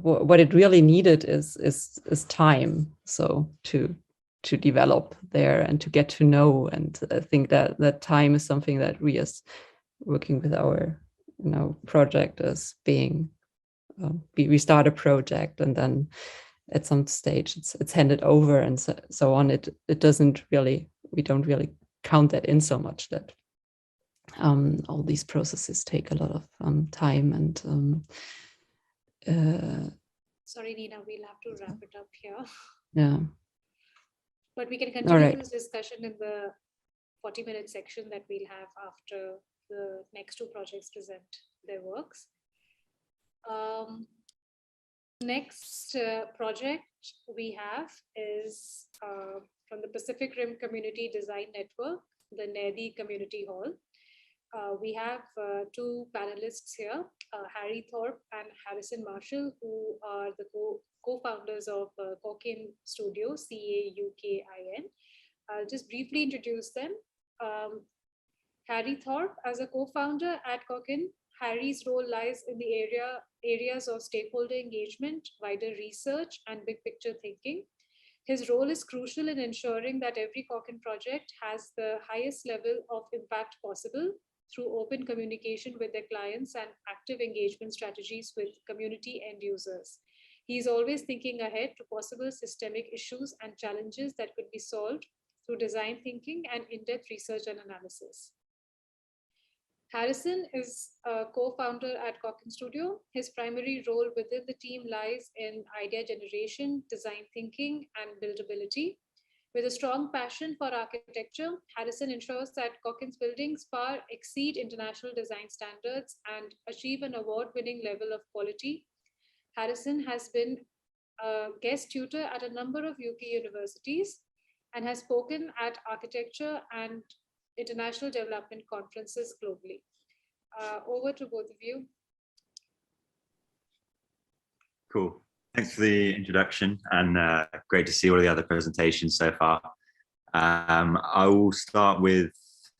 what it really needed is time. So to to develop there and to get to know. And I think that that time is something that we, as working with our project, as being we start a project and then at some stage it's handed over and so on. It doesn't really, we don't really count that in so much, that all these processes take a lot of time and sorry, Nina, we'll have to wrap it up here. yeah. But we can continue right. this discussion in the 40-minute section that we'll have after the next two projects present their works. Next project we have is from the Pacific Rim Community Design Network, the Naidi Community Hall. We have two panelists here, Harry Thorpe and Harrison Marshall, who are the co-founders of Cochin Studio, CAUKIN. I'll just briefly introduce them. Harry Thorpe, as a co-founder at Cochin, Harry's role lies in the areas of stakeholder engagement, wider research, and big picture thinking. His role is crucial in ensuring that every Cochin project has the highest level of impact possible through open communication with their clients and active engagement strategies with community end users. He is always thinking ahead to possible systemic issues and challenges that could be solved through design thinking and in-depth research and analysis. Harrison is a co-founder at Cochin Studio. His primary role within the team lies in idea generation, design thinking, and buildability. With a strong passion for architecture, Harrison ensures that Cochin's buildings far exceed international design standards and achieve an award-winning level of quality. Harrison has been a guest tutor at a number of UK universities and has spoken at architecture and international development conferences globally. Over to both of you. Cool. Thanks for the introduction, and great to see all of the other presentations so far. I will start with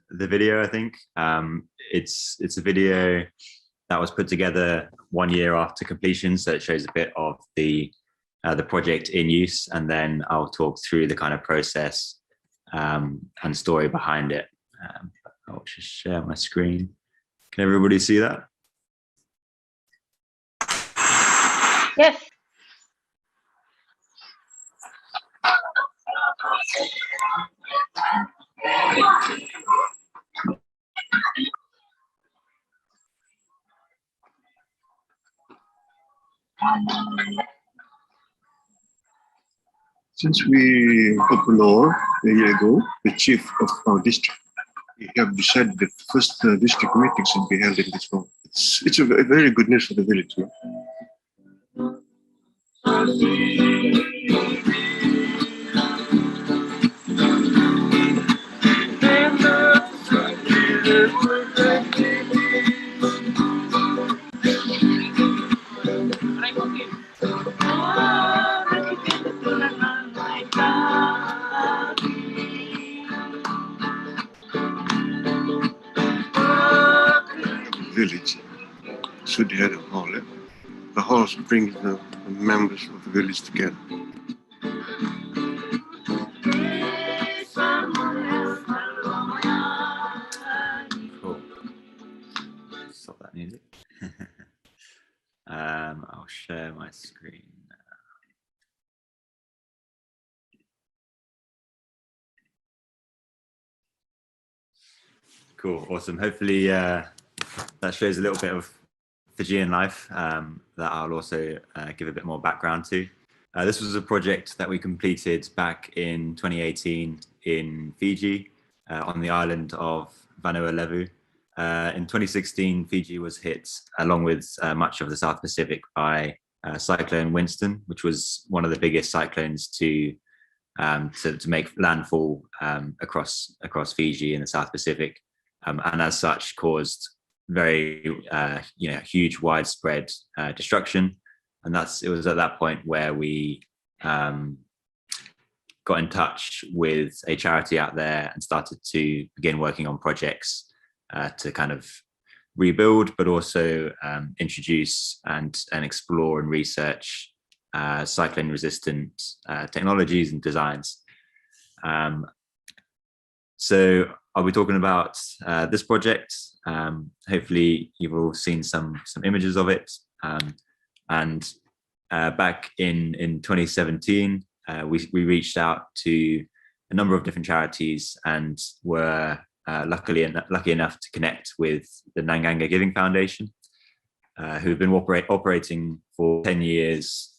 the video, I think. It's a video that was put together 1 year after completion, so it shows a bit of the project in use, and then I'll talk through the kind of process and story behind it. I'll just share my screen. Can everybody see that? Yes. Since we took law a year ago, the chief of our district, we have decided that the first district meeting should be held in this hall. It's a very good news for the village. Village should have a hall. The halls bring the members of the village together. Cool. Stop that music. I'll share my screen now. Cool, awesome. Hopefully that shows a little bit of Fijian life that I'll also give a bit more background to. This was a project that we completed back in 2018 in Fiji on the island of Vanuatu. In 2016, Fiji was hit, along with much of the South Pacific, by Cyclone Winston, which was one of the biggest cyclones to make landfall across Fiji in the South Pacific, and as such caused very huge, widespread destruction. And it was at that point where we got in touch with a charity out there and started to begin working on projects to kind of rebuild, but also introduce and explore and research cyclone resistant technologies and designs. So I'll be talking about this project. Hopefully you've all seen some images of it. And back in 2017, we reached out to a number of different charities and were lucky enough to connect with the Namanga Giving Foundation, who've been operating for 10 years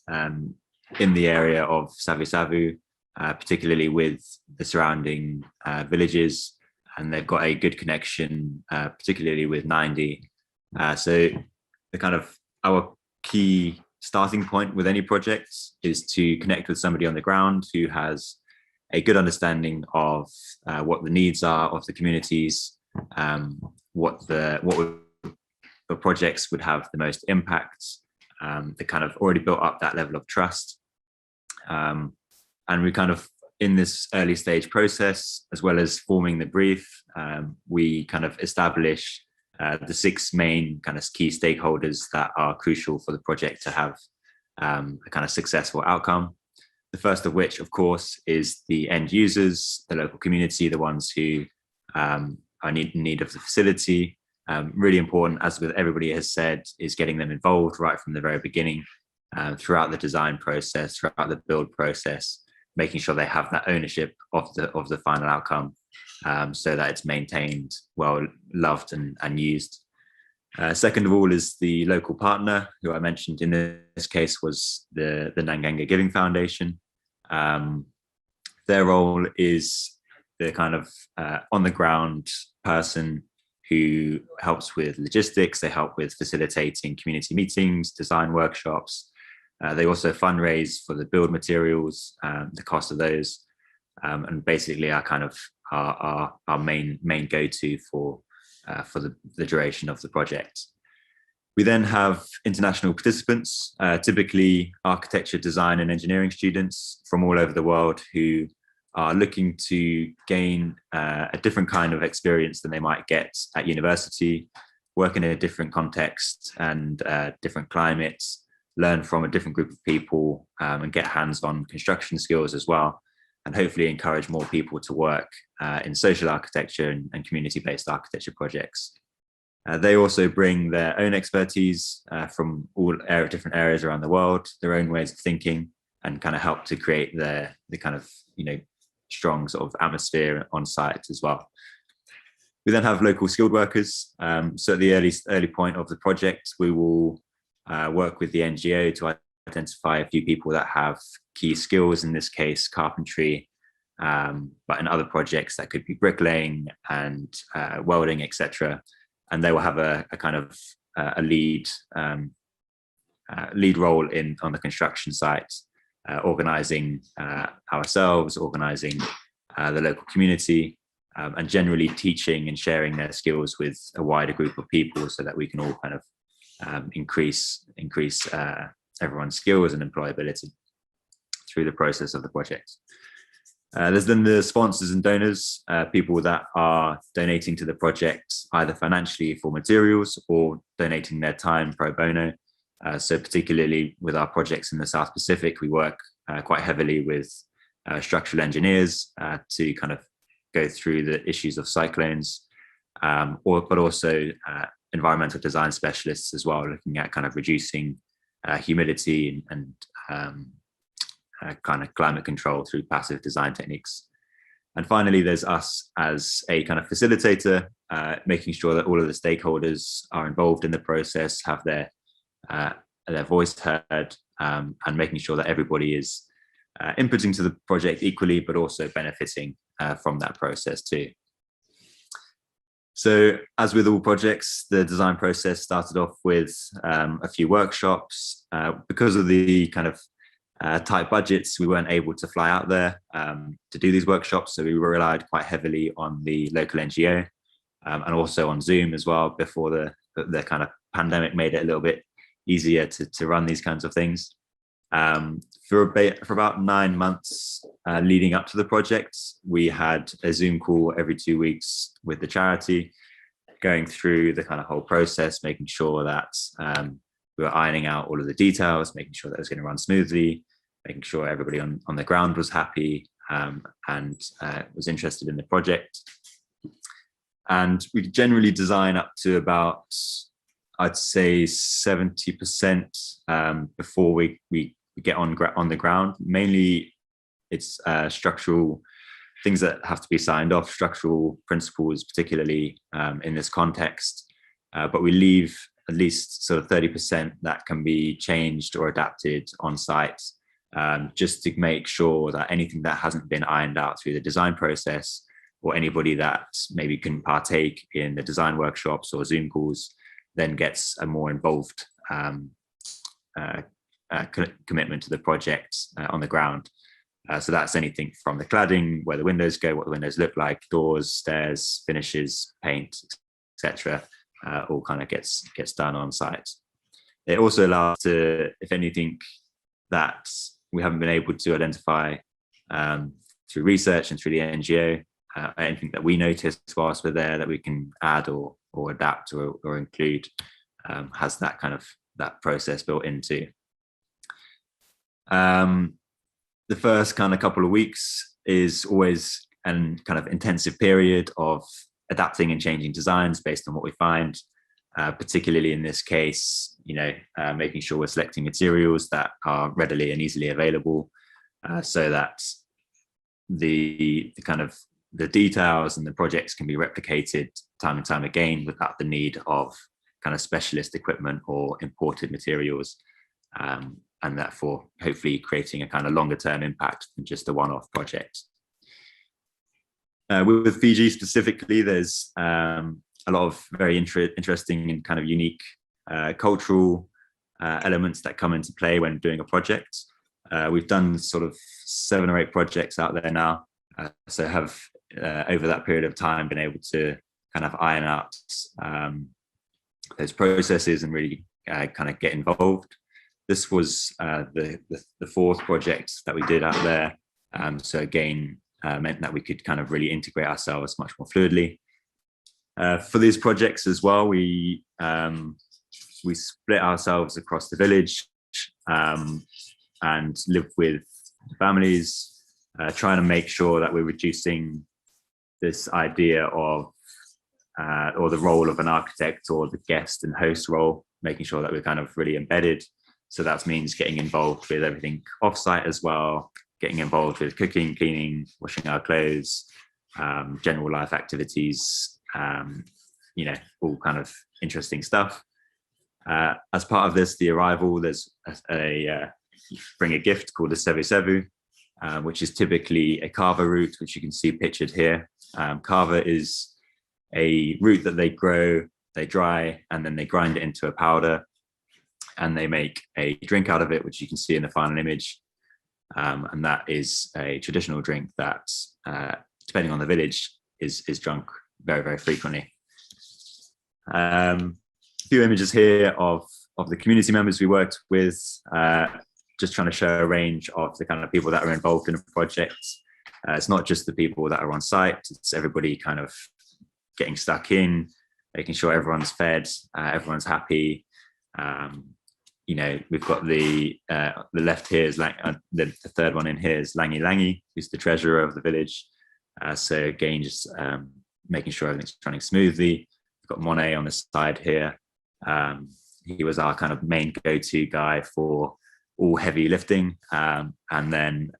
in the area of Savu-Savu, particularly with the surrounding villages, and they've got a good connection, particularly with Naidi. So the kind of our key starting point with any project is to connect with somebody on the ground who has a good understanding of what the needs are of the communities, what the projects would have the most impact. They kind of already built up that level of trust. And we kind of, in this early stage process, as well as forming the brief, we kind of establish the 6 main kind of key stakeholders that are crucial for the project to have a kind of successful outcome. The first of which, of course, is the end users, the local community, the ones who are in need of the facility. Really important, as with everybody has said, is getting them involved right from the very beginning, throughout the design process, throughout the build process, making sure they have that ownership of the final outcome, so that it's maintained, well loved and used. Second of all is the local partner, who I mentioned in this case was the Namanga Giving Foundation. Their role is the kind of on the ground person who helps with logistics. They help with facilitating community meetings, design workshops. They also fundraise for the build materials, the cost of those, and basically are kind of our main go-to for the duration of the project. We then have international participants, typically architecture, design and engineering students from all over the world who are looking to gain a different kind of experience than they might get at university, work in a different context and different climates, learn from a different group of people, and get hands-on construction skills as well, and hopefully encourage more people to work in social architecture and community-based architecture projects. They also bring their own expertise from all different areas around the world, their own ways of thinking, and kind of help to create the kind of, strong sort of atmosphere on site as well. We then have local skilled workers. So at the early point of the project, we will work with the NGO to identify a few people that have key skills, in this case, carpentry, but in other projects that could be bricklaying and welding, etc. And they will have a kind of a lead role on the construction site, organizing ourselves, organizing the local community, and generally teaching and sharing their skills with a wider group of people so that we can all kind of increase everyone's skills and employability through the process of the project. There's then the sponsors and donors, people that are donating to the project either financially for materials or donating their time pro bono. So particularly with our projects in the South Pacific, we work quite heavily with structural engineers to kind of go through the issues of cyclones, but also environmental design specialists as well, looking at kind of reducing humidity and kind of climate control through passive design techniques. And finally, there's us as a kind of facilitator, making sure that all of the stakeholders are involved in the process, have their voice heard, and making sure that everybody is inputting to the project equally, but also benefiting from that process too. So as with all projects, the design process started off with a few workshops. Because of the kind of tight budgets, we weren't able to fly out there to do these workshops. So we relied quite heavily on the local NGO and also on Zoom as well, before the kind of pandemic made it a little bit easier to run these kinds of things. For about 9 months leading up to the project, we had a Zoom call every 2 weeks with the charity, going through the kind of whole process, making sure that we were ironing out all of the details, making sure that it was going to run smoothly, making sure everybody on the ground was happy, and was interested in the project. And we generally design up to about, I'd say 70% before we get on the ground. Mainly it's structural things that have to be signed off, structural principles, particularly in this context. But we leave at least sort of 30% that can be changed or adapted on site, just to make sure that anything that hasn't been ironed out through the design process, or anybody that maybe can partake in the design workshops or Zoom calls, then gets a more involved commitment to the project on the ground. So that's anything from the cladding, where the windows go, what the windows look like, doors, stairs, finishes, paint, etc. All kind of gets done on site. It also allows to, if anything that we haven't been able to identify through research and through the NGO, anything that we noticed whilst we're there that we can add or adapt or include, has that kind of that process built into. The first kind of couple of weeks is always an kind of intensive period of adapting and changing designs based on what we find, particularly in this case, making sure we're selecting materials that are readily and easily available, so that the details and the projects can be replicated time and time again without the need of kind of specialist equipment or imported materials, and therefore hopefully creating a kind of longer term impact than just a one-off project. With Fiji specifically, there's a lot of very interesting and kind of unique cultural elements that come into play when doing a project. We've done sort of 7 or 8 projects out there now, so have over that period of time been able to kind of iron out those processes and really kind of get involved. This was the 4th project that we did out there, so again meant that we could kind of really integrate ourselves much more fluidly. For these projects as well, we split ourselves across the village and lived with families, trying to make sure that we're reducing this idea of or the role of an architect or the guest and host role, making sure that we're kind of really embedded. So that means getting involved with everything offsite as well, getting involved with cooking, cleaning, washing our clothes, general life activities, all kind of interesting stuff. As part of this, the arrival, there's bring a gift called a sevu sevu, which is typically a kava root, which you can see pictured here. Kava is a root that they grow, they dry, and then they grind it into a powder, and they make a drink out of it, which you can see in the final image. And that is a traditional drink that, depending on the village, is drunk very, very frequently. A few images here of the community members we worked with, just trying to show a range of the kind of people that are involved in a project. It's not just the people that are on site, it's everybody kind of getting stuck in, making sure everyone's fed, everyone's happy. We've got the left here is like the third one in here is Langi Langi, who's the treasurer of the village. So again, just making sure everything's running smoothly. We've got Monet on the side here. He was our kind of main go-to guy for all heavy lifting. And then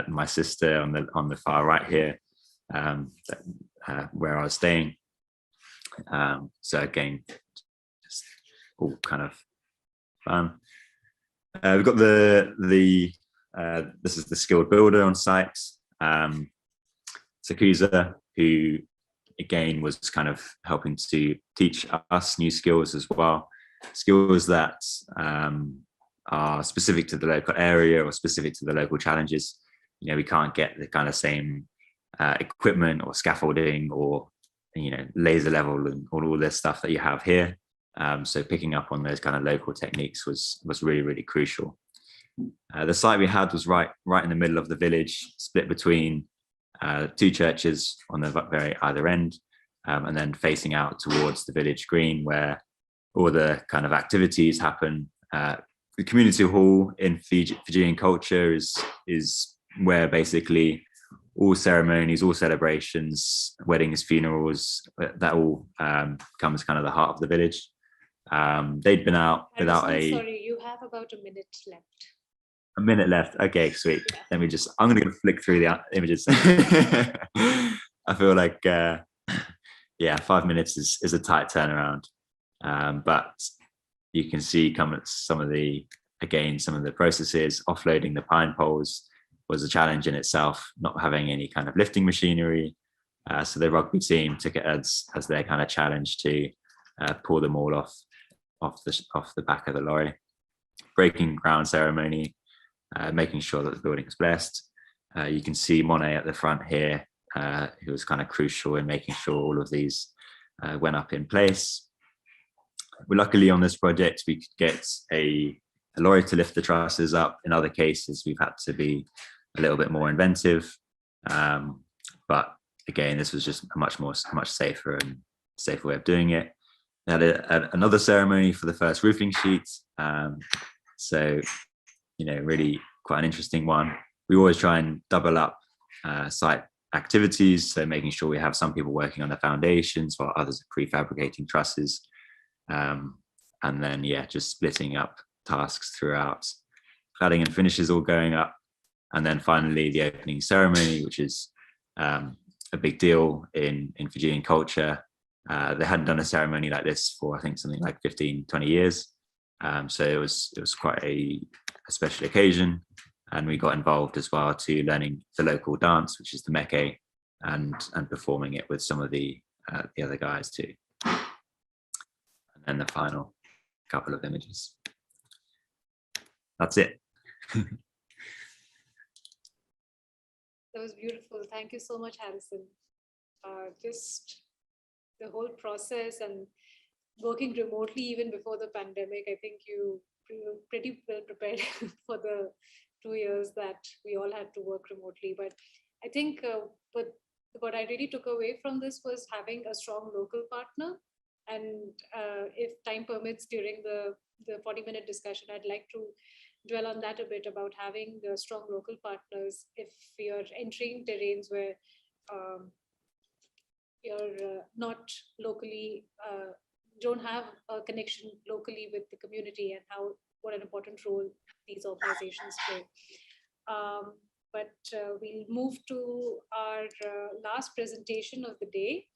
my sister on the far right here, where I was staying. So again, just all kind of fun. We've got this is the skilled builder on site, Sakuza, who again was kind of helping to teach us new skills as well, skills that are specific to the local area or specific to the local challenges. We can't get the kind of same equipment or scaffolding or laser level and all this stuff that you have here. So picking up on those kind of local techniques was really, really crucial. The site we had was right in the middle of the village, split between 2 churches on the very either end, and then facing out towards the village green where all the kind of activities happen. The community hall in Fijian culture is where basically all ceremonies, all celebrations, weddings, funerals, that all comes kind of the heart of the village. They'd been out without Sorry, you have about a minute left. A minute left. Okay, sweet. Let me just, I'm going to flick through the images. I feel like, yeah, 5 minutes is a tight turnaround. But you can see some of the processes. Offloading the pine poles was a challenge in itself, not having any kind of lifting machinery. So the rugby team took it as their kind of challenge to pull them all off the back of the lorry. Breaking ground ceremony, making sure that the building is blessed. You can see Monet at the front here, who was kind of crucial in making sure all of these went up in place. Well, luckily on this project, we could get a lorry to lift the trusses up. In other cases, we've had to be a little bit more inventive. But again, this was just a much safer way of doing it. We had another ceremony for the first roofing sheet. So, really quite an interesting one. We always try and double up site activities. So making sure we have some people working on the foundations while others are prefabricating trusses. And then, just splitting up tasks throughout. Cladding and finishes all going up. And then finally, the opening ceremony, which is a big deal in Fijian culture. They hadn't done a ceremony like this for, I think, something like 15, 20 years. So it was quite a special occasion. And we got involved as well to learning the local dance, which is the Meke, and performing it with some of the other guys too. And then the final couple of images. That's it. That was beautiful. Thank you so much, Harrison. Just the whole process and working remotely even before the pandemic, I think you were pretty well prepared for the 2 years that we all had to work remotely. But I think what I really took away from this was having a strong local partner. And if time permits during the 40-minute discussion, I'd like to dwell on that a bit about having the strong local partners if you're entering terrains where you're not locally, don't have a connection locally with the community, and what an important role these organizations play. But we'll move to our last presentation of the day.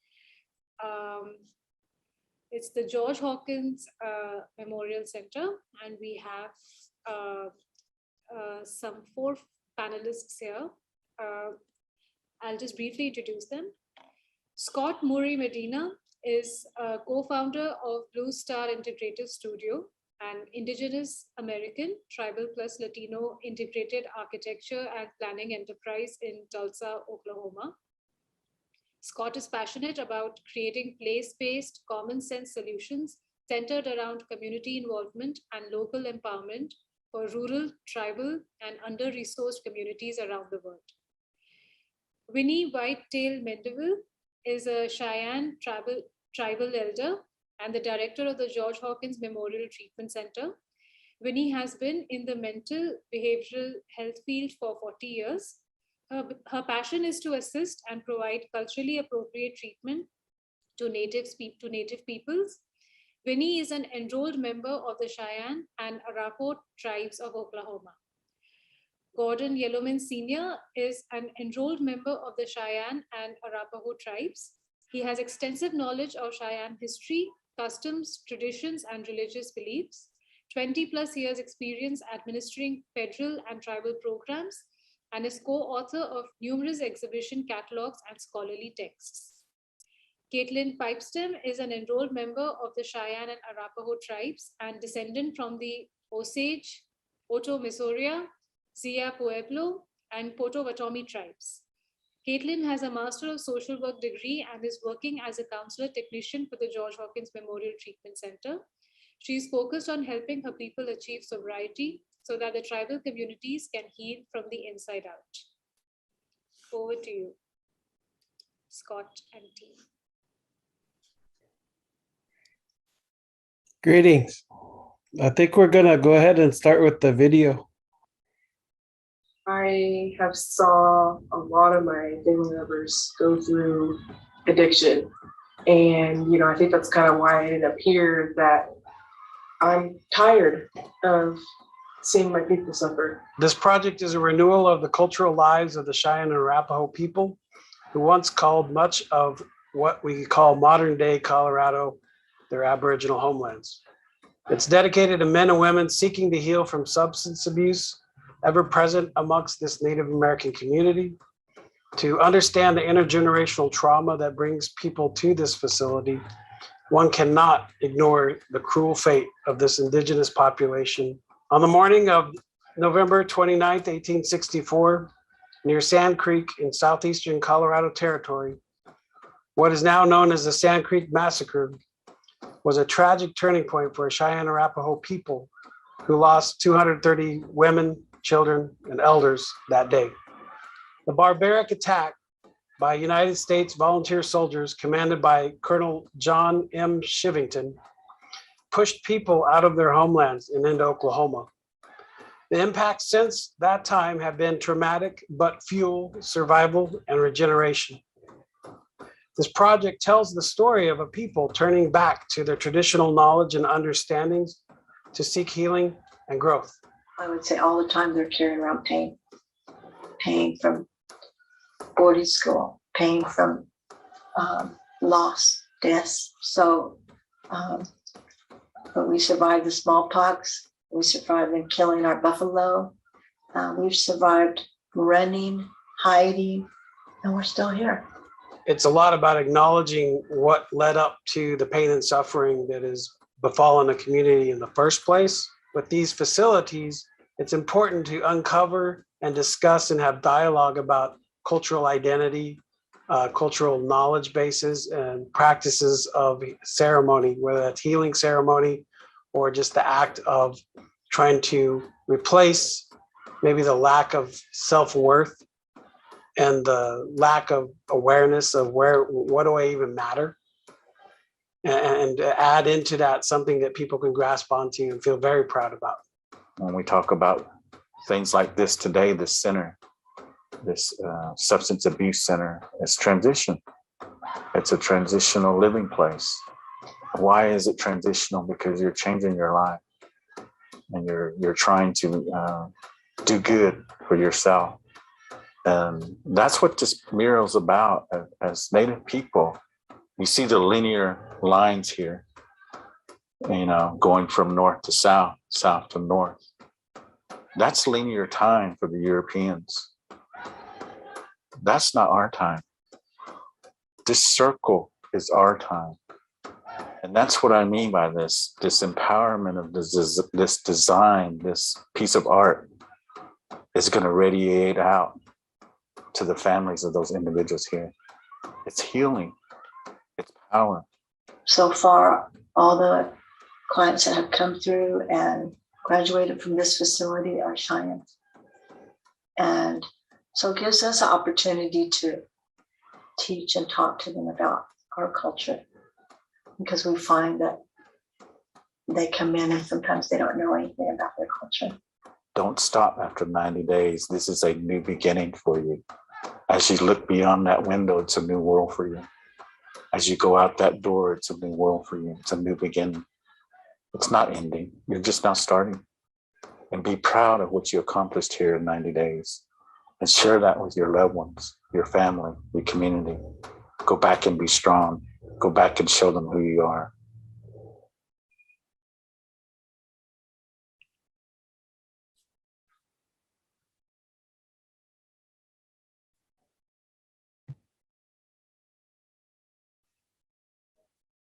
It's the George Hawkins Memorial Center, and we have some 4 panelists here. I'll just briefly introduce them. Scott Murray Medina is a co-founder of Blue Star Integrative Studio, an indigenous American, tribal plus Latino integrated architecture and planning enterprise in Tulsa, Oklahoma. Scott is passionate about creating place-based common sense solutions centered around community involvement and local empowerment for rural, tribal, and under-resourced communities around the world. Winnie Whitetail Mendeville is a Cheyenne tribal elder and the director of the George Hawkins Memorial Treatment Center. Winnie has been in the mental behavioral health field for 40 years. Her passion is to assist and provide culturally appropriate treatment to native peoples. Winnie is an enrolled member of the Cheyenne and Arapaho tribes of Oklahoma. Gordon Yellowman Sr. is an enrolled member of the Cheyenne and Arapaho tribes. He has extensive knowledge of Cheyenne history, customs, traditions, and religious beliefs, 20+ years experience administering federal and tribal programs, and is co-author of numerous exhibition catalogs and scholarly texts. Caitlin Pipestem is an enrolled member of the Cheyenne and Arapaho tribes and descendant from the Osage, Oto-Missouri, Zia Pueblo, and Potawatomi tribes. Caitlin has a Master of Social Work degree and is working as a counselor technician for the George Hawkins Memorial Treatment Center. She is focused on helping her people achieve sobriety so that the tribal communities can heal from the inside out. Over to you, Scott and team. Greetings. I think we're gonna go ahead and start with the video. I have saw a lot of my family members go through addiction. And, I think that's kind of why I ended up here, that I'm tired of seeing my people suffer. This project is a renewal of the cultural lives of the Cheyenne and Arapaho people who once called much of what we call modern day Colorado their Aboriginal homelands. It's dedicated to men and women seeking to heal from substance abuse, ever present amongst this Native American community, to understand the intergenerational trauma that brings people to this facility. One cannot ignore the cruel fate of this indigenous population. On the morning of November 29th, 1864, near Sand Creek in southeastern Colorado Territory, what is now known as the Sand Creek Massacre was a tragic turning point for Cheyenne Arapaho people who lost 230 women, children, and elders that day. The barbaric attack by United States volunteer soldiers commanded by Colonel John M. Shivington pushed people out of their homelands and into Oklahoma. The impacts since that time have been traumatic, but fuel survival and regeneration. This project tells the story of a people turning back to their traditional knowledge and understandings to seek healing and growth. I would say all the time they're carrying around pain from boarding school, pain from loss, deaths. So, but we survived the smallpox. We survived them killing our buffalo. We've survived running, hiding, and we're still here. It's a lot about acknowledging what led up to the pain and suffering that has befallen the community in the first place. With these facilities, it's important to uncover and discuss and have dialogue about cultural identity, cultural knowledge bases, and practices of ceremony, whether that's healing ceremony or just the act of trying to replace maybe the lack of self-worth and the lack of awareness of what do I even matter, and add into that something that people can grasp onto and feel very proud about. When we talk about things like this today, this center, this substance abuse center, it's transition. It's a transitional living place. Why is it transitional? Because you're changing your life and you're trying to do good for yourself. And that's what this mural's about. As Native people, you see the linear lines here, going from north to south, south to north. That's linear time for the Europeans. That's not our time. This circle is our time. And that's what I mean by this empowerment of this design, this piece of art is going to radiate out to the families of those individuals here. It's healing, it's power. So far, all the clients that have come through and graduated from this facility are Cheyenne. And so it gives us an opportunity to teach and talk to them about our culture, because we find that they come in and sometimes they don't know anything about their culture. Don't stop after 90 days. This is a new beginning for you. As you look beyond that window, it's a new world for you. As you go out that door, it's a new world for you. It's a new beginning. It's not ending. You're just now starting. And be proud of what you accomplished here in 90 days. And share that with your loved ones, your family, your community. Go back and be strong. Go back and show them who you are.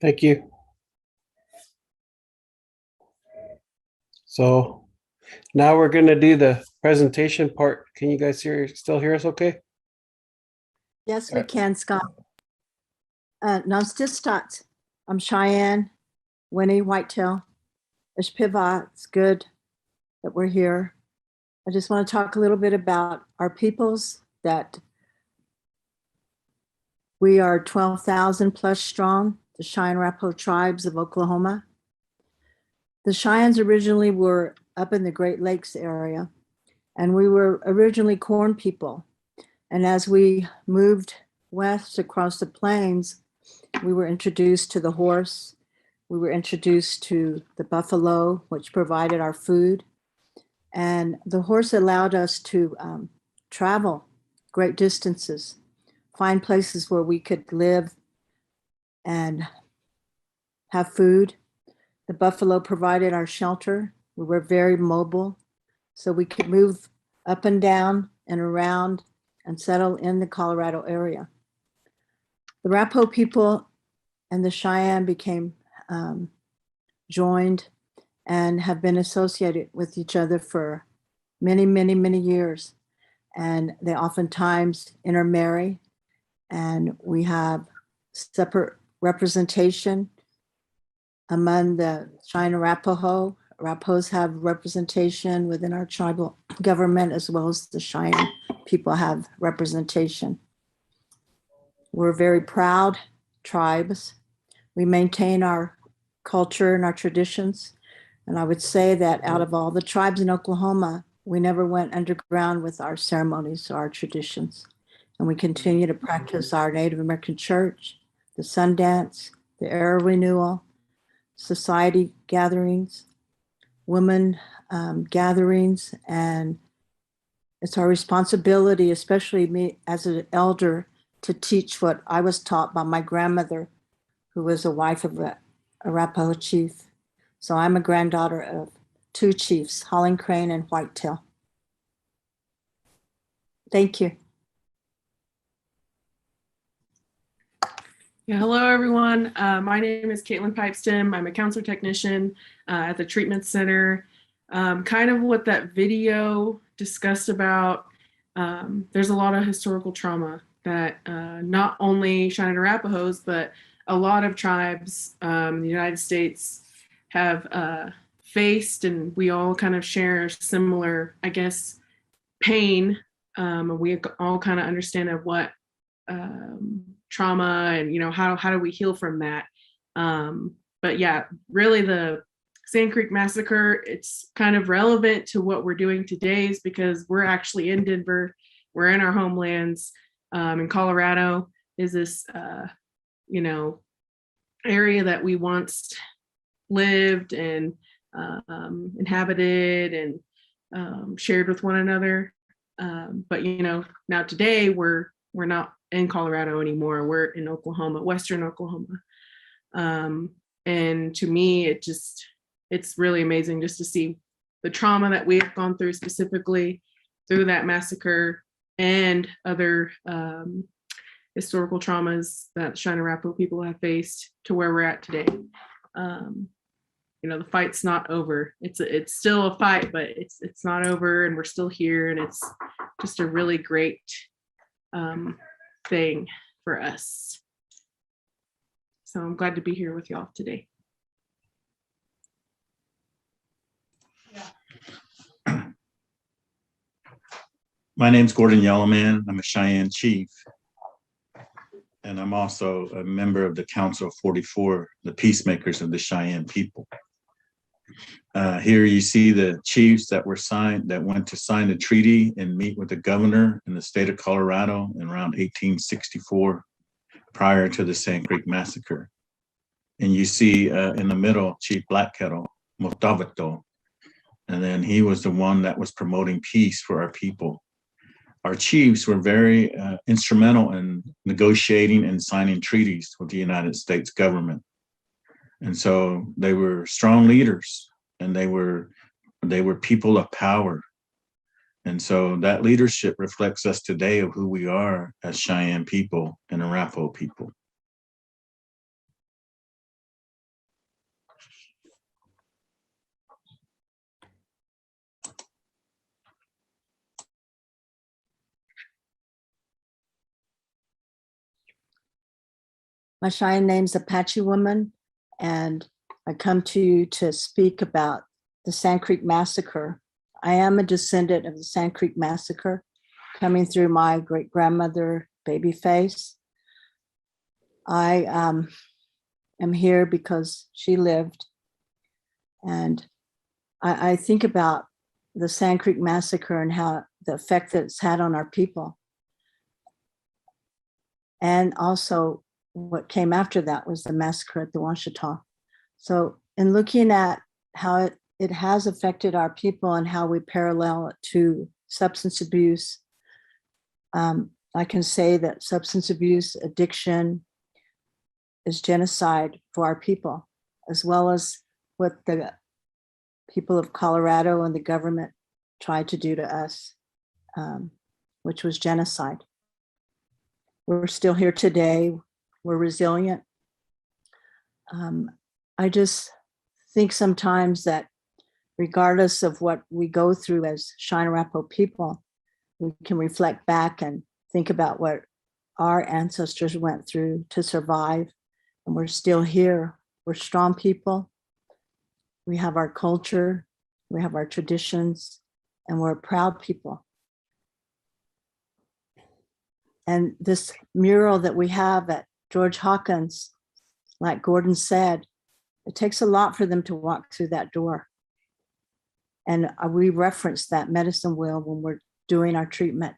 Thank you. So now we're going to do the presentation part. Can you guys still hear us okay? Yes, we can, Scott. Nonstistat. I'm Cheyenne, Winnie Whitetail. Ishpiva, it's good that we're here. I just want to talk a little bit about our peoples, that we are 12,000 plus strong, the Cheyenne Arapaho tribes of Oklahoma. The Cheyennes originally were up in the Great Lakes area, And we were originally corn people. And as we moved west across the plains, we were introduced to the horse. We were introduced to the buffalo, which provided our food. And the horse allowed us to travel great distances, find places where we could live and have food. The buffalo provided our shelter. We were very mobile, so we could move up and down and around and settle in the Colorado area. The Arapaho people and the Cheyenne became joined and have been associated with each other for many, many, many years. And they oftentimes intermarry, and we have separate representation among the Cheyenne Arapaho. Arapahos have representation within our tribal government, as well as the Cheyenne people have representation. We're very proud tribes. We maintain our culture and our traditions. And I would say that out of all the tribes in Oklahoma, we never went underground with our ceremonies or our traditions. And we continue to practice our Native American church, the Sundance, the era renewal, society gatherings, women gatherings. And it's our responsibility, especially me as an elder, to teach what I was taught by my grandmother, who was a wife of an Arapaho chief. So I'm a granddaughter of two chiefs, Holland Crane and Whitetail. Thank you. Yeah, hello, everyone. My name is Caitlin Pipestem. I'm a counselor technician at the treatment center. Kind of what that video discussed about, there's a lot of historical trauma that not only Cheyenne Arapahos, but a lot of tribes in the United States have faced, and we all kind of share similar, I guess, pain. We all kind of understand of what trauma and, you know, how do we heal from that. But yeah, really the Sand Creek Massacre, it's kind of relevant to what we're doing today, is because we're actually in Denver, we're in our homelands. In Colorado is this, you know, area that we once lived and inhabited and shared with one another. But, you know, now today we're not in Colorado anymore. We're in Oklahoma, Western Oklahoma. And to me, it's really amazing just to see the trauma that we've gone through specifically through that massacre and other historical traumas that Cheyenne Arapaho people have faced to where we're at today. You know, the fight's not over. It's still a fight, but it's not over, and we're still here, and it's just a really great thing for us. So I'm glad to be here with y'all today. My name's Gordon Yellowman. I'm a Cheyenne chief. And I'm also a member of the Council of 44, the peacemakers of the Cheyenne people. Here you see the chiefs that went to sign the treaty and meet with the governor in the state of Colorado in around 1864, prior to the Sand Creek Massacre. And you see in the middle, Chief Black Kettle, Motavato. And then he was the one that was promoting peace for our people. Our chiefs were very instrumental in negotiating and signing treaties with the United States government. And so they were strong leaders, and they were people of power. And so that leadership reflects us today of who we are as Cheyenne people and Arapaho people. My Cheyenne name's Apache Woman, and I come to you to speak about the Sand Creek Massacre. I am a descendant of the Sand Creek Massacre, coming through my great-grandmother, Babyface. I am here because she lived, and I think about the Sand Creek Massacre and how the effect that it's had on our people. And also what came after that was the massacre at the Ouachita. So in looking at how it has affected our people and how we parallel it to substance abuse, I can say that substance abuse, addiction is genocide for our people, as well as what the people of Colorado and the government tried to do to us, which was genocide. We're still here today. We're resilient. I just think sometimes that regardless of what we go through as Cheyenne Arapaho people, we can reflect back and think about what our ancestors went through to survive. And we're still here. We're strong people. We have our culture, we have our traditions, and we're a proud people. And this mural that we have at George Hawkins, like Gordon said, it takes a lot for them to walk through that door. And we reference that medicine wheel when we're doing our treatment.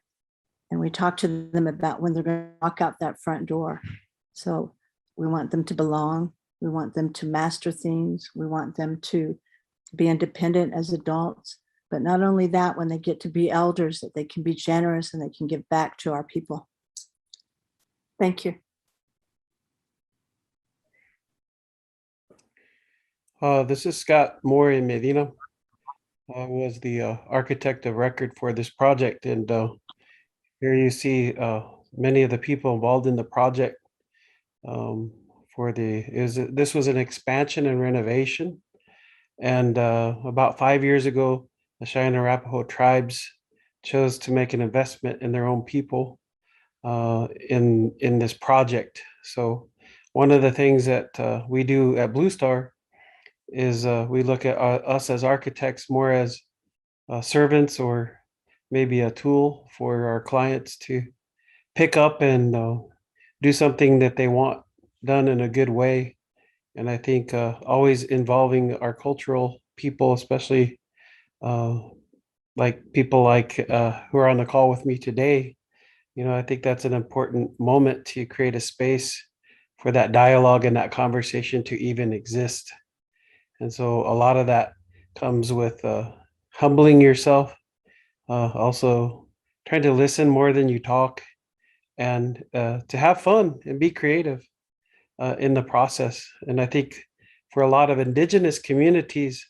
And we talk to them about when they're going to walk out that front door. So we want them to belong. We want them to master things. We want them to be independent as adults. But not only that, when they get to be elders, that they can be generous and they can give back to our people. Thank you. This is Scott Mori Medina. I was the architect of record for this project. And here you see many of the people involved in the project. This was an expansion and renovation. And about 5 years ago, the Cheyenne Arapaho tribes chose to make an investment in their own people in this project. So one of the things that we do at Blue Star is we look at us as architects more as servants or maybe a tool for our clients to pick up and do something that they want done in a good way. And I think always involving our cultural people, especially like people like who are on the call with me today, I think that's an important moment to create a space for that dialogue and that conversation to even exist. And so a lot of that comes with humbling yourself, also trying to listen more than you talk, and to have fun and be creative in the process. And I think for a lot of indigenous communities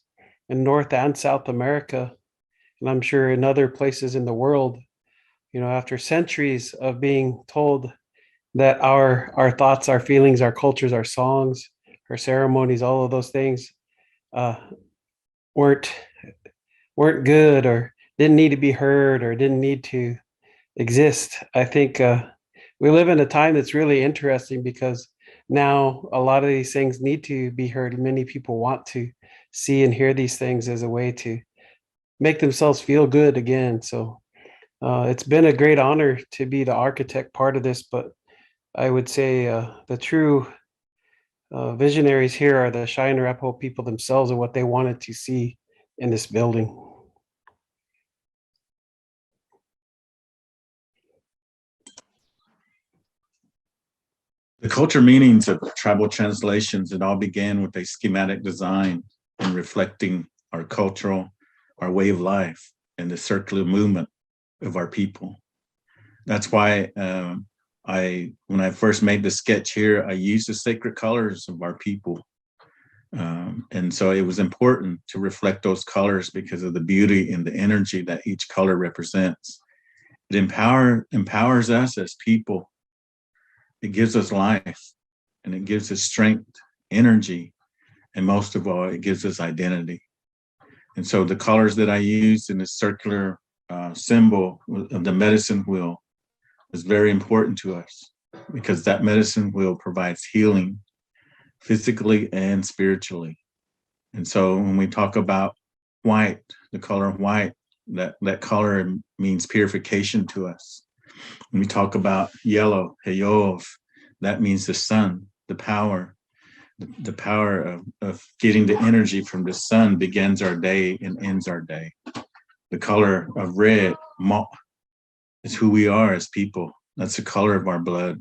in North and South America, and I'm sure in other places in the world, after centuries of being told that our thoughts, our feelings, our cultures, our songs, our ceremonies, all of those things weren't good or didn't need to be heard or didn't need to exist. I think we live in a time that's really interesting because now a lot of these things need to be heard. Many people want to see and hear these things as a way to make themselves feel good again. So it's been a great honor to be the architect part of this, but I would say the true visionaries here are the Cheyenne Arapaho people themselves and what they wanted to see in this building. The culture meanings of tribal translations, it all began with a schematic design and reflecting our cultural, our way of life, and the circular movement of our people. That's why when I first made the sketch here, I used the sacred colors of our people. And so it was important to reflect those colors because of the beauty and the energy that each color represents. It empowers us as people. It gives us life, and it gives us strength, energy, and most of all, it gives us identity. And so the colors that I used in the circular symbol of the medicine wheel is very important to us because that medicine wheel provides healing physically and spiritually. And so when we talk about white, the color white, that color means purification to us. When we talk about yellow, Heyov, that means the sun, the power of getting the energy from the sun begins our day and ends our day. The color of red is who we are as people. That's the color of our blood.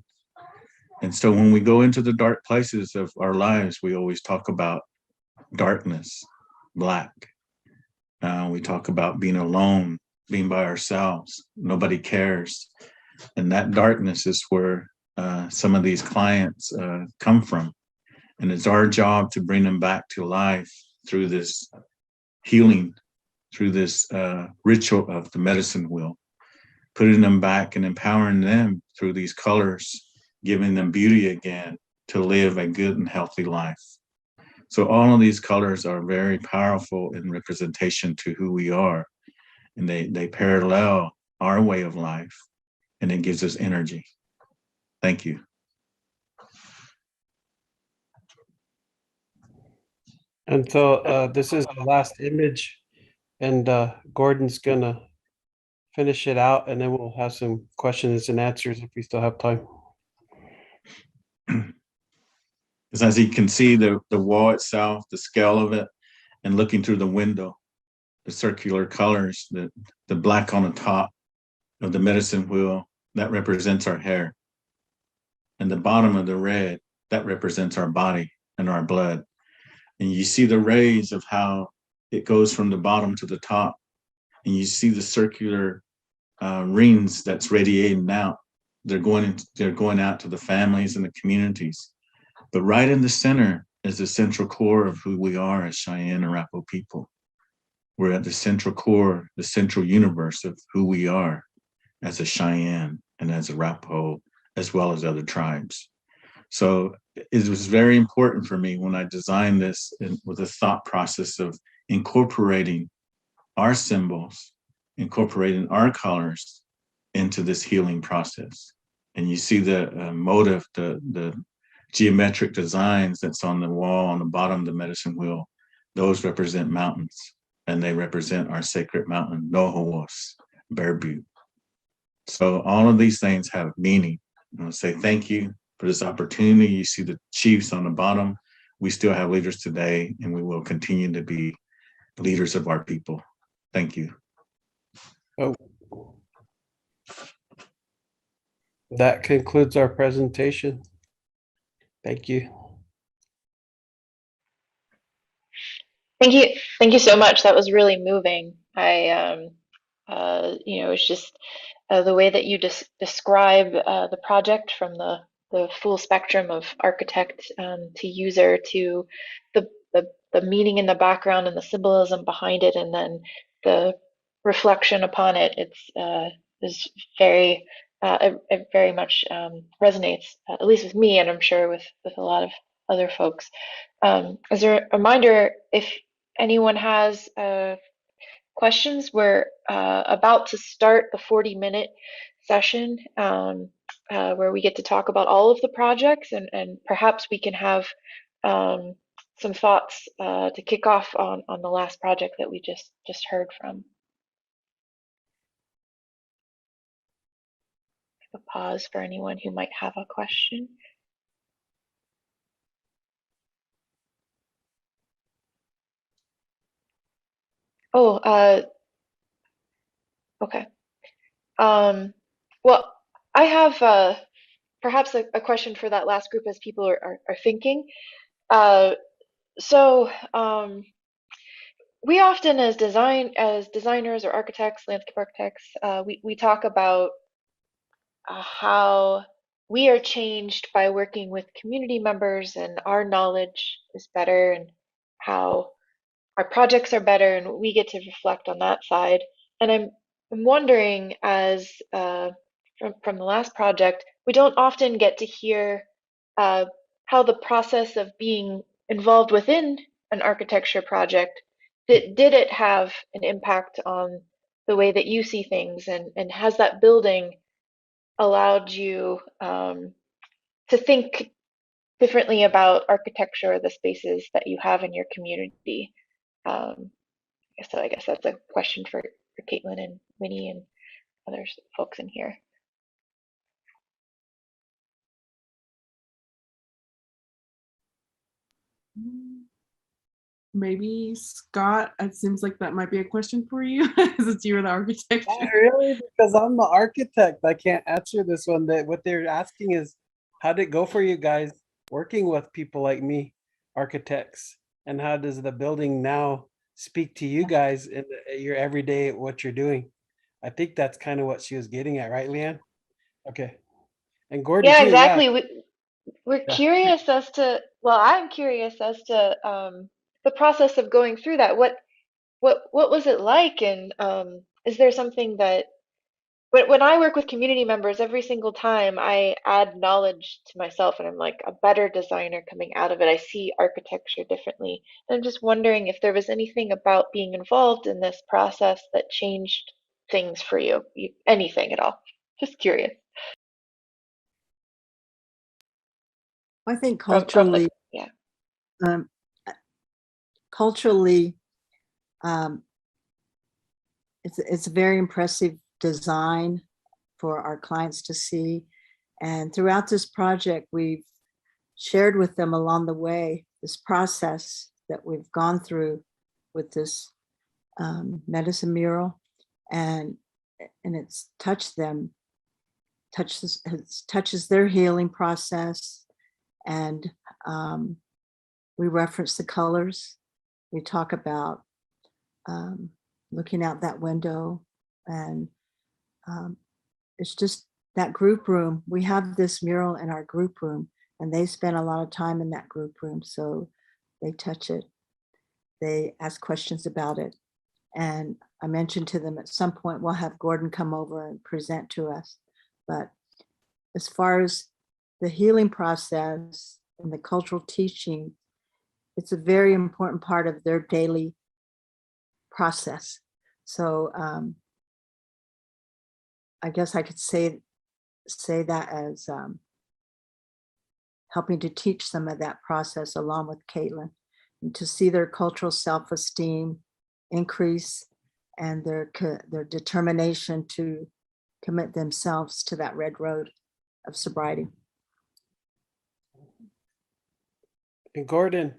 And so when we go into the dark places of our lives, we always talk about darkness, black. We talk about being alone, being by ourselves. Nobody cares. And that darkness is where some of these clients come from. And it's our job to bring them back to life through this healing, through this ritual of the medicine wheel, putting them back and empowering them through these colors, giving them beauty again to live a good and healthy life. So all of these colors are very powerful in representation to who we are. And they parallel our way of life, and it gives us energy. Thank you. And so this is the last image, and Gordon's gonna finish it out, and then we'll have some questions and answers if we still have time. As you can see, the wall itself, the scale of it, and looking through the window, the circular colors, the black on the top of the medicine wheel, that represents our hair. And the bottom of the red, that represents our body and our blood. And you see the rays of how it goes from the bottom to the top. And you see the circular rings that's radiating out. They're going out to the families and the communities. But right in the center is the central core of who we are as Cheyenne Arapaho people. We're at the central core, the central universe of who we are as a Cheyenne and as a Arapaho, as well as other tribes. So it was very important for me when I designed this with a thought process of incorporating our symbols, incorporating our colors into this healing process. And you see the motif, the geometric designs that's on the wall on the bottom of the medicine wheel. Those represent mountains, and they represent our sacred mountain, Nohowos, Bear Butte. So all of these things have meaning. I want to say thank you for this opportunity. You see the chiefs on the bottom. We still have leaders today, and we will continue to be leaders of our people. Thank you. Oh. That concludes our presentation. Thank you. Thank you so much. That was really moving. It's just the way that you describe the project from the full spectrum of architect to user to the meaning in the background and the symbolism behind it, and then the reflection upon it. Is very it very much resonates, at least with me, and I'm sure with a lot of other folks. As a reminder, if anyone has questions, we're about to start the 40-minute session where we get to talk about all of the projects, and perhaps we can have some thoughts to kick off on the last project that we just heard from. A pause for anyone who might have a question. Oh, okay. Well, I have perhaps a question for that last group as people are thinking. We often, as designers or architects, landscape architects, we talk about how we are changed by working with community members, and our knowledge is better, and how our projects are better, and we get to reflect on that side. And I'm wondering, as from the last project, we don't often get to hear how the process of being involved within an architecture project, did it have an impact on the way that you see things, and has that building allowed you to think differently about architecture or the spaces that you have in your community? So I guess that's a question for Caitlin and Winnie and other folks in here. maybe Scott, it seems like that might be a question for you since you were the architect. Not really, because I'm the architect. I can't answer this one. What they're asking is, how did it go for you guys working with people like me, architects? And how does the building now speak to you guys in your everyday, what you're doing? I think that's kind of what she was getting at, right, Leanne? Okay. And Gordon Yeah, too, exactly. yeah. We're curious as to, well, I'm curious as to the process of going through that. What was it like? And is there something that when I work with community members, every single time I add knowledge to myself and I'm like a better designer coming out of it. I see architecture differently. And I'm just wondering if there was anything about being involved in this process that changed things for you, anything at all. Just curious. I think From culturally, yeah. Culturally, it's a very impressive design for our clients to see. And throughout this project, we've shared with them along the way this process that we've gone through with this medicine mural, and it's touched them, touches their healing process. And we reference the colors. We talk about looking out that window, and it's just that group room. We have this mural in our group room, and they spend a lot of time in that group room. So they touch it, they ask questions about it. And I mentioned to them at some point, we'll have Gordon come over and present to us. But as far as the healing process and the cultural teaching, it's a very important part of their daily process. So I guess I could say that as helping to teach some of that process along with Caitlin, and to see their cultural self-esteem increase and their determination to commit themselves to that red road of sobriety. And Gordon,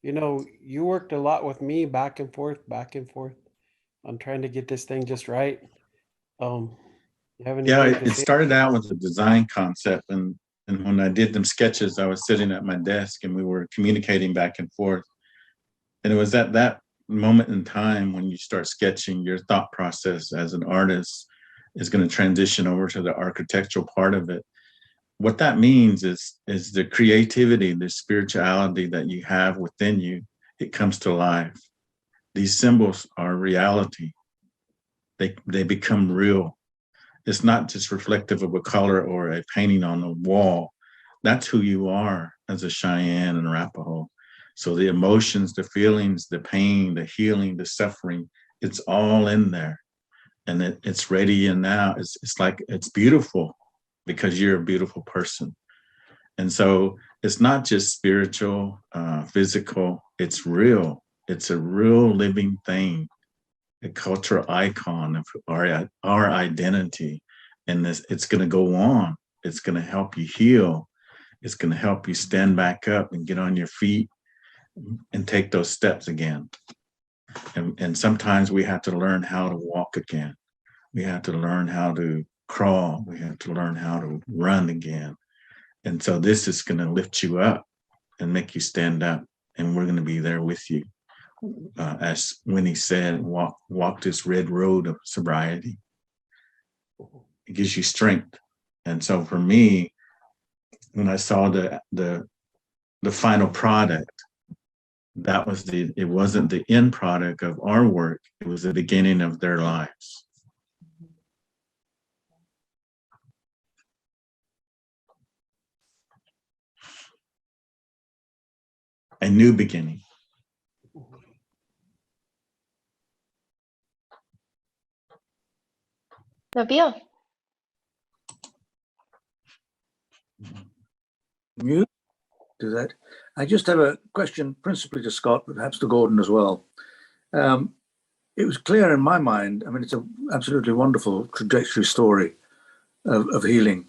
you know, you worked a lot with me back and forth on trying to get this thing just right. You have anything to it say? started out with a design concept, and when I did them sketches, I was sitting at my desk and we were communicating back and forth. And it was at that moment in time when you start sketching, your thought process as an artist is going to transition over to the architectural part of it. What that means is the creativity, the spirituality that you have within you, it comes to life. These symbols are reality. They become real. It's not just reflective of a color or a painting on a wall. That's who you are as a Cheyenne and Arapaho. So the emotions, the feelings, the pain, the healing, the suffering, it's all in there. And it's ready and now. It's like, it's beautiful because you're a beautiful person. And so it's not just spiritual, physical, it's real. It's a real living thing, a cultural icon of our identity. And it's going to go on. It's going to help you heal. It's going to help you stand back up and get on your feet and take those steps again. And sometimes we have to learn how to walk again. We have to learn how to crawl. We have to learn how to run again. And so this is going to lift you up and make you stand up. And we're going to be there with you. As Winnie said, walk this red road of sobriety. It gives you strength. And so for me, when I saw the final product, it wasn't the end product of our work. It was the beginning of their lives. A new beginning. Nabeel. Mute. Do that. I just have a question, principally to Scott, but perhaps to Gordon as well. It was clear in my mind. I mean, it's an absolutely wonderful trajectory story of healing,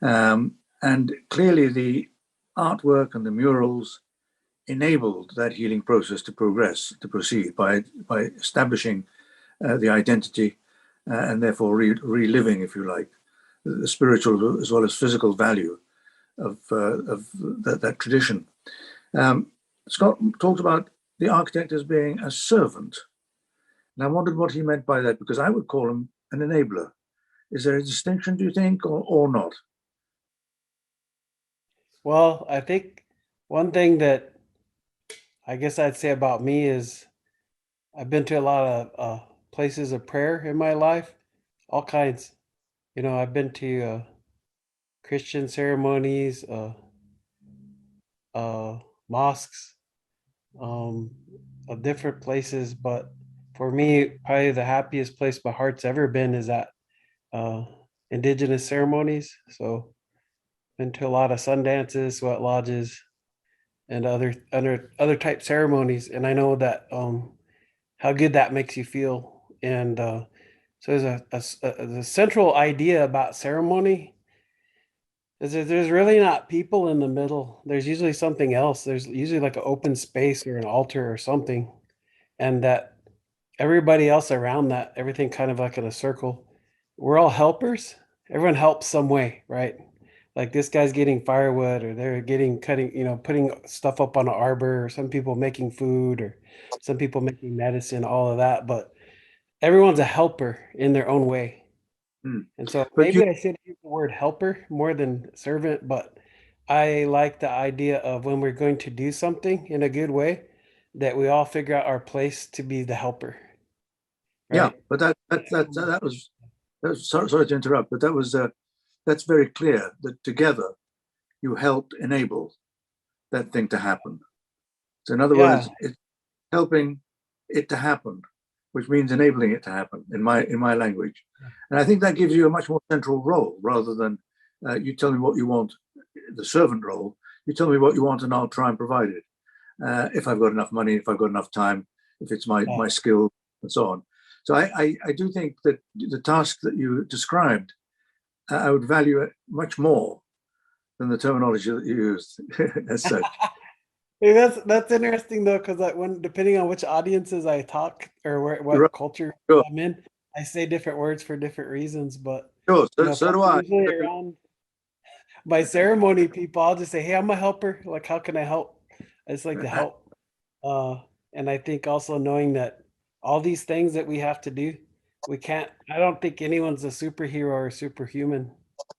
and clearly the artwork and the murals enabled that healing process to progress, to proceed by establishing the identity and therefore reliving, if you like, the spiritual as well as physical value of that tradition. Scott talked about the architect as being a servant. And I wondered what he meant by that, because I would call him an enabler. Is there a distinction, do you think, or not? Well, I think one thing that I guess I'd say about me is I've been to a lot of places of prayer in my life, all kinds. You know, I've been to Christian ceremonies, mosques, of different places. But for me, probably the happiest place my heart's ever been is at indigenous ceremonies. So been to a lot of sun dances, sweat lodges, and other type ceremonies. And I know that how good that makes you feel. And so there's a central idea about ceremony is that there's really not people in the middle. There's usually something else. There's usually like an open space or an altar or something. And that everybody else around that, everything kind of like in a circle, we're all helpers. Everyone helps some way, right? Like this guy's getting firewood, or they're cutting, putting stuff up on an arbor, or some people making food, or some people making medicine, all of that. But everyone's a helper in their own way. And so maybe I should use the word helper more than servant, but I like the idea of when we're going to do something in a good way, that we all figure out our place to be the helper. Right? Yeah, but that was sorry to interrupt, but that's very clear that together you helped enable that thing to happen. So in other words, it's helping it to happen, which means enabling it to happen in my language. And I think that gives you a much more central role, rather than you tell me what you want, the servant role. You tell me what you want and I'll try and provide it. If I've got enough money, if I've got enough time, if it's my skill, and so on. So I do think that the task that you described, I would value it much more than the terminology that you used as such. Hey, that's interesting though, because when depending on which audiences I talk or what culture I'm in, I say different words for different reasons. But so do I. Around my ceremony people, I'll just say, "Hey, I'm a helper. Like, how can I help?" I just like to help. And I think also knowing that all these things that we have to do, I don't think anyone's a superhero or superhuman.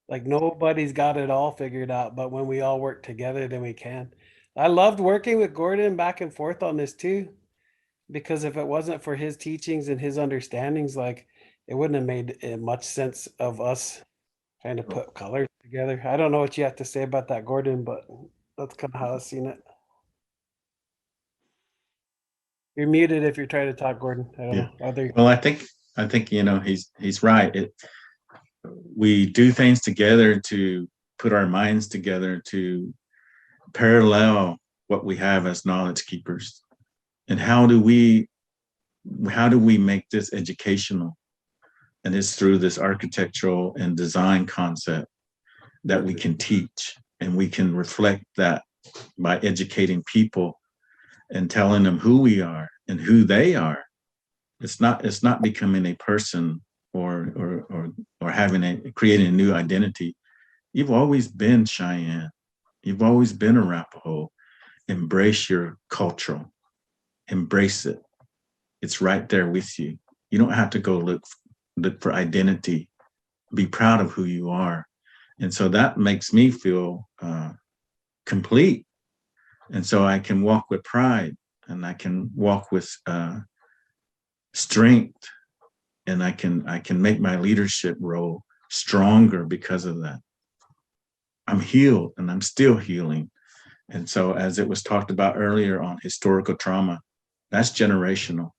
Like nobody's got it all figured out, but when we all work together, then we can. I loved working with Gordon back and forth on this too, because if it wasn't for his teachings and his understandings, like it wouldn't have made much sense of us trying to put colors together. I don't know what you have to say about that, Gordon, but that's kind of how I've seen it. You're muted if you're trying to talk, Gordon. I don't know. Well, I think he's right. We do things together to put our minds together to parallel what we have as knowledge keepers. And how do we make this educational? And it's through this architectural and design concept that we can teach, and we can reflect that by educating people and telling them who we are and who they are. It's not becoming a person or creating a new identity. You've always been Cheyenne. You've always been Arapaho. Embrace your culture. Embrace it. It's right there with you. You don't have to go look for identity. Be proud of who you are. And so that makes me feel complete. And so I can walk with pride, and I can walk with strength, and I can make my leadership role stronger because of that. I'm healed, and I'm still healing. And so, as it was talked about earlier on historical trauma, that's generational.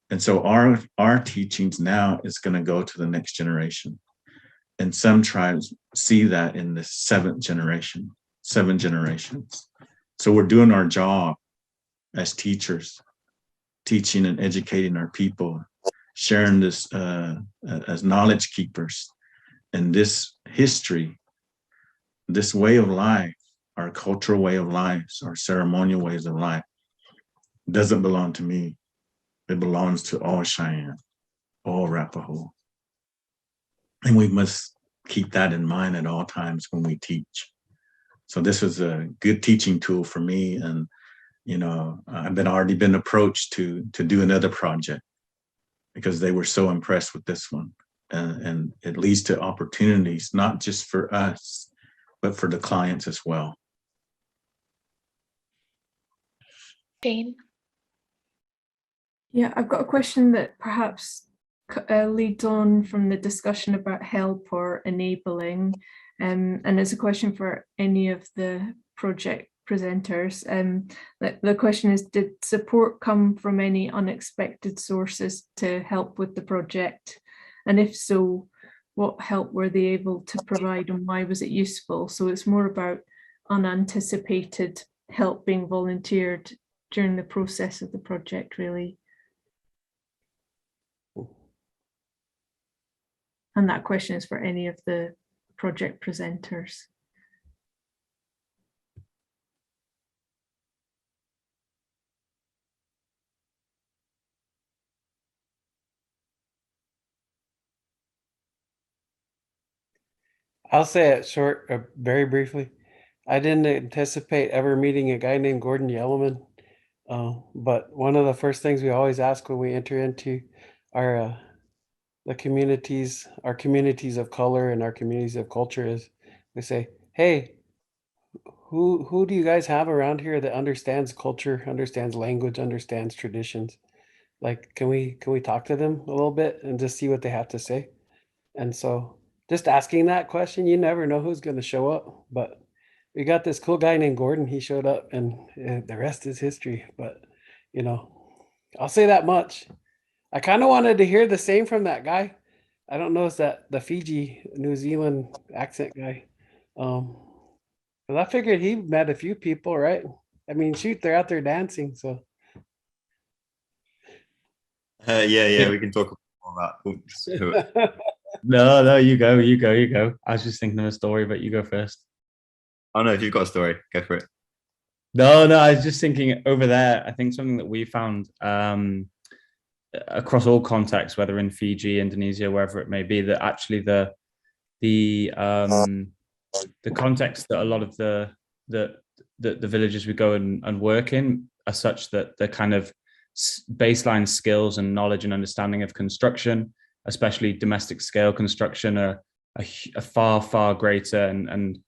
And so our teachings now is going to go to the next generation. And some tribes see that in the 7th generation, 7 generations. So we're doing our job as teachers, teaching and educating our people, sharing this as knowledge keepers. And this history, this way of life our cultural way of life, our ceremonial ways of life, doesn't belong to me. It belongs to all Cheyenne, all Arapaho. And we must keep that in mind at all times when we teach. So this was a good teaching tool for me. And, you know, I've already been approached to do another project because they were so impressed with this one. And it leads to opportunities, not just for us, but for the clients as well. Jane? Yeah, I've got a question that perhaps leads on from the discussion about help or enabling. And it's a question for any of the project presenters. The question is, did support come from any unexpected sources to help with the project? And if so, what help were they able to provide and why was it useful? So it's more about unanticipated help being volunteered during the process of the project, really. And that question is for any of the project presenters. I'll say it short, very briefly. I didn't anticipate ever meeting a guy named Gordon Yellowman, but one of the first things we always ask when we enter into our communities of color and our communities of culture is we say, hey, who do you guys have around here that understands culture, understands language, understands traditions? Like, can we talk to them a little bit and just see what they have to say? And so just asking that question, you never know who's going to show up, but we got this cool guy named Gordon. He showed up and the rest is history. But, you know, I'll say that much. I kind of wanted to hear the same from that guy. I don't know, is that the Fiji, New Zealand accent guy. But I figured he met a few people, right? I mean, shoot, they're out there dancing, so. Yeah, we can talk more about. No, you go. I was just thinking of a story, but you go first. Oh no, if you've got a story, go for it. No, I was just thinking over there. I think something that we found across all contexts, whether in Fiji, Indonesia, wherever it may be, that actually the context that a lot of the villages we go and work in are such that the kind of baseline skills and knowledge and understanding of construction, especially domestic scale construction, are far greater and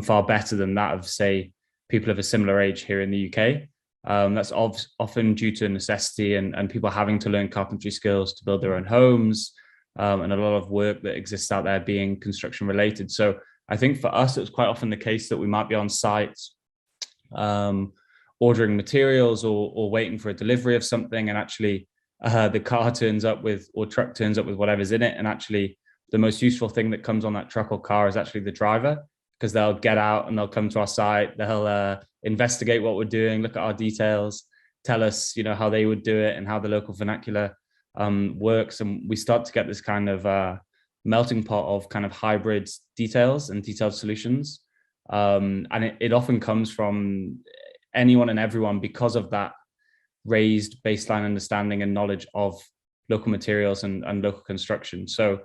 far better than that of, say, people of a similar age here in the UK. That's often due to necessity and people having to learn carpentry skills to build their own homes, and a lot of work that exists out there being construction related. So I think for us, it was quite often the case that we might be on site ordering materials or waiting for a delivery of something, and actually the car turns up with, or truck turns up with whatever's in it, and actually the most useful thing that comes on that truck or car is actually the driver, because they'll get out and they'll come to our site, they'll investigate what we're doing, look at our details, tell us, you know, how they would do it and how the local vernacular works. And we start to get this kind of melting pot of kind of hybrid details and detailed solutions. And it often comes from anyone and everyone because of that raised baseline understanding and knowledge of local materials and local construction. So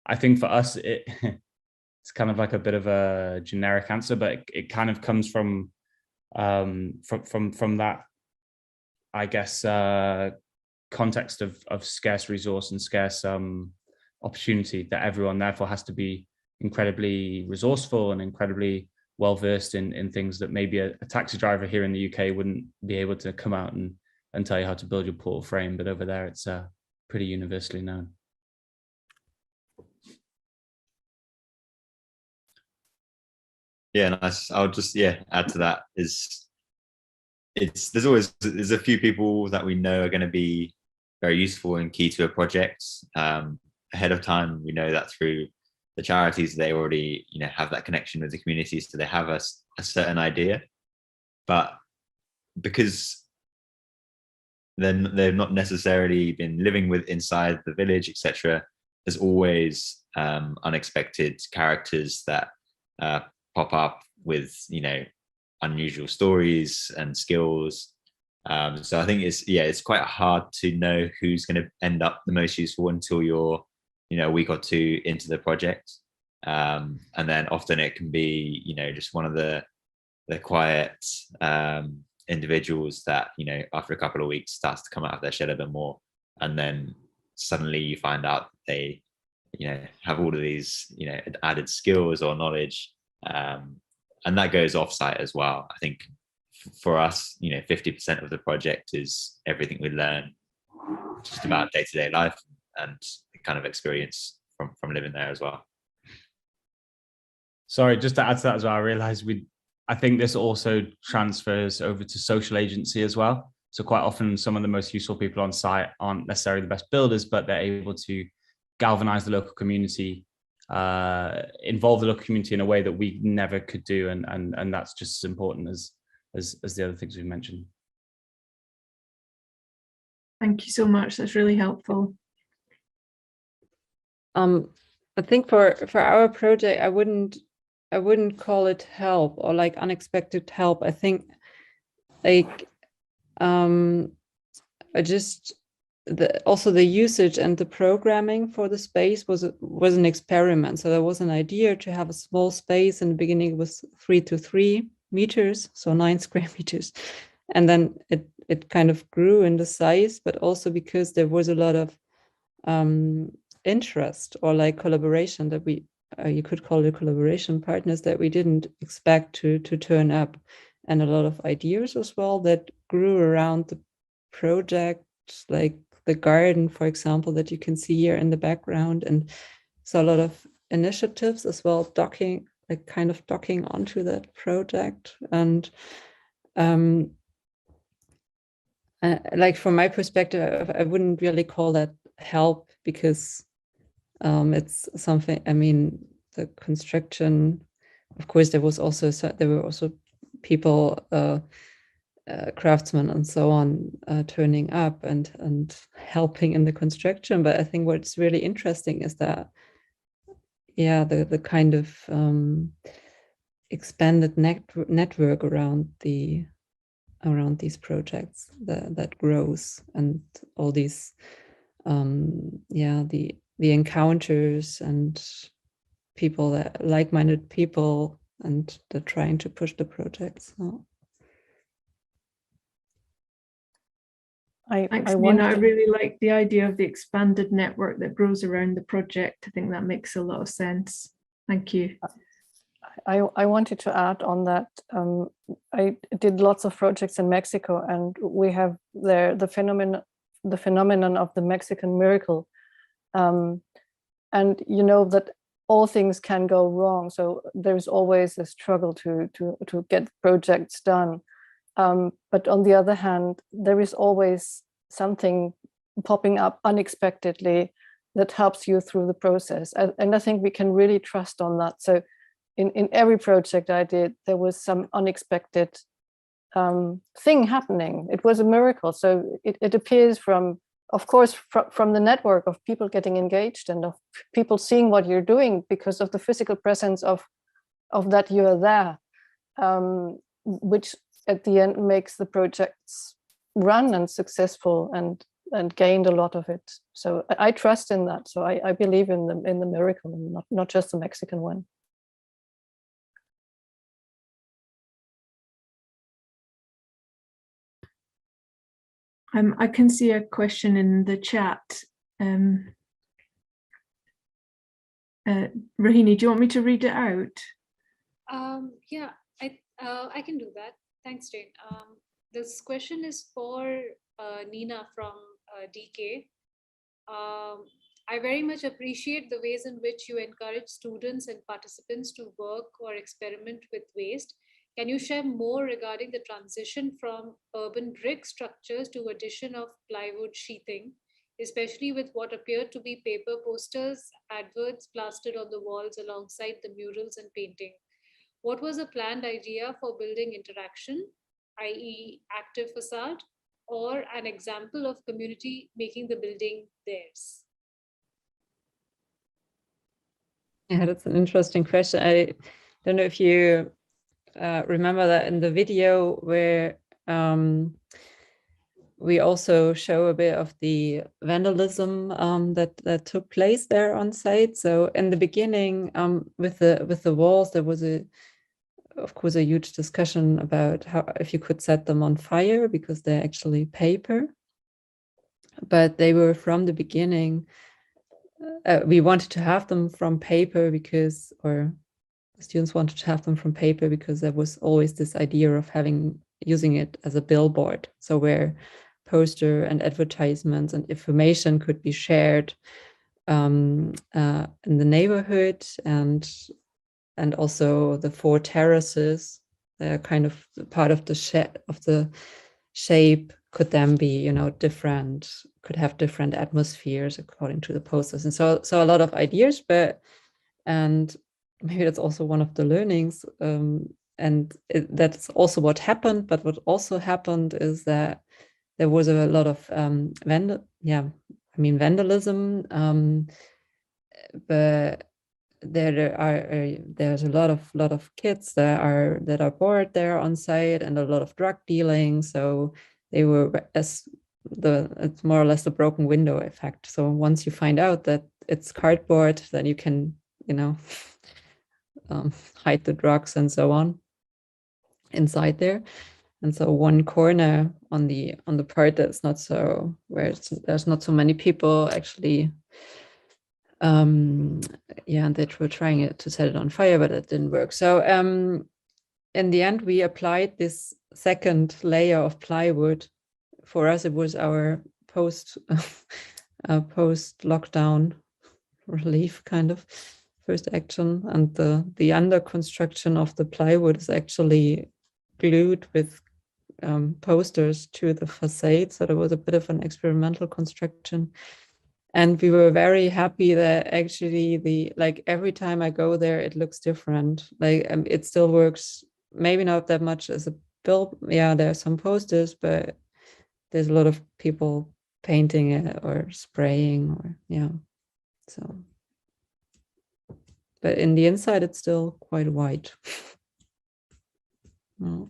I think for us, it's kind of like a bit of a generic answer, but it kind of comes from that, I guess, context of scarce resource and scarce opportunity, that everyone therefore has to be incredibly resourceful and incredibly well versed in things that maybe a taxi driver here in the UK wouldn't be able to come out and tell you how to build your portal frame, but over there it's pretty universally known. Yeah, nice. I would just add to that there's a few people that we know are going to be very useful and key to a project ahead of time. We know that through the charities, they already have that connection with the community, so they have a certain idea. But because then they've not necessarily been living inside the village, etc., there's always unexpected characters that pop up with unusual stories and skills. So I think it's quite hard to know who's going to end up the most useful until you're, a week or two into the project. And then often it can be, just one of the quiet individuals that, after a couple of weeks starts to come out of their shell a bit more. And then suddenly you find out they, have all of these, added skills or knowledge. And that goes offsite as well. I think for us, 50% of the project is everything we learn just about day-to-day life and the kind of experience from living there as well. Sorry, just to add to that as well, I realized I think this also transfers over to social agency as well. So quite often some of the most useful people on site aren't necessarily the best builders, but they're able to galvanize the local community, involve the local community in a way that we never could do. And that's just as important as the other things we mentioned. Thank you so much. That's really helpful. I think for our project, I wouldn't call it help or like unexpected help. I think like also the usage and the programming for the space was an experiment. So there was an idea to have a small space. In the beginning, it was 3 to 3 meters, so 9 square meters, and then it kind of grew in the size, but also because there was a lot of interest or like collaboration that we you could call it collaboration partners that we didn't expect to turn up, and a lot of ideas as well that grew around the project, like the garden, for example, that you can see here in the background. And so a lot of initiatives as well, docking onto that project. And like from my perspective, I wouldn't really call that help, because it's something, I mean, the construction, of course, there were also people, craftsmen and so on, turning up and helping in the construction. But I think what's really interesting is that, the kind of expanded network around these projects that grows, and all these the encounters and people, that like-minded people, and they're trying to push the projects. So. I really like the idea of the expanded network that grows around the project. I think that makes a lot of sense. Thank you. I wanted to add on that. I did lots of projects in Mexico, and we have there the phenomenon of the Mexican miracle. And you know that all things can go wrong. So there's always a struggle to get projects done. But on the other hand, there is always something popping up unexpectedly that helps you through the process. And I think we can really trust on that. So in every project I did, there was some unexpected thing happening. It was a miracle. So it appears from the network of people getting engaged and of people seeing what you're doing because of the physical presence of that you're there, which at the end makes the projects run and successful and gained a lot of it. So I trust in that. So I believe in the miracle, and not just the Mexican one. I can see a question in the chat. Rohini, do you want me to read it out? Yeah, I can do that. Thanks, Jane. This question is for Nina from DK. I very much appreciate the ways in which you encourage students and participants to work or experiment with waste. Can you share more regarding the transition from urban brick structures to addition of plywood sheathing, especially with what appeared to be paper posters, adverts plastered on the walls alongside the murals and painting? What was a planned idea for building interaction, i.e. active facade, or an example of community making the building theirs? Yeah, that's an interesting question. I don't know if you remember that in the video where we also show a bit of the vandalism that took place there on site. So in the beginning, with the walls, there was of course a huge discussion about how if you could set them on fire because they're actually paper. But they were from the beginning. We wanted to have them from paper because, or the students wanted to have them from paper because there was always this idea of using it as a billboard. So where poster and advertisements and information could be shared in the neighborhood, and also the 4 terraces, they're kind of part of the shape could then be, different, could have different atmospheres according to the posters. And so a lot of ideas, and maybe that's also one of the learnings. And that's also what happened. But what also happened is that there was a lot of vandalism, but there's a lot of kids that are bored there on site, and a lot of drug dealing. So they were it's more or less the broken window effect. So once you find out that it's cardboard, then you can hide the drugs and so on inside there. And so one corner on the part that's not so, where there's not so many people actually, and they were trying to set it on fire, but it didn't work. So in the end, we applied this second layer of plywood. For us, it was our post lockdown relief kind of first action, and the under construction of the plywood is actually glued with posters to the facade. So there was a bit of an experimental construction. And we were very happy that actually every time I go there, it looks different. It still works, maybe not that much as a bill. Yeah, there are some posters, but there's a lot of people painting it or spraying so. But in the inside, it's still quite white. Oh.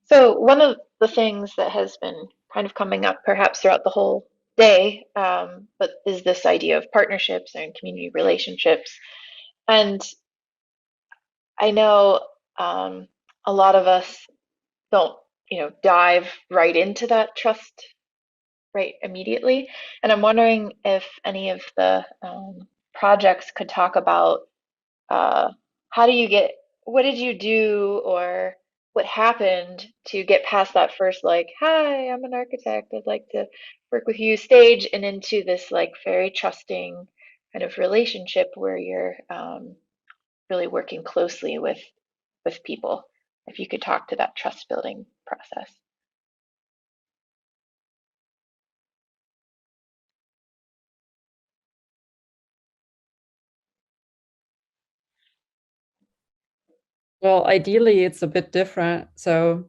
So one of the things that has been kind of coming up perhaps throughout the whole day, but is this idea of partnerships and community relationships. And I know a lot of us don't, dive right into that trust right immediately. And I'm wondering if any of the projects could talk about what did you do, or what happened to get past that first, hi, I'm an architect, I'd like to work with you stage, and into this very trusting kind of relationship where you're really working closely with people. If you could talk to that trust building process. Well, ideally, it's a bit different. So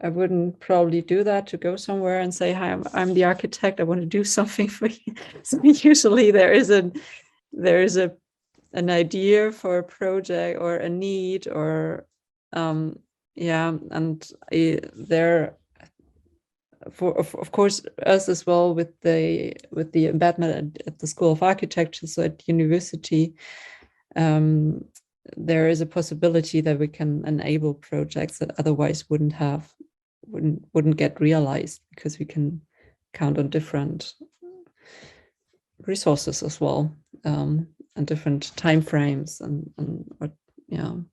I wouldn't probably do that, to go somewhere and say, hi, I'm the architect, I want to do something for you. So usually there is an idea for a project or a need, or and there, of course, us as well with the embedment at the School of Architecture, so at university, there is a possibility that we can enable projects that otherwise wouldn't get realized, because we can count on different resources as well, and different time frames and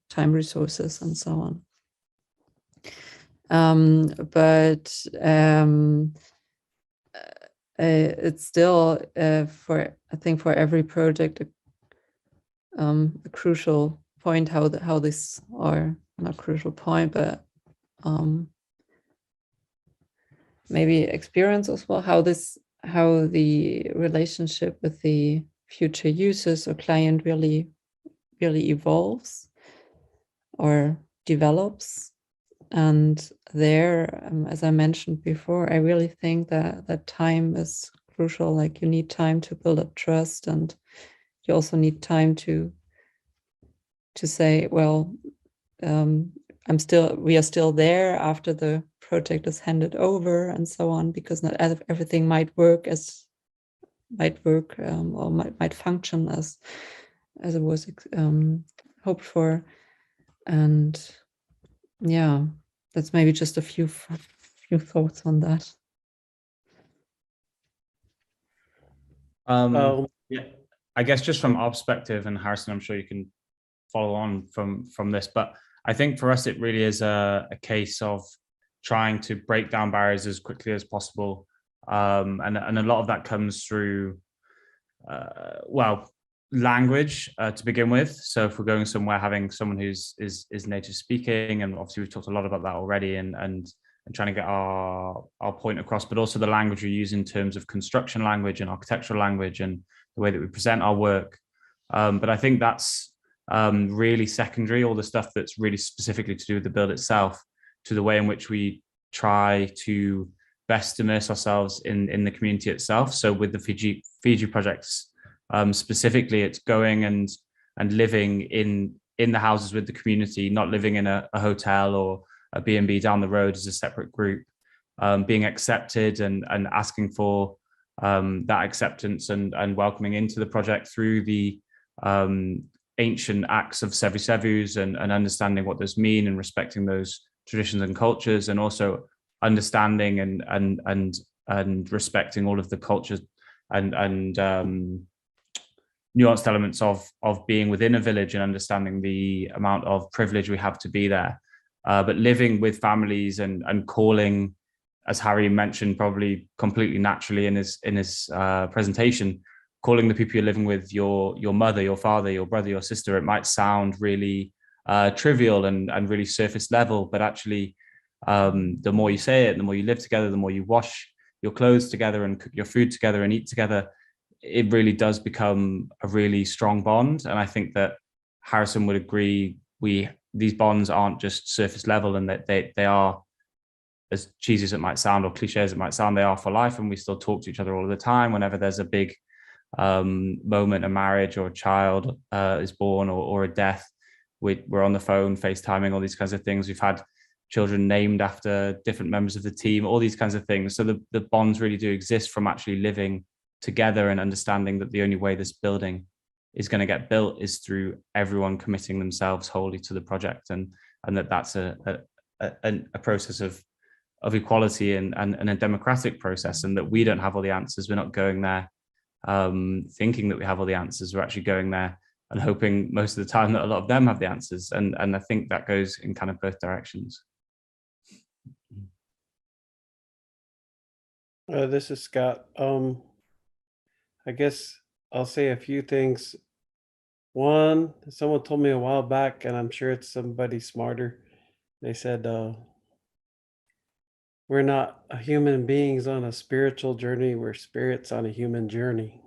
time resources and so on. It's still for every project a crucial point how this, or not crucial point, but maybe experience as well, how the relationship with the future users or client really evolves or develops. And there, as I mentioned before, I really think that time is crucial. Like you need time to build up trust, and you also need time to say, well, we are still there after the project is handed over and so on, because not everything might work or might function as it was hoped for. And yeah, that's maybe just a few thoughts on that. Yeah, I guess just from our perspective, and Harrison, I'm sure you can follow on from this, but I think for us, it really is a case of trying to break down barriers as quickly as possible. And a lot of that comes through, language to begin with. So if we're going somewhere, having someone who's native speaking, and obviously we've talked a lot about that already, and trying to get our point across, but also the language we use in terms of construction language and architectural language and the way that we present our work. But I think that's really secondary, all the stuff that's really specifically to do with the build itself, to the way in which we try to best immerse ourselves in the community itself. So with the Fiji projects, specifically, it's going and living in the houses with the community, not living in a hotel or a B&B down the road as a separate group, being accepted and asking for that acceptance and welcoming into the project through the ancient acts of Sevu Sevus and understanding what those mean and respecting those traditions and cultures, and also understanding and respecting all of the cultures and nuanced elements of being within a village and understanding the amount of privilege we have to be there. But living with families and calling, as Harry mentioned, probably completely naturally in his presentation, calling the people you're living with your mother, your father, your brother, your sister. It might sound really trivial and really surface level, but actually the more you say it, the more you live together, the more you wash your clothes together and cook your food together and eat together, it really does become a really strong bond. And I think that Harrison would agree, these bonds aren't just surface level, and that they are, as cheesy as it might sound or cliche as it might sound, they are for life. And we still talk to each other all the time. Whenever there's a big moment, a marriage or a child is born or a death, we're on the phone, FaceTiming, all these kinds of things. We've had children named after different members of the team, all these kinds of things. So the bonds really do exist from actually living together and understanding that the only way this building is going to get built is through everyone committing themselves wholly to the project, and that's a process of equality and a democratic process, and that we don't have all the answers. We're not going there thinking that we have all the answers. We're actually going there and hoping most of the time that a lot of them have the answers, and I think that goes in kind of both directions. This is Scott. I guess I'll say a few things. One, someone told me a while back, and I'm sure it's somebody smarter. They said, we're not human beings on a spiritual journey, we're spirits on a human journey.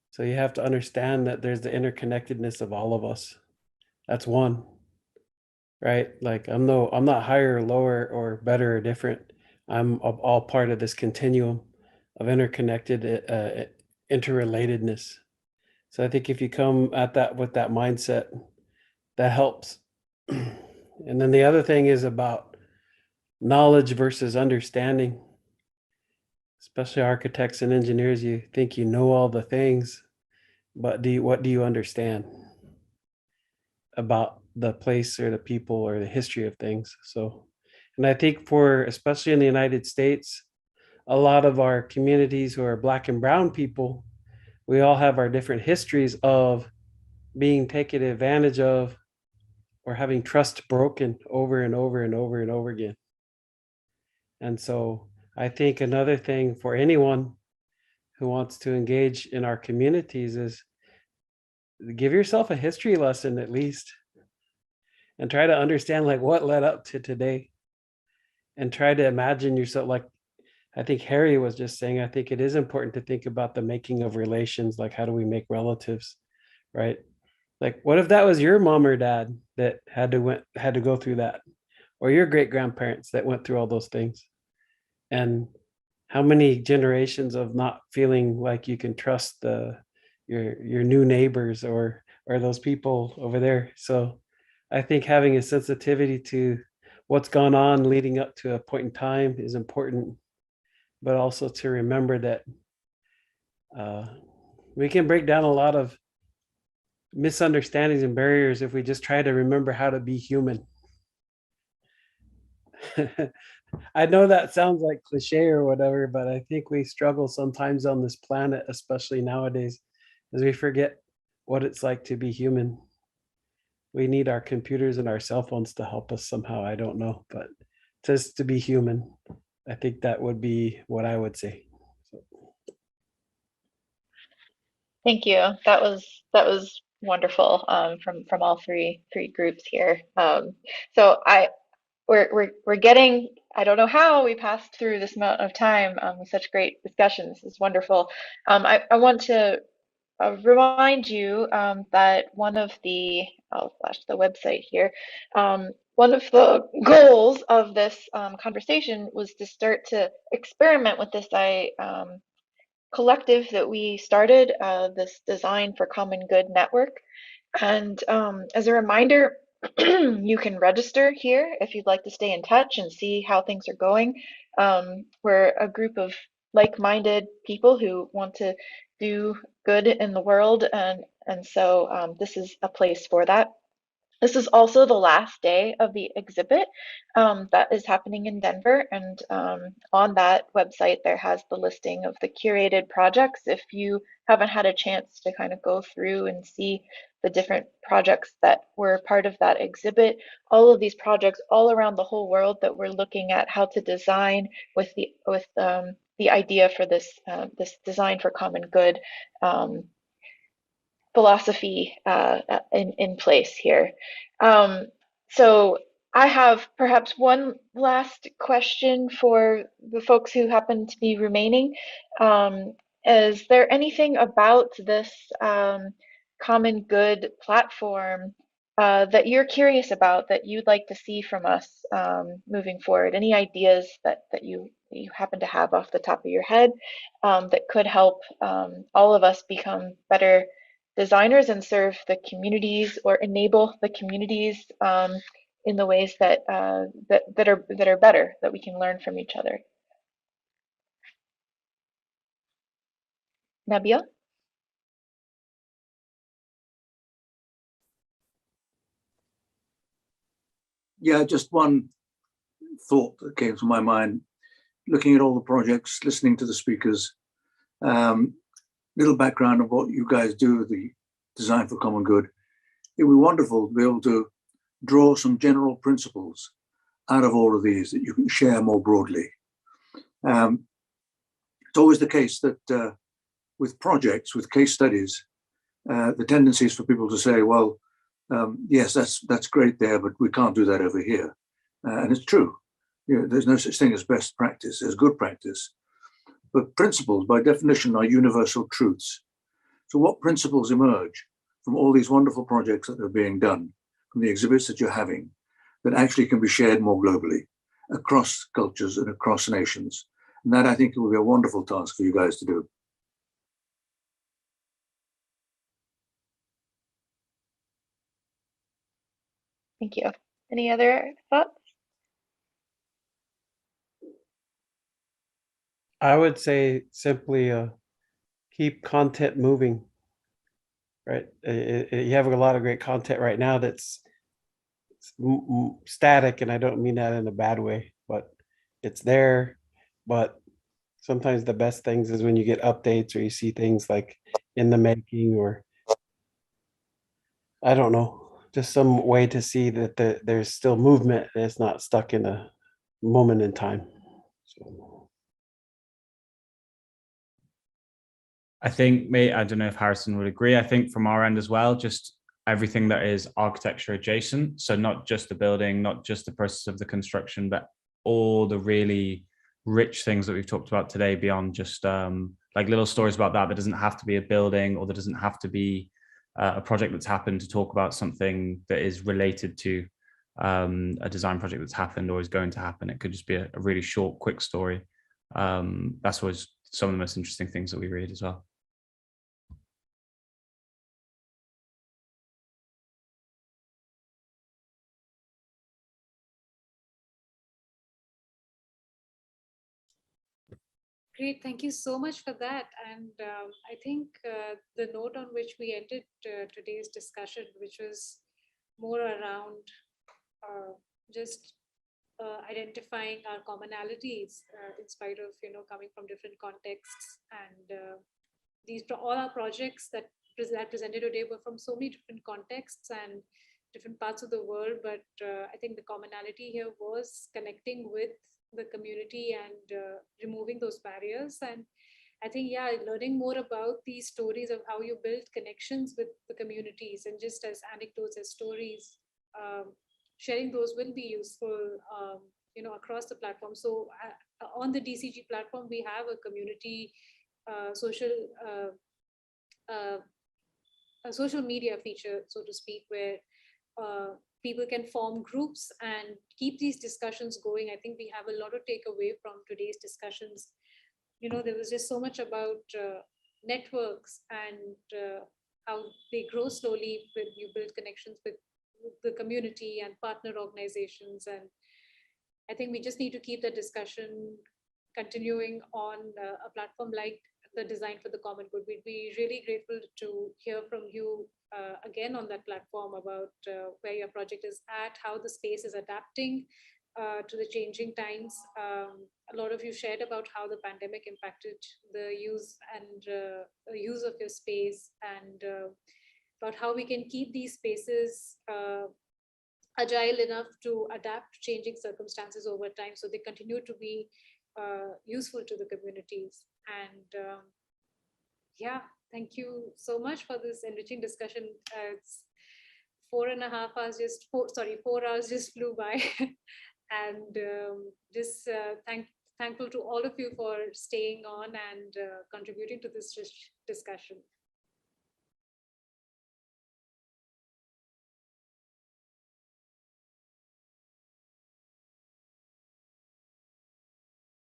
So you have to understand that there's the interconnectedness of all of us. That's one, right? Like I'm not higher or lower or better or different. I'm all part of this continuum of interconnected interrelatedness. So I think if you come at that with that mindset, that helps. And then the other thing is about knowledge versus understanding. Especially architects and engineers, you think you know all the things, but what do you understand about the place or the people or the history of things? So, and I think especially in the United States, a lot of our communities who are Black and brown people, we all have our different histories of being taken advantage of or having trust broken over and over and over and over again. And so I think another thing for anyone who wants to engage in our communities is give yourself a history lesson at least, and try to understand like what led up to today, and try to imagine yourself, like I think Harry was just saying, I think it is important to think about the making of relations, like how do we make relatives, right? Like what if that was your mom or dad that had to go through that? or your great grandparents that went through all those things. And how many generations of not feeling like you can trust your new neighbors or those people over there. So I think having a sensitivity to what's gone on leading up to a point in time is important, but also to remember that we can break down a lot of misunderstandings and barriers if we just try to remember how to be human. I know that sounds like cliche or whatever, but I think we struggle sometimes on this planet, especially nowadays, as we forget what it's like to be human. We need our computers and our cell phones to help us somehow. I don't know, but just to be human, I think that would be what I would say. Thank you. That was wonderful from all three groups here. So we're getting, I don't know how we passed through this amount of time with such great discussions. It's wonderful. I want to remind you that one of the, I'll flash the website here. One of the goals of this conversation was to start to experiment with this collective that we started, this Design for Common Good network. And as a reminder, you can register here if you'd like to stay in touch and see how things are going. We're a group of like-minded people who want to do good in the world, and so this is a place for that. This is also the last day of the exhibit that is happening in Denver, and on that website there has the listing of the curated projects. If you haven't had a chance to kind of go through and see the different projects that were part of that exhibit, all of these projects all around the whole world that we're looking at how to design with the idea for this Design for Common Good philosophy in place here. So I have perhaps one last question for the folks who happen to be remaining. Is there anything about this Common Good platform that you're curious about that you'd like to see from us moving forward? Any ideas that you happen to have off the top of your head that could help all of us become better designers and serve the communities or enable the communities in the ways that that are better, that we can learn from each other? Nabeel? Yeah, just one thought that came to my mind, looking at all the projects, listening to the speakers, little background of what you guys do, the Design for Common Good. It would be wonderful to be able to draw some general principles out of all of these that you can share more broadly. It's always the case that with projects, with case studies, the tendency is for people to say, well, yes, that's great there, but we can't do that over here. And it's true. You know, there's no such thing as best practice, there's good practice. But principles, by definition, are universal truths. So what principles emerge from all these wonderful projects that are being done, from the exhibits that you're having, that actually can be shared more globally, across cultures and across nations? And that, I think, will be a wonderful task for you guys to do. Thank you. Any other thoughts? I would say simply keep content moving, right? You have a lot of great content right now that's static, and I don't mean that in a bad way, but it's there. But sometimes the best things is when you get updates or you see things like in the making, or I don't know, just some way to see that there's still movement and it's not stuck in a moment in time. So. I think, I don't know if Harrison would agree. I think from our end as well, just everything that is architecture adjacent. So not just the building, not just the process of the construction, but all the really rich things that we've talked about today beyond just like little stories about that. That doesn't have to be a building, or that doesn't have to be a project that's happened to talk about something that is related to a design project that's happened or is going to happen. It could just be a really short, quick story. That's always some of the most interesting things that we read as well. Great, thank you so much for that. And I think the note on which we ended today's discussion, which was more around just identifying our commonalities in spite of coming from different contexts, and all our projects that presented today were from so many different contexts and different parts of the world. But I think the commonality here was connecting with the community and removing those barriers. And I think, yeah, learning more about these stories of how you build connections with the communities, and just as anecdotes, as stories, sharing those will be useful, across the platform. So on the DCG platform, we have a community a social media feature, so to speak, where people can form groups and keep these discussions going. I think we have a lot to take away from today's discussions. There was just so much about networks and how they grow slowly when you build connections with the community and partner organizations. And I think we just need to keep the discussion continuing on a platform like the Design for the Common Good. We'd be really grateful to hear from you again on that platform about where your project is at, how the space is adapting to the changing times. A lot of you shared about how the pandemic impacted the use of your space, and about how we can keep these spaces agile enough to adapt to changing circumstances over time, so they continue to be useful to the communities. And yeah, thank you so much for this enriching discussion. It's 4.5 hours, 4 hours just flew by. And just thankful to all of you for staying on and contributing to this discussion.